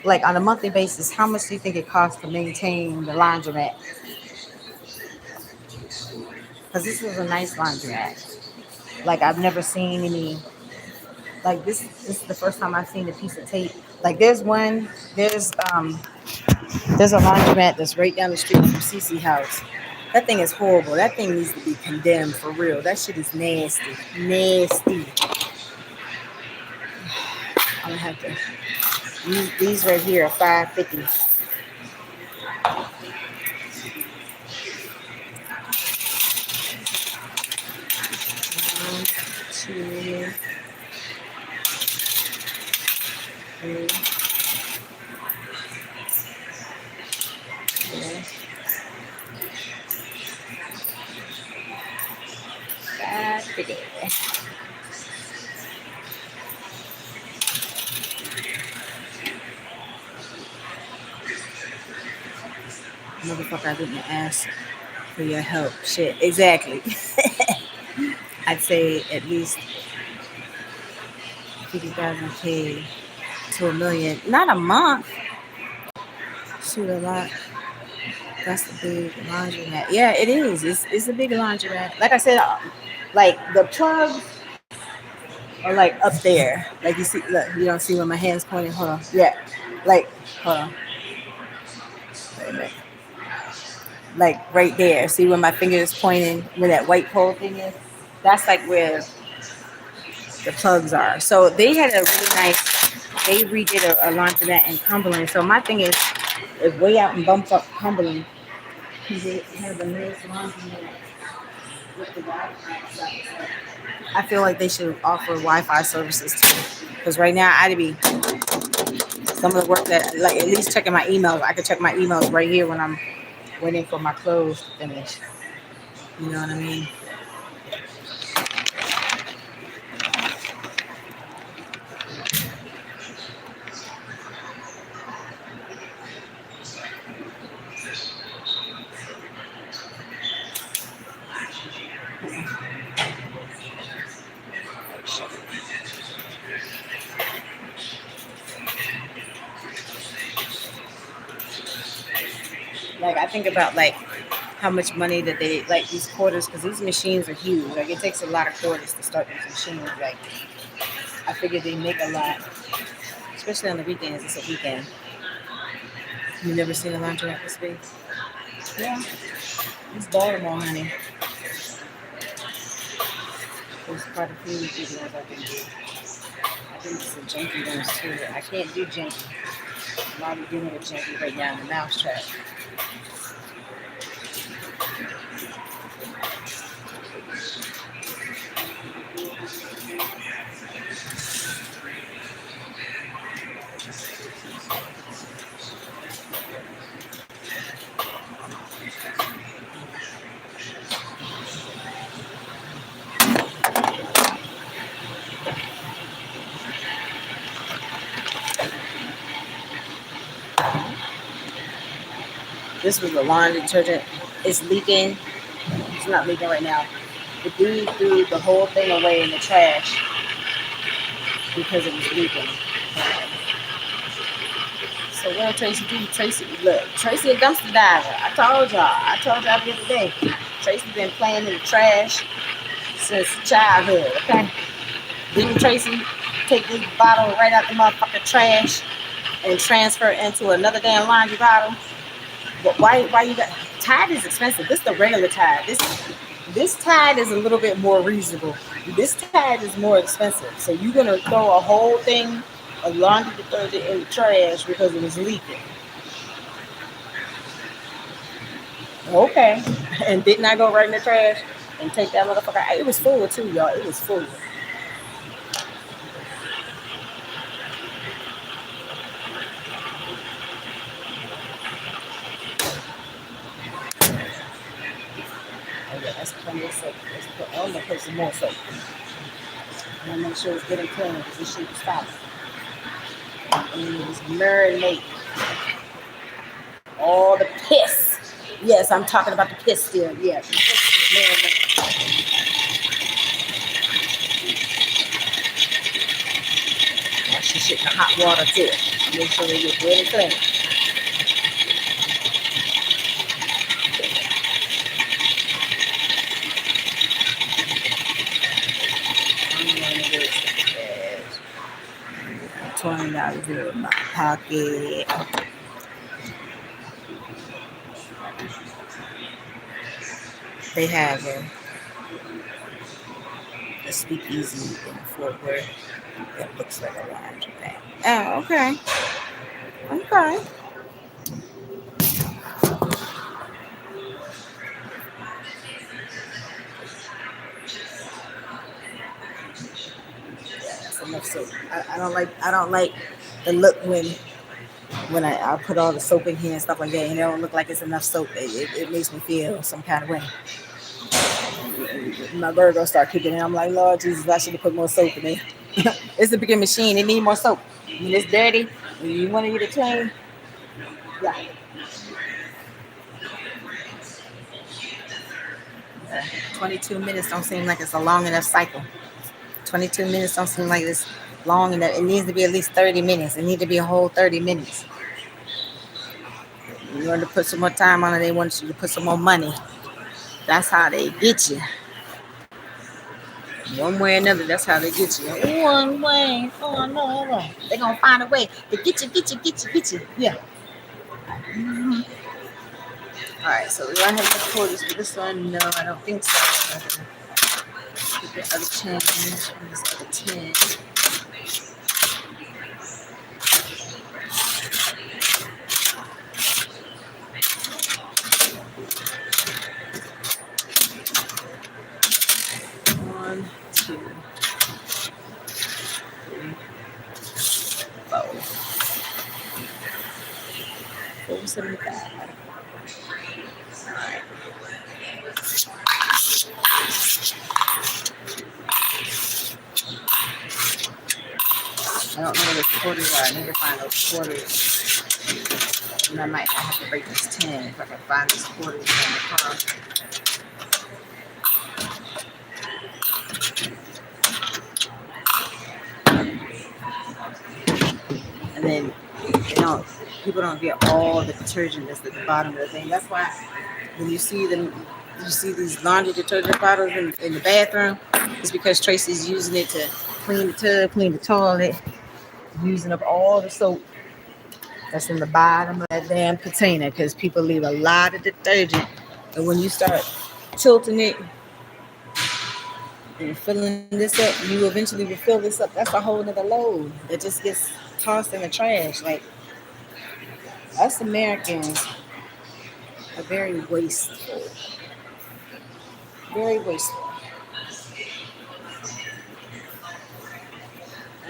Like on a monthly basis, how much do you think it costs to maintain the laundromat? Because this is a nice laundromat. Like I've never seen any. Like this is the first time I've seen a piece of tape. Like there's a laundromat that's right down the street from CC House. That thing is horrible. That thing needs to be condemned for real. That shit is nasty, nasty. I'm gonna have to. These right here are $5.50. 2, 3, 4, 5.50. Motherfucker, I didn't ask for your help. Shit, exactly. I'd say at least 50,000 K to a million. Not a month. Shoot, a lot. That's the big laundromat. Yeah, it is. It's a big laundromat. Like I said, like the plugs are like up there. Like you see, look, you don't see where my hands pointing. Hold on. Yeah, like hold on. Wait a minute. Like right there. See where my finger is pointing? Where that white pole thing is? That's like where the plugs are. So they had a really nice. They redid a laundromat in Cumberland. So my thing is way out in bump up Cumberland. They have a nice laundromat with the Wi-Fi. I feel like they should offer Wi-Fi services too. Because right now, I'd be some of the work that, like, at least checking my emails. I could check my emails right here when I'm waiting for my clothes to finish. You know what I mean? Like I think about like how much money that they like these quarters because these machines are huge. Like it takes a lot of quarters to start these machines. Like I figure they make a lot, especially on the weekends. It's a weekend. You never seen a laundrette this big? Yeah, it's Baltimore, honey. There's quite a few videos I can do. I think it's a junkie dance too. I can't do junkie. I'm already doing a junkie right now in the mousetrap. This was a laundry detergent. It's leaking. It's not leaking right now. The dude threw the whole thing away in the trash because it was leaking. So what Tracy do? Tracy, look, Tracy a dumpster diver. I told y'all. I told y'all the other day. Tracy been playing in the trash since childhood. Okay. Didn't Tracy take this bottle right out the motherfucking trash and transfer it into another damn laundry bottle? But why you got Tide is expensive. This is the regular Tide. This Tide is a little bit more reasonable. This Tide is more expensive. So you're gonna throw a whole thing of laundry detergent in the trash because it was leaking. Okay. And didn't I go right in the trash and take that motherfucker out? It was full too, y'all. It was full. Oh yeah, that's plenty of soap. I'm gonna put some more soap. I'm gonna make sure it's getting clean because this shit is stopping. And it was marinate. All the piss. Yes, I'm talking about the piss still. Yes, the piss is marinate. Wash the shit in hot water too. Make sure they get really clean. $20 in my pocket. They have a speakeasy in Fort Worth that looks like a lounge. Oh, okay. Okay. That's enough soap. I don't like the look when I put all the soap in here and stuff like that, and it don't look like it's enough soap. It makes me feel some kind of way. My bird gonna start kicking in. I'm like, Lord Jesus, I should have put more soap in it. It's a bigger machine. It need more soap. When it's dirty, when you want to get it clean, yeah. 22 minutes don't seem like it's a long enough cycle. 22 minutes don't seem like it's long enough. It needs to be at least 30 minutes. It needs to be a whole 30 minutes. You want to put some more time on it, they want you to put some more money. That's how they get you. One way or another, that's how they get you. One way or another. They're going to find a way to get you, get you, get you, get you. Yeah. Mm-hmm. All right, so do I have the quarters for this one? No, I don't think so. I'm going to put the other change on this other 10. One, two, three, 475. All right. I don't know where the quarters are. I need to find those quarters. And I might have to break this 10 if I can find these quarters in the car. And then, people don't get all the detergent that's at the bottom of the thing. That's why when you see them, you see these laundry detergent bottles in the bathroom, it's because Tracy's using it to clean the tub, clean the toilet, using up all the soap that's in the bottom of that damn container because people leave a lot of detergent. And when you start tilting it and filling this up, you eventually will fill this up. That's a whole nother load that just gets tossed in the trash. Like, us Americans are very wasteful. Very wasteful.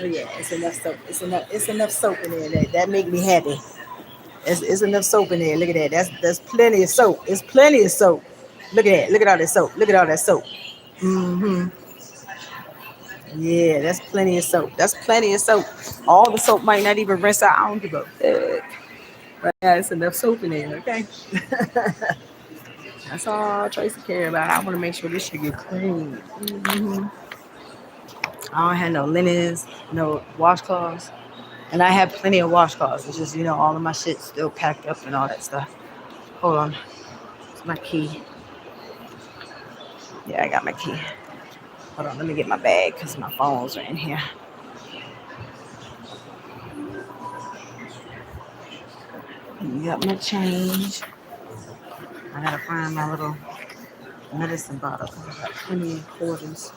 Oh yeah, it's enough soap. It's enough soap in there. That make me happy. It's enough soap in there. Look at that. That's plenty of soap. It's plenty of soap. Look at that. Look at all that soap. Look at all that soap. Mm-hmm. Yeah, that's plenty of soap. That's plenty of soap. All the soap might not even rinse out. I don't give a fuck. But yeah, it's enough soap in there, okay? That's all Tracy care about. I want to make sure this shit get clean. Mm-hmm. I don't have no linens, no washcloths. And I have plenty of washcloths. It's just, all of my shit still packed up and all that stuff. Hold on. It's my key. Yeah, I got my key. Hold on, let me get my bag because my phones are in here. Got my change. I gotta find my little medicine bottle. I got plenty of quarters.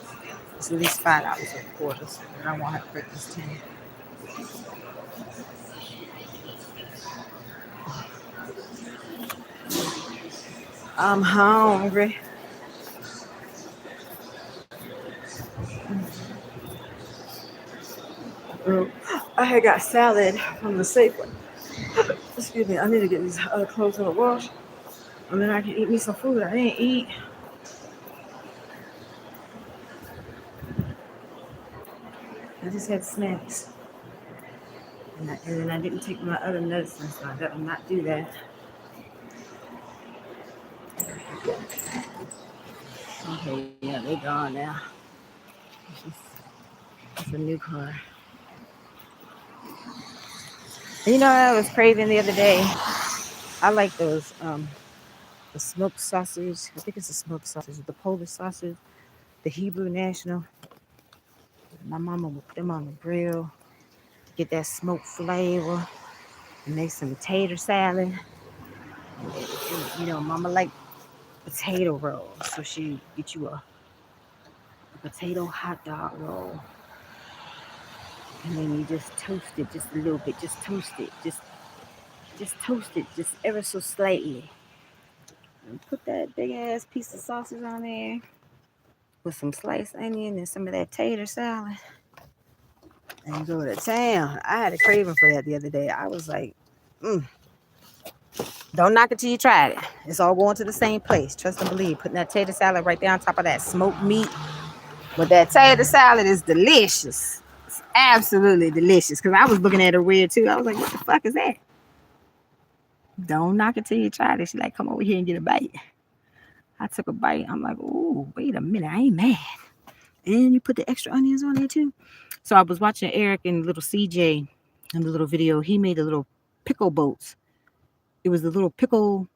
It's at least $5 worth of quarters. And I want to break this 10. I'm hungry. I had got salad from the Safeway. Excuse me, I need to get these clothes in the wash. And then I can eat me some food I didn't eat. I just had snacks. And then I didn't take my other medicine, so I better not do that. Okay, yeah, they're gone now. It's a new car. And I was craving the other day. I like those, the smoked sausage. I think it's a smoked sausage. The Polish sausage, the Hebrew National. My mama would put them on the grill to get that smoked flavor and make some tater salad. And, mama liked potato rolls, so she get you a potato hot dog roll. And then you just toast it just a little bit. Just toast it. Just toast it just ever so slightly. And put that big ass piece of sausage on there with some sliced onion and some of that tater salad. And go to town. I had a craving for that the other day. I was like, don't knock it till you try it. It's all going to the same place. Trust and believe. Putting that tater salad right there on top of that smoked meat. But that tater salad is delicious. It's absolutely delicious. Because I was looking at her weird too. I was like, what the fuck is that? Don't knock it till you try it. She's like, come over here and get a bite. I took a bite. I'm like, ooh, wait a minute. I ain't mad. And you put the extra onions on there too. So I was watching Eric and little CJ in the little video. He made the little pickle boats. It was the little pickle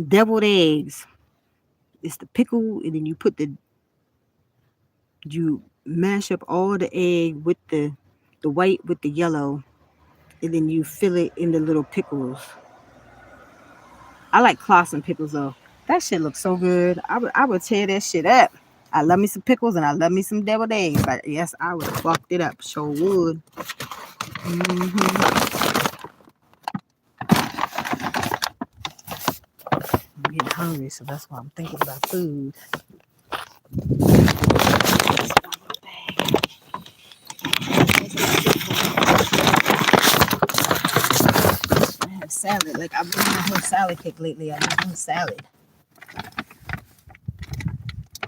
deviled eggs. It's the pickle, and then you mash up all the egg with the white with the yellow, and then you fill it in the little pickles. I like Clausen pickles though. That shit looks so good. I would tear that shit up. I love me some pickles and I love me some deviled eggs. But yes, I would have fucked it up. Sure would. I'm getting hungry, so that's why I'm thinking about food. I have salad. Like, I've been on a whole salad kick lately. I just want salad.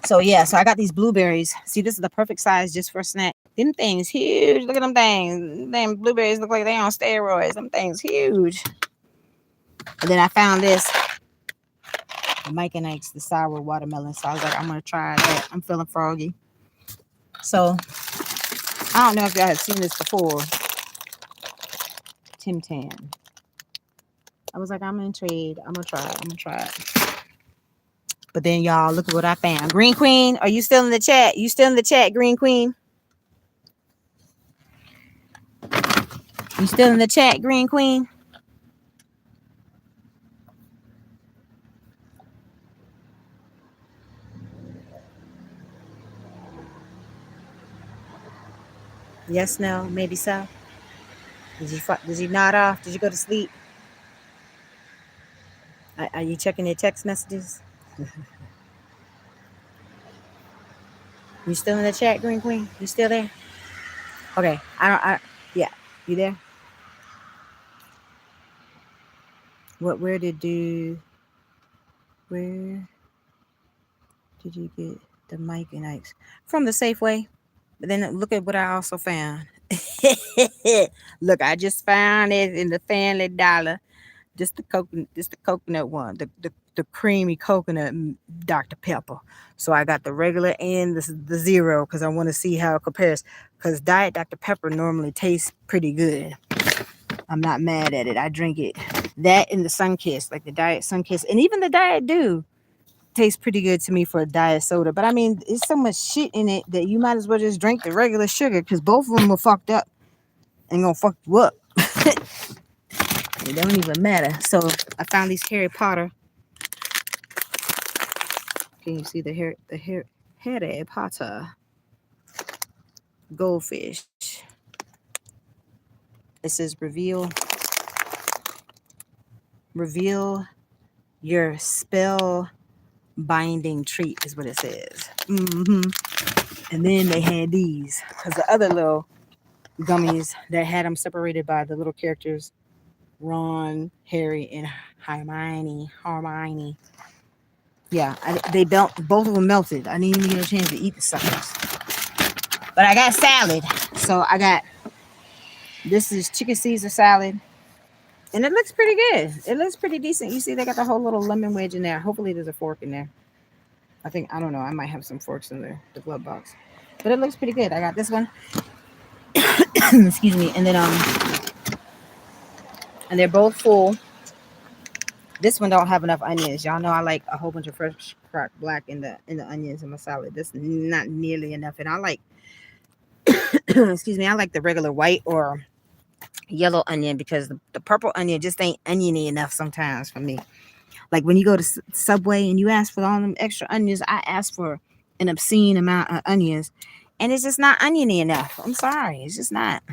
So yeah, so I got these blueberries. See, this is the perfect size just for a snack. Them things huge. Look at them things. Them blueberries look like they on steroids. Them things huge. And then I found this. Mike and Ike's, the sour watermelon. So I was like, I'm going to try that. I'm feeling froggy. So I don't know if y'all have seen this before. Tim Tam. I was like, I'm in trade. I'm gonna try it. But then y'all, look at what I found. Green Queen, are you still in the chat? You still in the chat, Green Queen? You still in the chat, Green Queen? Yes, no, maybe so. Did you nod off? Did you go to sleep? Are you checking your text messages? You still in the chat, Green Queen? You still there? Okay. Yeah. You there? Where did you get the Mike and Ike's? From the Safeway. But then look at what I also found. Look, I just found it in the Family Dollar. This the coconut one, the creamy coconut Dr. Pepper. So I got the regular and the zero because I want to see how it compares. Because Diet Dr. Pepper normally tastes pretty good. I'm not mad at it. I drink it. That and the Sunkiss, like the Diet Sunkiss, and even the Diet Dew tastes pretty good to me for a diet soda. But I mean, it's so much shit in it that you might as well just drink the regular sugar because both of them are fucked up and gonna fuck you up. It don't even matter. So I found these Harry Potter. Can you see the Harry Potter goldfish? It says reveal your spell binding treat is what it says. And then they had these because the other little gummies that had them separated by the little characters, Ron, Harry, and Hermione. Yeah, both of them melted. I didn't even get a chance to eat the suckers. But I got salad. So this is chicken Caesar salad. And it looks pretty good. It looks pretty decent. You see they got the whole little lemon wedge in there. Hopefully there's a fork in there. I don't know. I might have some forks in there, the glove box. But it looks pretty good. I got this one. Excuse me. And then and they're both full. This one don't have enough onions. Y'all know I like a whole bunch of fresh cracked black in the onions in my salad. This is not nearly enough. And I like excuse me, I like the regular white or yellow onion because the purple onion just ain't oniony enough sometimes for me. Like when you go to Subway and you ask for all them extra onions, I ask for an obscene amount of onions, and it's just not oniony enough. I'm sorry, it's just not.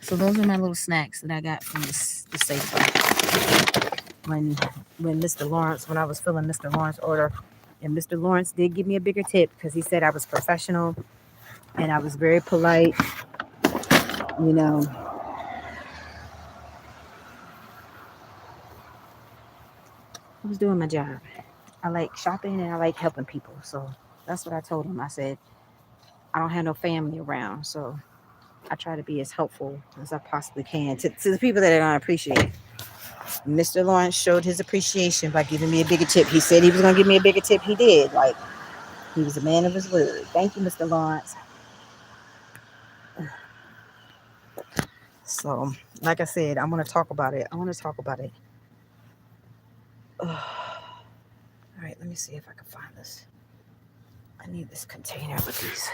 So those are my little snacks that I got from the Safeway. When Mr. Lawrence, when I was filling Mr. Lawrence order, and Mr. Lawrence did give me a bigger tip because he said I was professional and I was very polite. You know. I was doing my job. I like shopping and I like helping people. So that's what I told him. I said, I don't have no family around. So I try to be as helpful as I possibly can to the people that are going to appreciate it. Mr. Lawrence showed his appreciation by giving me a bigger tip. He said he was going to give me a bigger tip. He did. Like, he was a man of his word. Thank you, Mr. Lawrence. So, like I said, I'm going to talk about it. All right, let me see if I can find this. I need this container with these.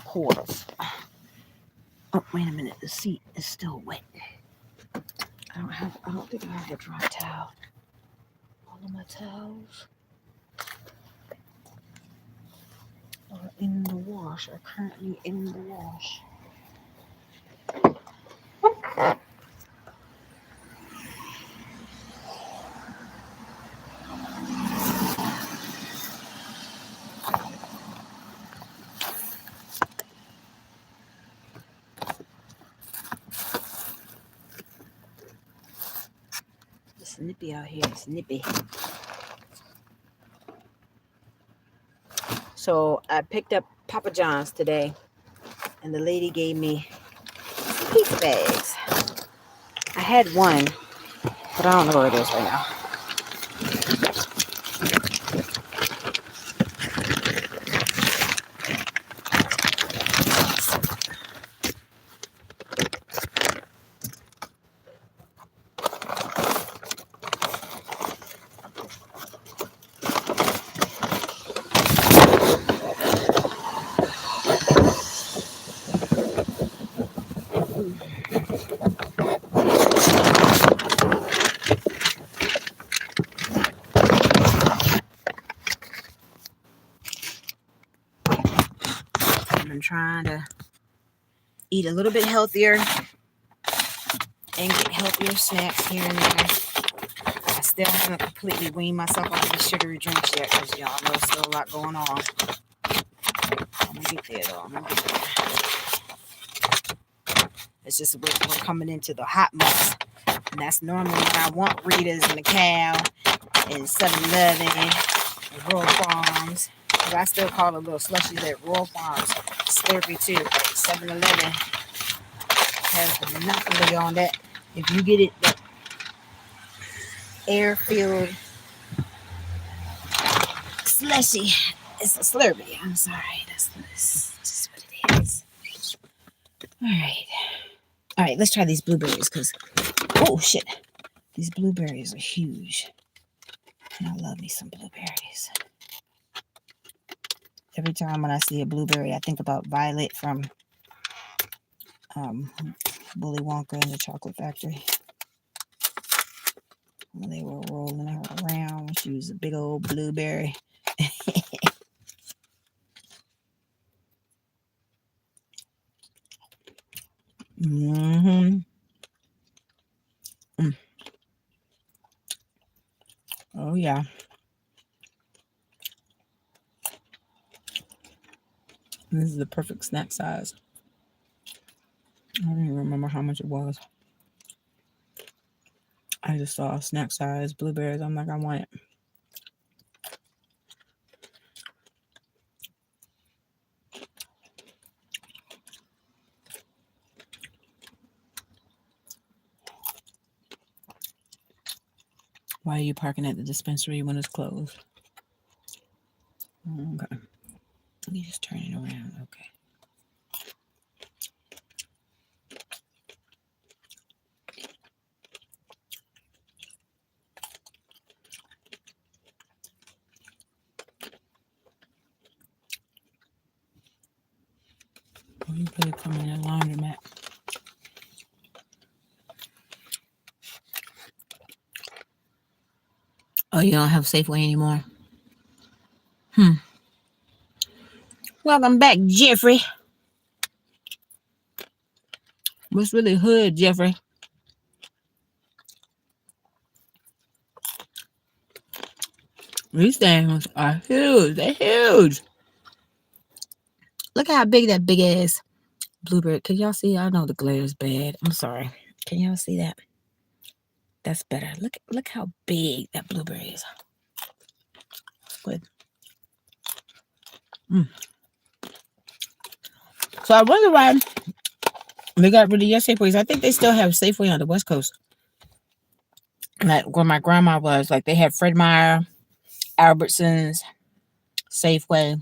Quarters. Oh, wait a minute. The seat is still wet. I don't think I have a dry towel. All of my towels are in the wash. Are currently in the wash. It's nippy out here. It's nippy. So I picked up Papa John's today, and the lady gave me pizza bags. I had one, but I don't know where it is right now. trying to eat a little bit healthier and get healthier snacks here and there. I still haven't completely weaned myself off of the sugary drinks yet because y'all know there's still a lot going on. I'm gonna get there though. I'm gonna get there. It's just we're coming into the hot months, and that's normally when I want Rita's and the Cow and 7-Eleven and Rural Farms. But I still call the little slushies at Rural Farms Slurpee too. 7-Eleven has the monopoly on that. If you get it, the air-filled slushy, it's a Slurpee. I'm sorry, that's just what it is. All right, let's try these blueberries because, oh shit, these blueberries are huge. And I love me some blueberries. Every time when I see a blueberry, I think about Violet from Willy Wonka and the Chocolate Factory. When they were rolling her around, she was a big old blueberry. Mm-hmm. Oh, yeah. This is the perfect snack size. I don't even remember how much it was. I just saw snack size blueberries. I'm like, I want it. Why are you parking at the dispensary when it's closed? Okay. Let me just turn it around. Okay. Oh, you better come in that laundromat. Oh, you don't have Safeway anymore? Welcome back, Jeffrey. What's really hood, Jeffrey? These things are huge. They're huge. Look how big that big ass blueberry. Can y'all see? I know the glare is bad. I'm sorry. Can y'all see that? That's better. Look how big that blueberry is. Good. So I wonder why they got rid of your Safeways. I think they still have Safeway on the West Coast. Like where my grandma was, like they had Fred Meyer, Albertsons, Safeway.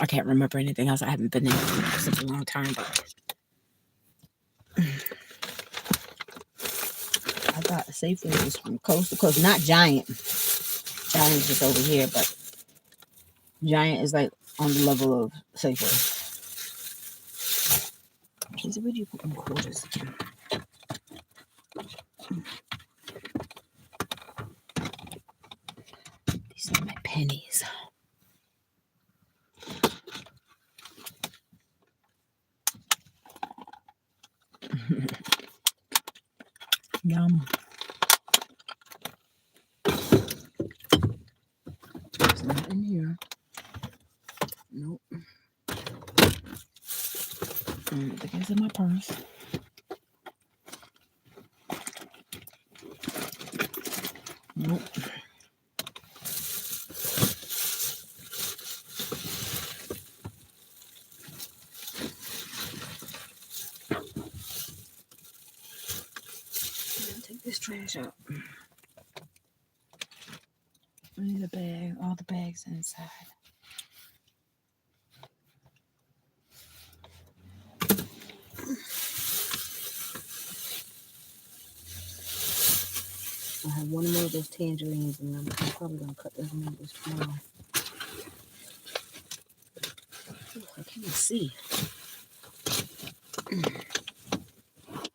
I can't remember anything else. I haven't been there for such a long time, but I thought Safeway was from coast to coast, not Giant. Giant is just over here, but Giant is like on the level of Safeway. Casey, where do you put my quarters? These are my pennies. Yum. It's not in here. Nope. I think it's in my purse. Nope. Take this trash out. I need a bag. All the bags inside. I have one more of those tangerines, and I'm probably gonna cut those mangoes tomorrow. I can't see.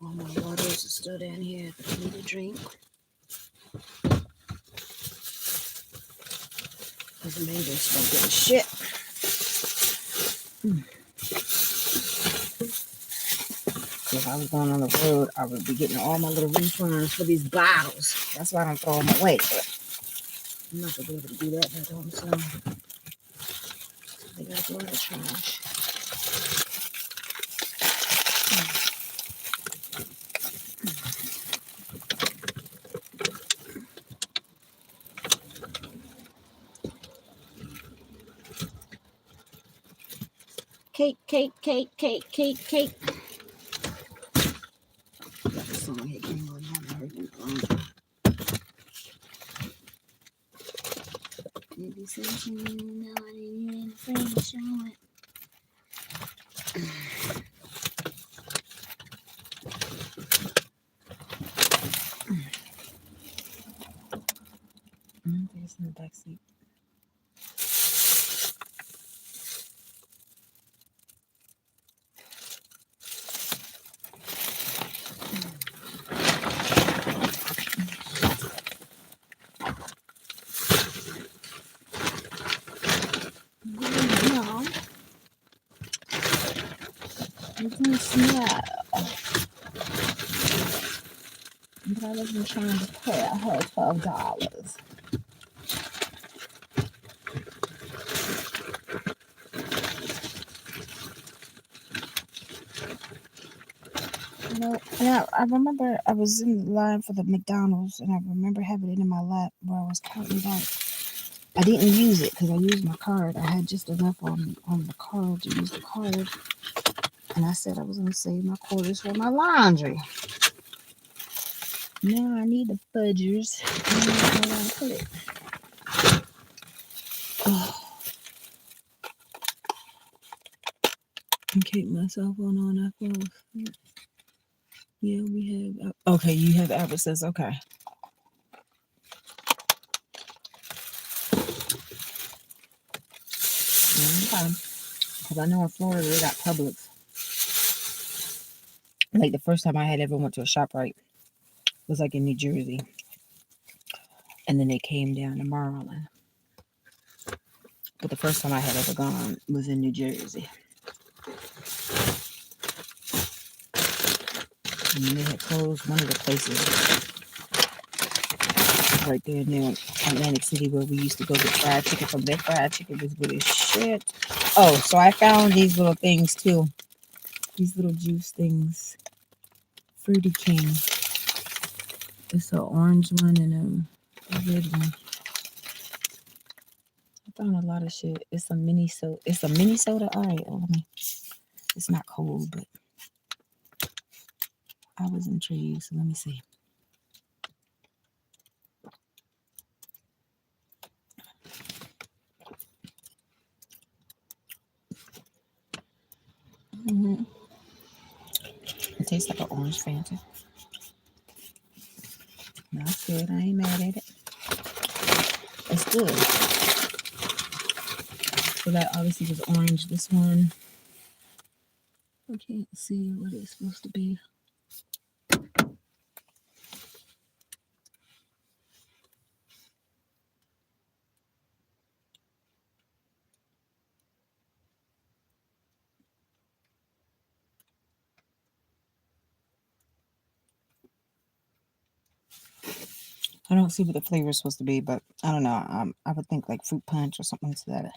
All my waters are still down here. I need a drink. Those mangoes don't give a shit. If I was going on the road, I would be getting all my little refunds for these bottles. That's why I don't throw them away. But I'm not gonna be able to do that at home, so they gotta go in the trash. Cake, cake, cake, cake, cake, cake. Got this song here came on. I haven't heard it in a long time. Maybe something nobody ain't afraid to show it. There's in the back seat. No, it didn't smell. But I wasn't trying to pay her $12. Yeah, I remember I was in line for the McDonald's, and I remember having it in my lap where I was counting back. I didn't use it because I used my card. I had just enough on the card to use the card, and I said I was going to save my quarters for my laundry. Now I need the fudgers. I don't know where to put it. Oh. I keep my cell phone on that phone. Yeah, we have. Okay, you have addresses. Okay. Okay. Because I know in Florida they got Publix. Like the first time I had ever went to a ShopRite was like in New Jersey, and then they came down to Maryland. But the first time I had ever gone was in New Jersey. And they had closed one of the places right there near Atlantic City where we used to go get fried chicken from. Their fried chicken was good as shit. Oh, so I found these little things too. These little juice things. Fruity King. It's an orange one and a red one. I found a lot of shit. It's a mini soda. It's a mini soda. All right, it's not cold, but I was intrigued. So let me see. Mm-hmm. It tastes like an orange Fanta. That's good. I ain't mad at it. It's good. So that obviously was orange. This one, I can't see what it's supposed to be. I don't see what the flavor is supposed to be, but I don't know. I would think like fruit punch or something to that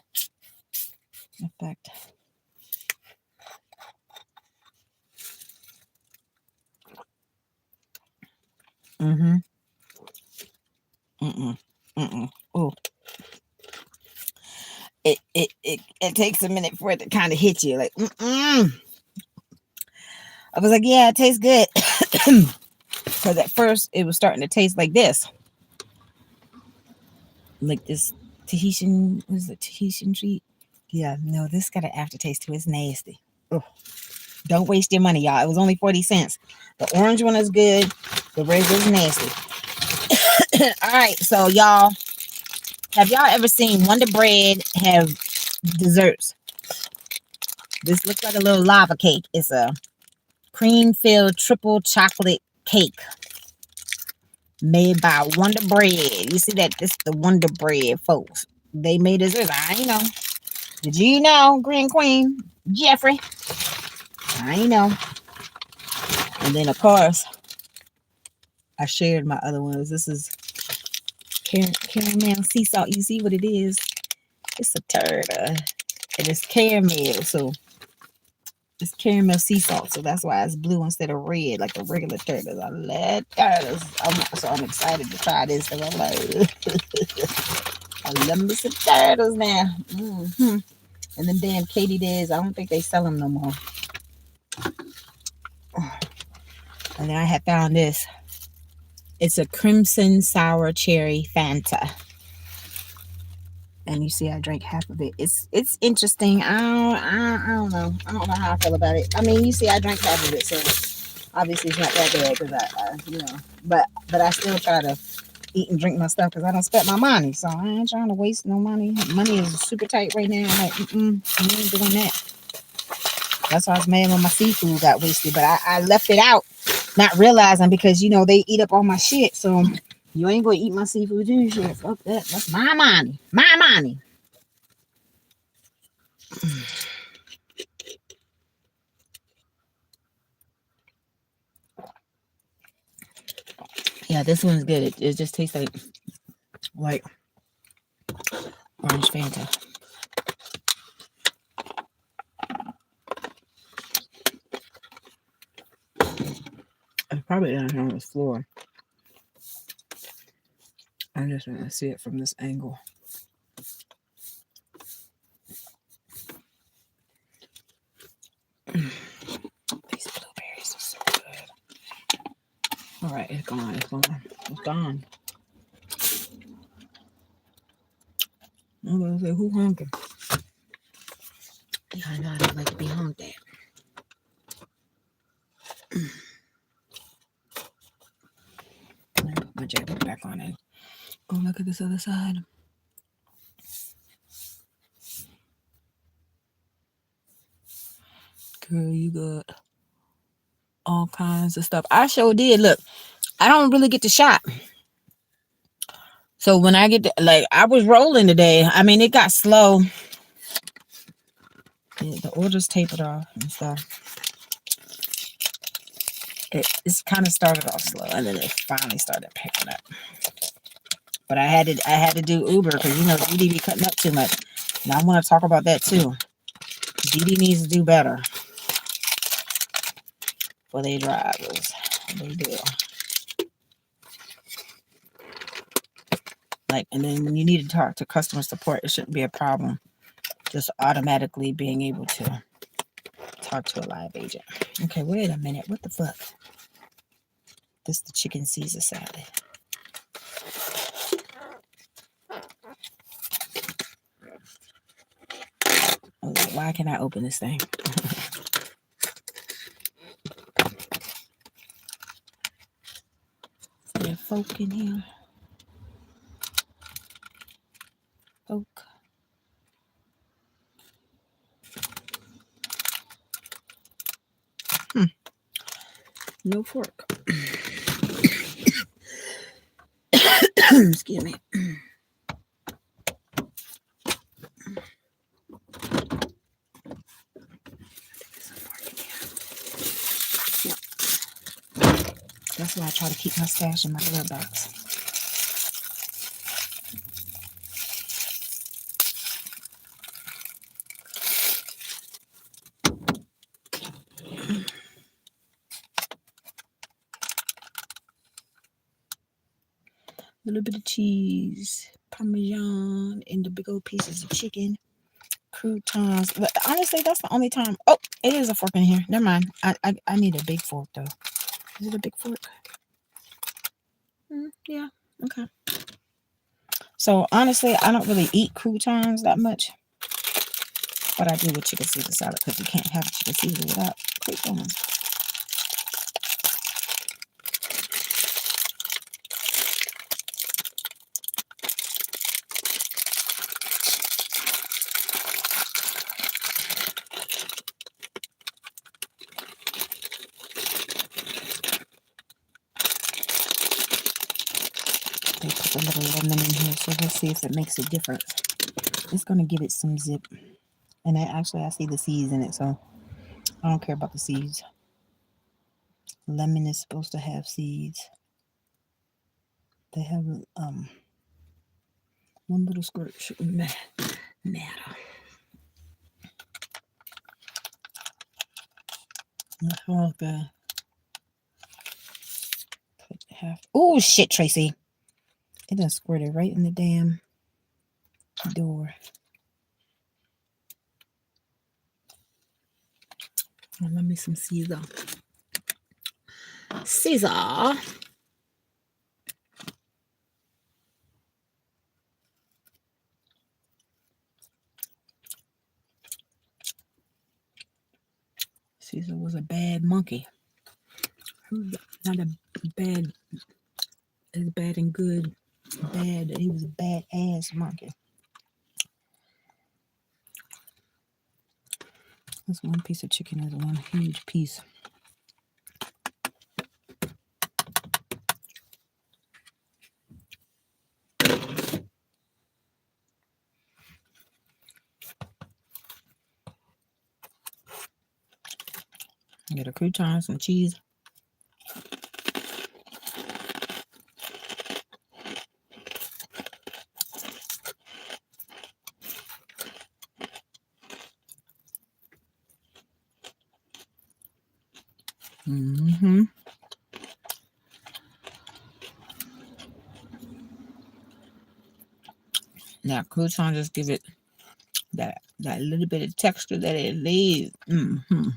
effect. Mm-hmm. Mm-mm. Mm-mm. Oh. It takes a minute for it to kind of hit you. Like, mm-mm. I was like, yeah, it tastes good. Because at first it was starting to taste like this. Like this Tahitian, what is it, Tahitian treat? Yeah, no, this got an aftertaste too. It's nasty. Ugh. Don't waste your money, y'all. It was only 40 cents. The orange one is good. The red is nasty. All right, so y'all, have y'all ever seen Wonder Bread have desserts? This looks like a little lava cake. It's a cream-filled triple chocolate cake made by Wonder Bread. You see that? This is the Wonder Bread, folks. They made desserts. I know. Did you know, Green Queen? Jeffrey. I know. And then, of course, I shared my other ones. This is caramel sea salt. You see what it is? It's a turtle. And it's caramel. So it's caramel sea salt. So that's why it's blue instead of red, like the regular turtles. I love turtles. So I'm excited to try this. Because I'm like, I love me some turtles now. And them damn Katydids, I don't think they sell them no more. And then I had found this. It's a crimson sour cherry Fanta. And you see, I drank half of it. It's interesting. I don't know. I don't know how I feel about it. I mean, you see, I drank half of it, so obviously it's not that bad because But I still try to eat and drink my stuff because I don't spend my money. So I ain't trying to waste no money. Money is super tight right now. I'm like, I ain't doing that. That's why I was mad when my seafood got wasted. But I left it out, not realizing because they eat up all my shit. So you ain't gonna eat my seafood too. Shit, fuck that. That's my money. My money. Yeah, this one's good. It just tastes like orange Fanta. It's probably down here on this floor. I'm just gonna see it from this angle. These blueberries are so good. All right, it's gone. It's gone. It's gone. I'm gonna say, who hungry? Yeah, I know I don't like to be hungry. Let me put my jacket back on it. Go look at this other side. Girl, you got all kinds of stuff. I sure did. Look, I don't really get to shop. So when I get to, I was rolling today. I mean, it got slow. The orders tapered off and stuff. It's kind of started off slow, and then it finally started picking up. But I had to do Uber because Didi be cutting up too much, and I want to talk about that too. Didi needs to do better for their drivers. They do. And then when you need to talk to customer support, it shouldn't be a problem. Just automatically being able to talk to a live agent. Okay, wait a minute. What the fuck? This is the chicken Caesar salad. Why can't I open this thing? Is there a fork in here? Fork. No fork. Excuse me. That's why I try to keep my stash in my glove box. A little bit of cheese, Parmesan, and the big old pieces of chicken, croutons. But honestly, that's the only time. Oh, it is a fork in here. Never mind. I need a big fork though. Is it a big fork? Yeah. Okay. So honestly, I don't really eat croutons that much, but I do with chicken Caesar salad because you can't have chicken Caesar without croutons. They put a little lemon in here, so we'll see if it makes a difference. It's gonna give it some zip. And I see the seeds in it, so I don't care about the seeds. Lemon is supposed to have seeds. They have one little squirt shouldn't matter. That's all good. Oh shit, Tracy! It done squirted right in the damn door. Let me some Caesar. Caesar. Caesar was a bad monkey. Not a bad, as bad and good. Bad. He was a bad ass monkey. That's one piece of chicken is one huge piece. Get a crouton, some cheese. Mm-hmm. Now crouton just give it that little bit of texture that it leaves. Mm-hmm.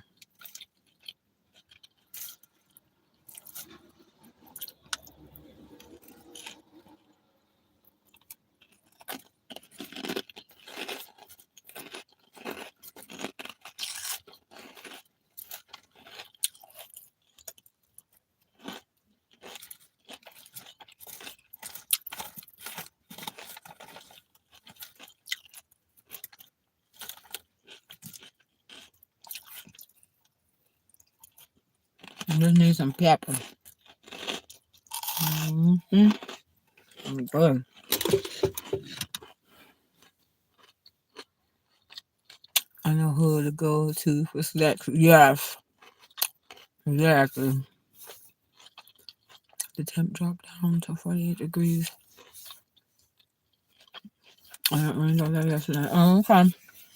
Just need some pepper. Mm-hmm. Good. I know who to go to for snacks. Yes, exactly. The temp dropped down to 48 degrees. I didn't really know that yesterday. Oh, okay.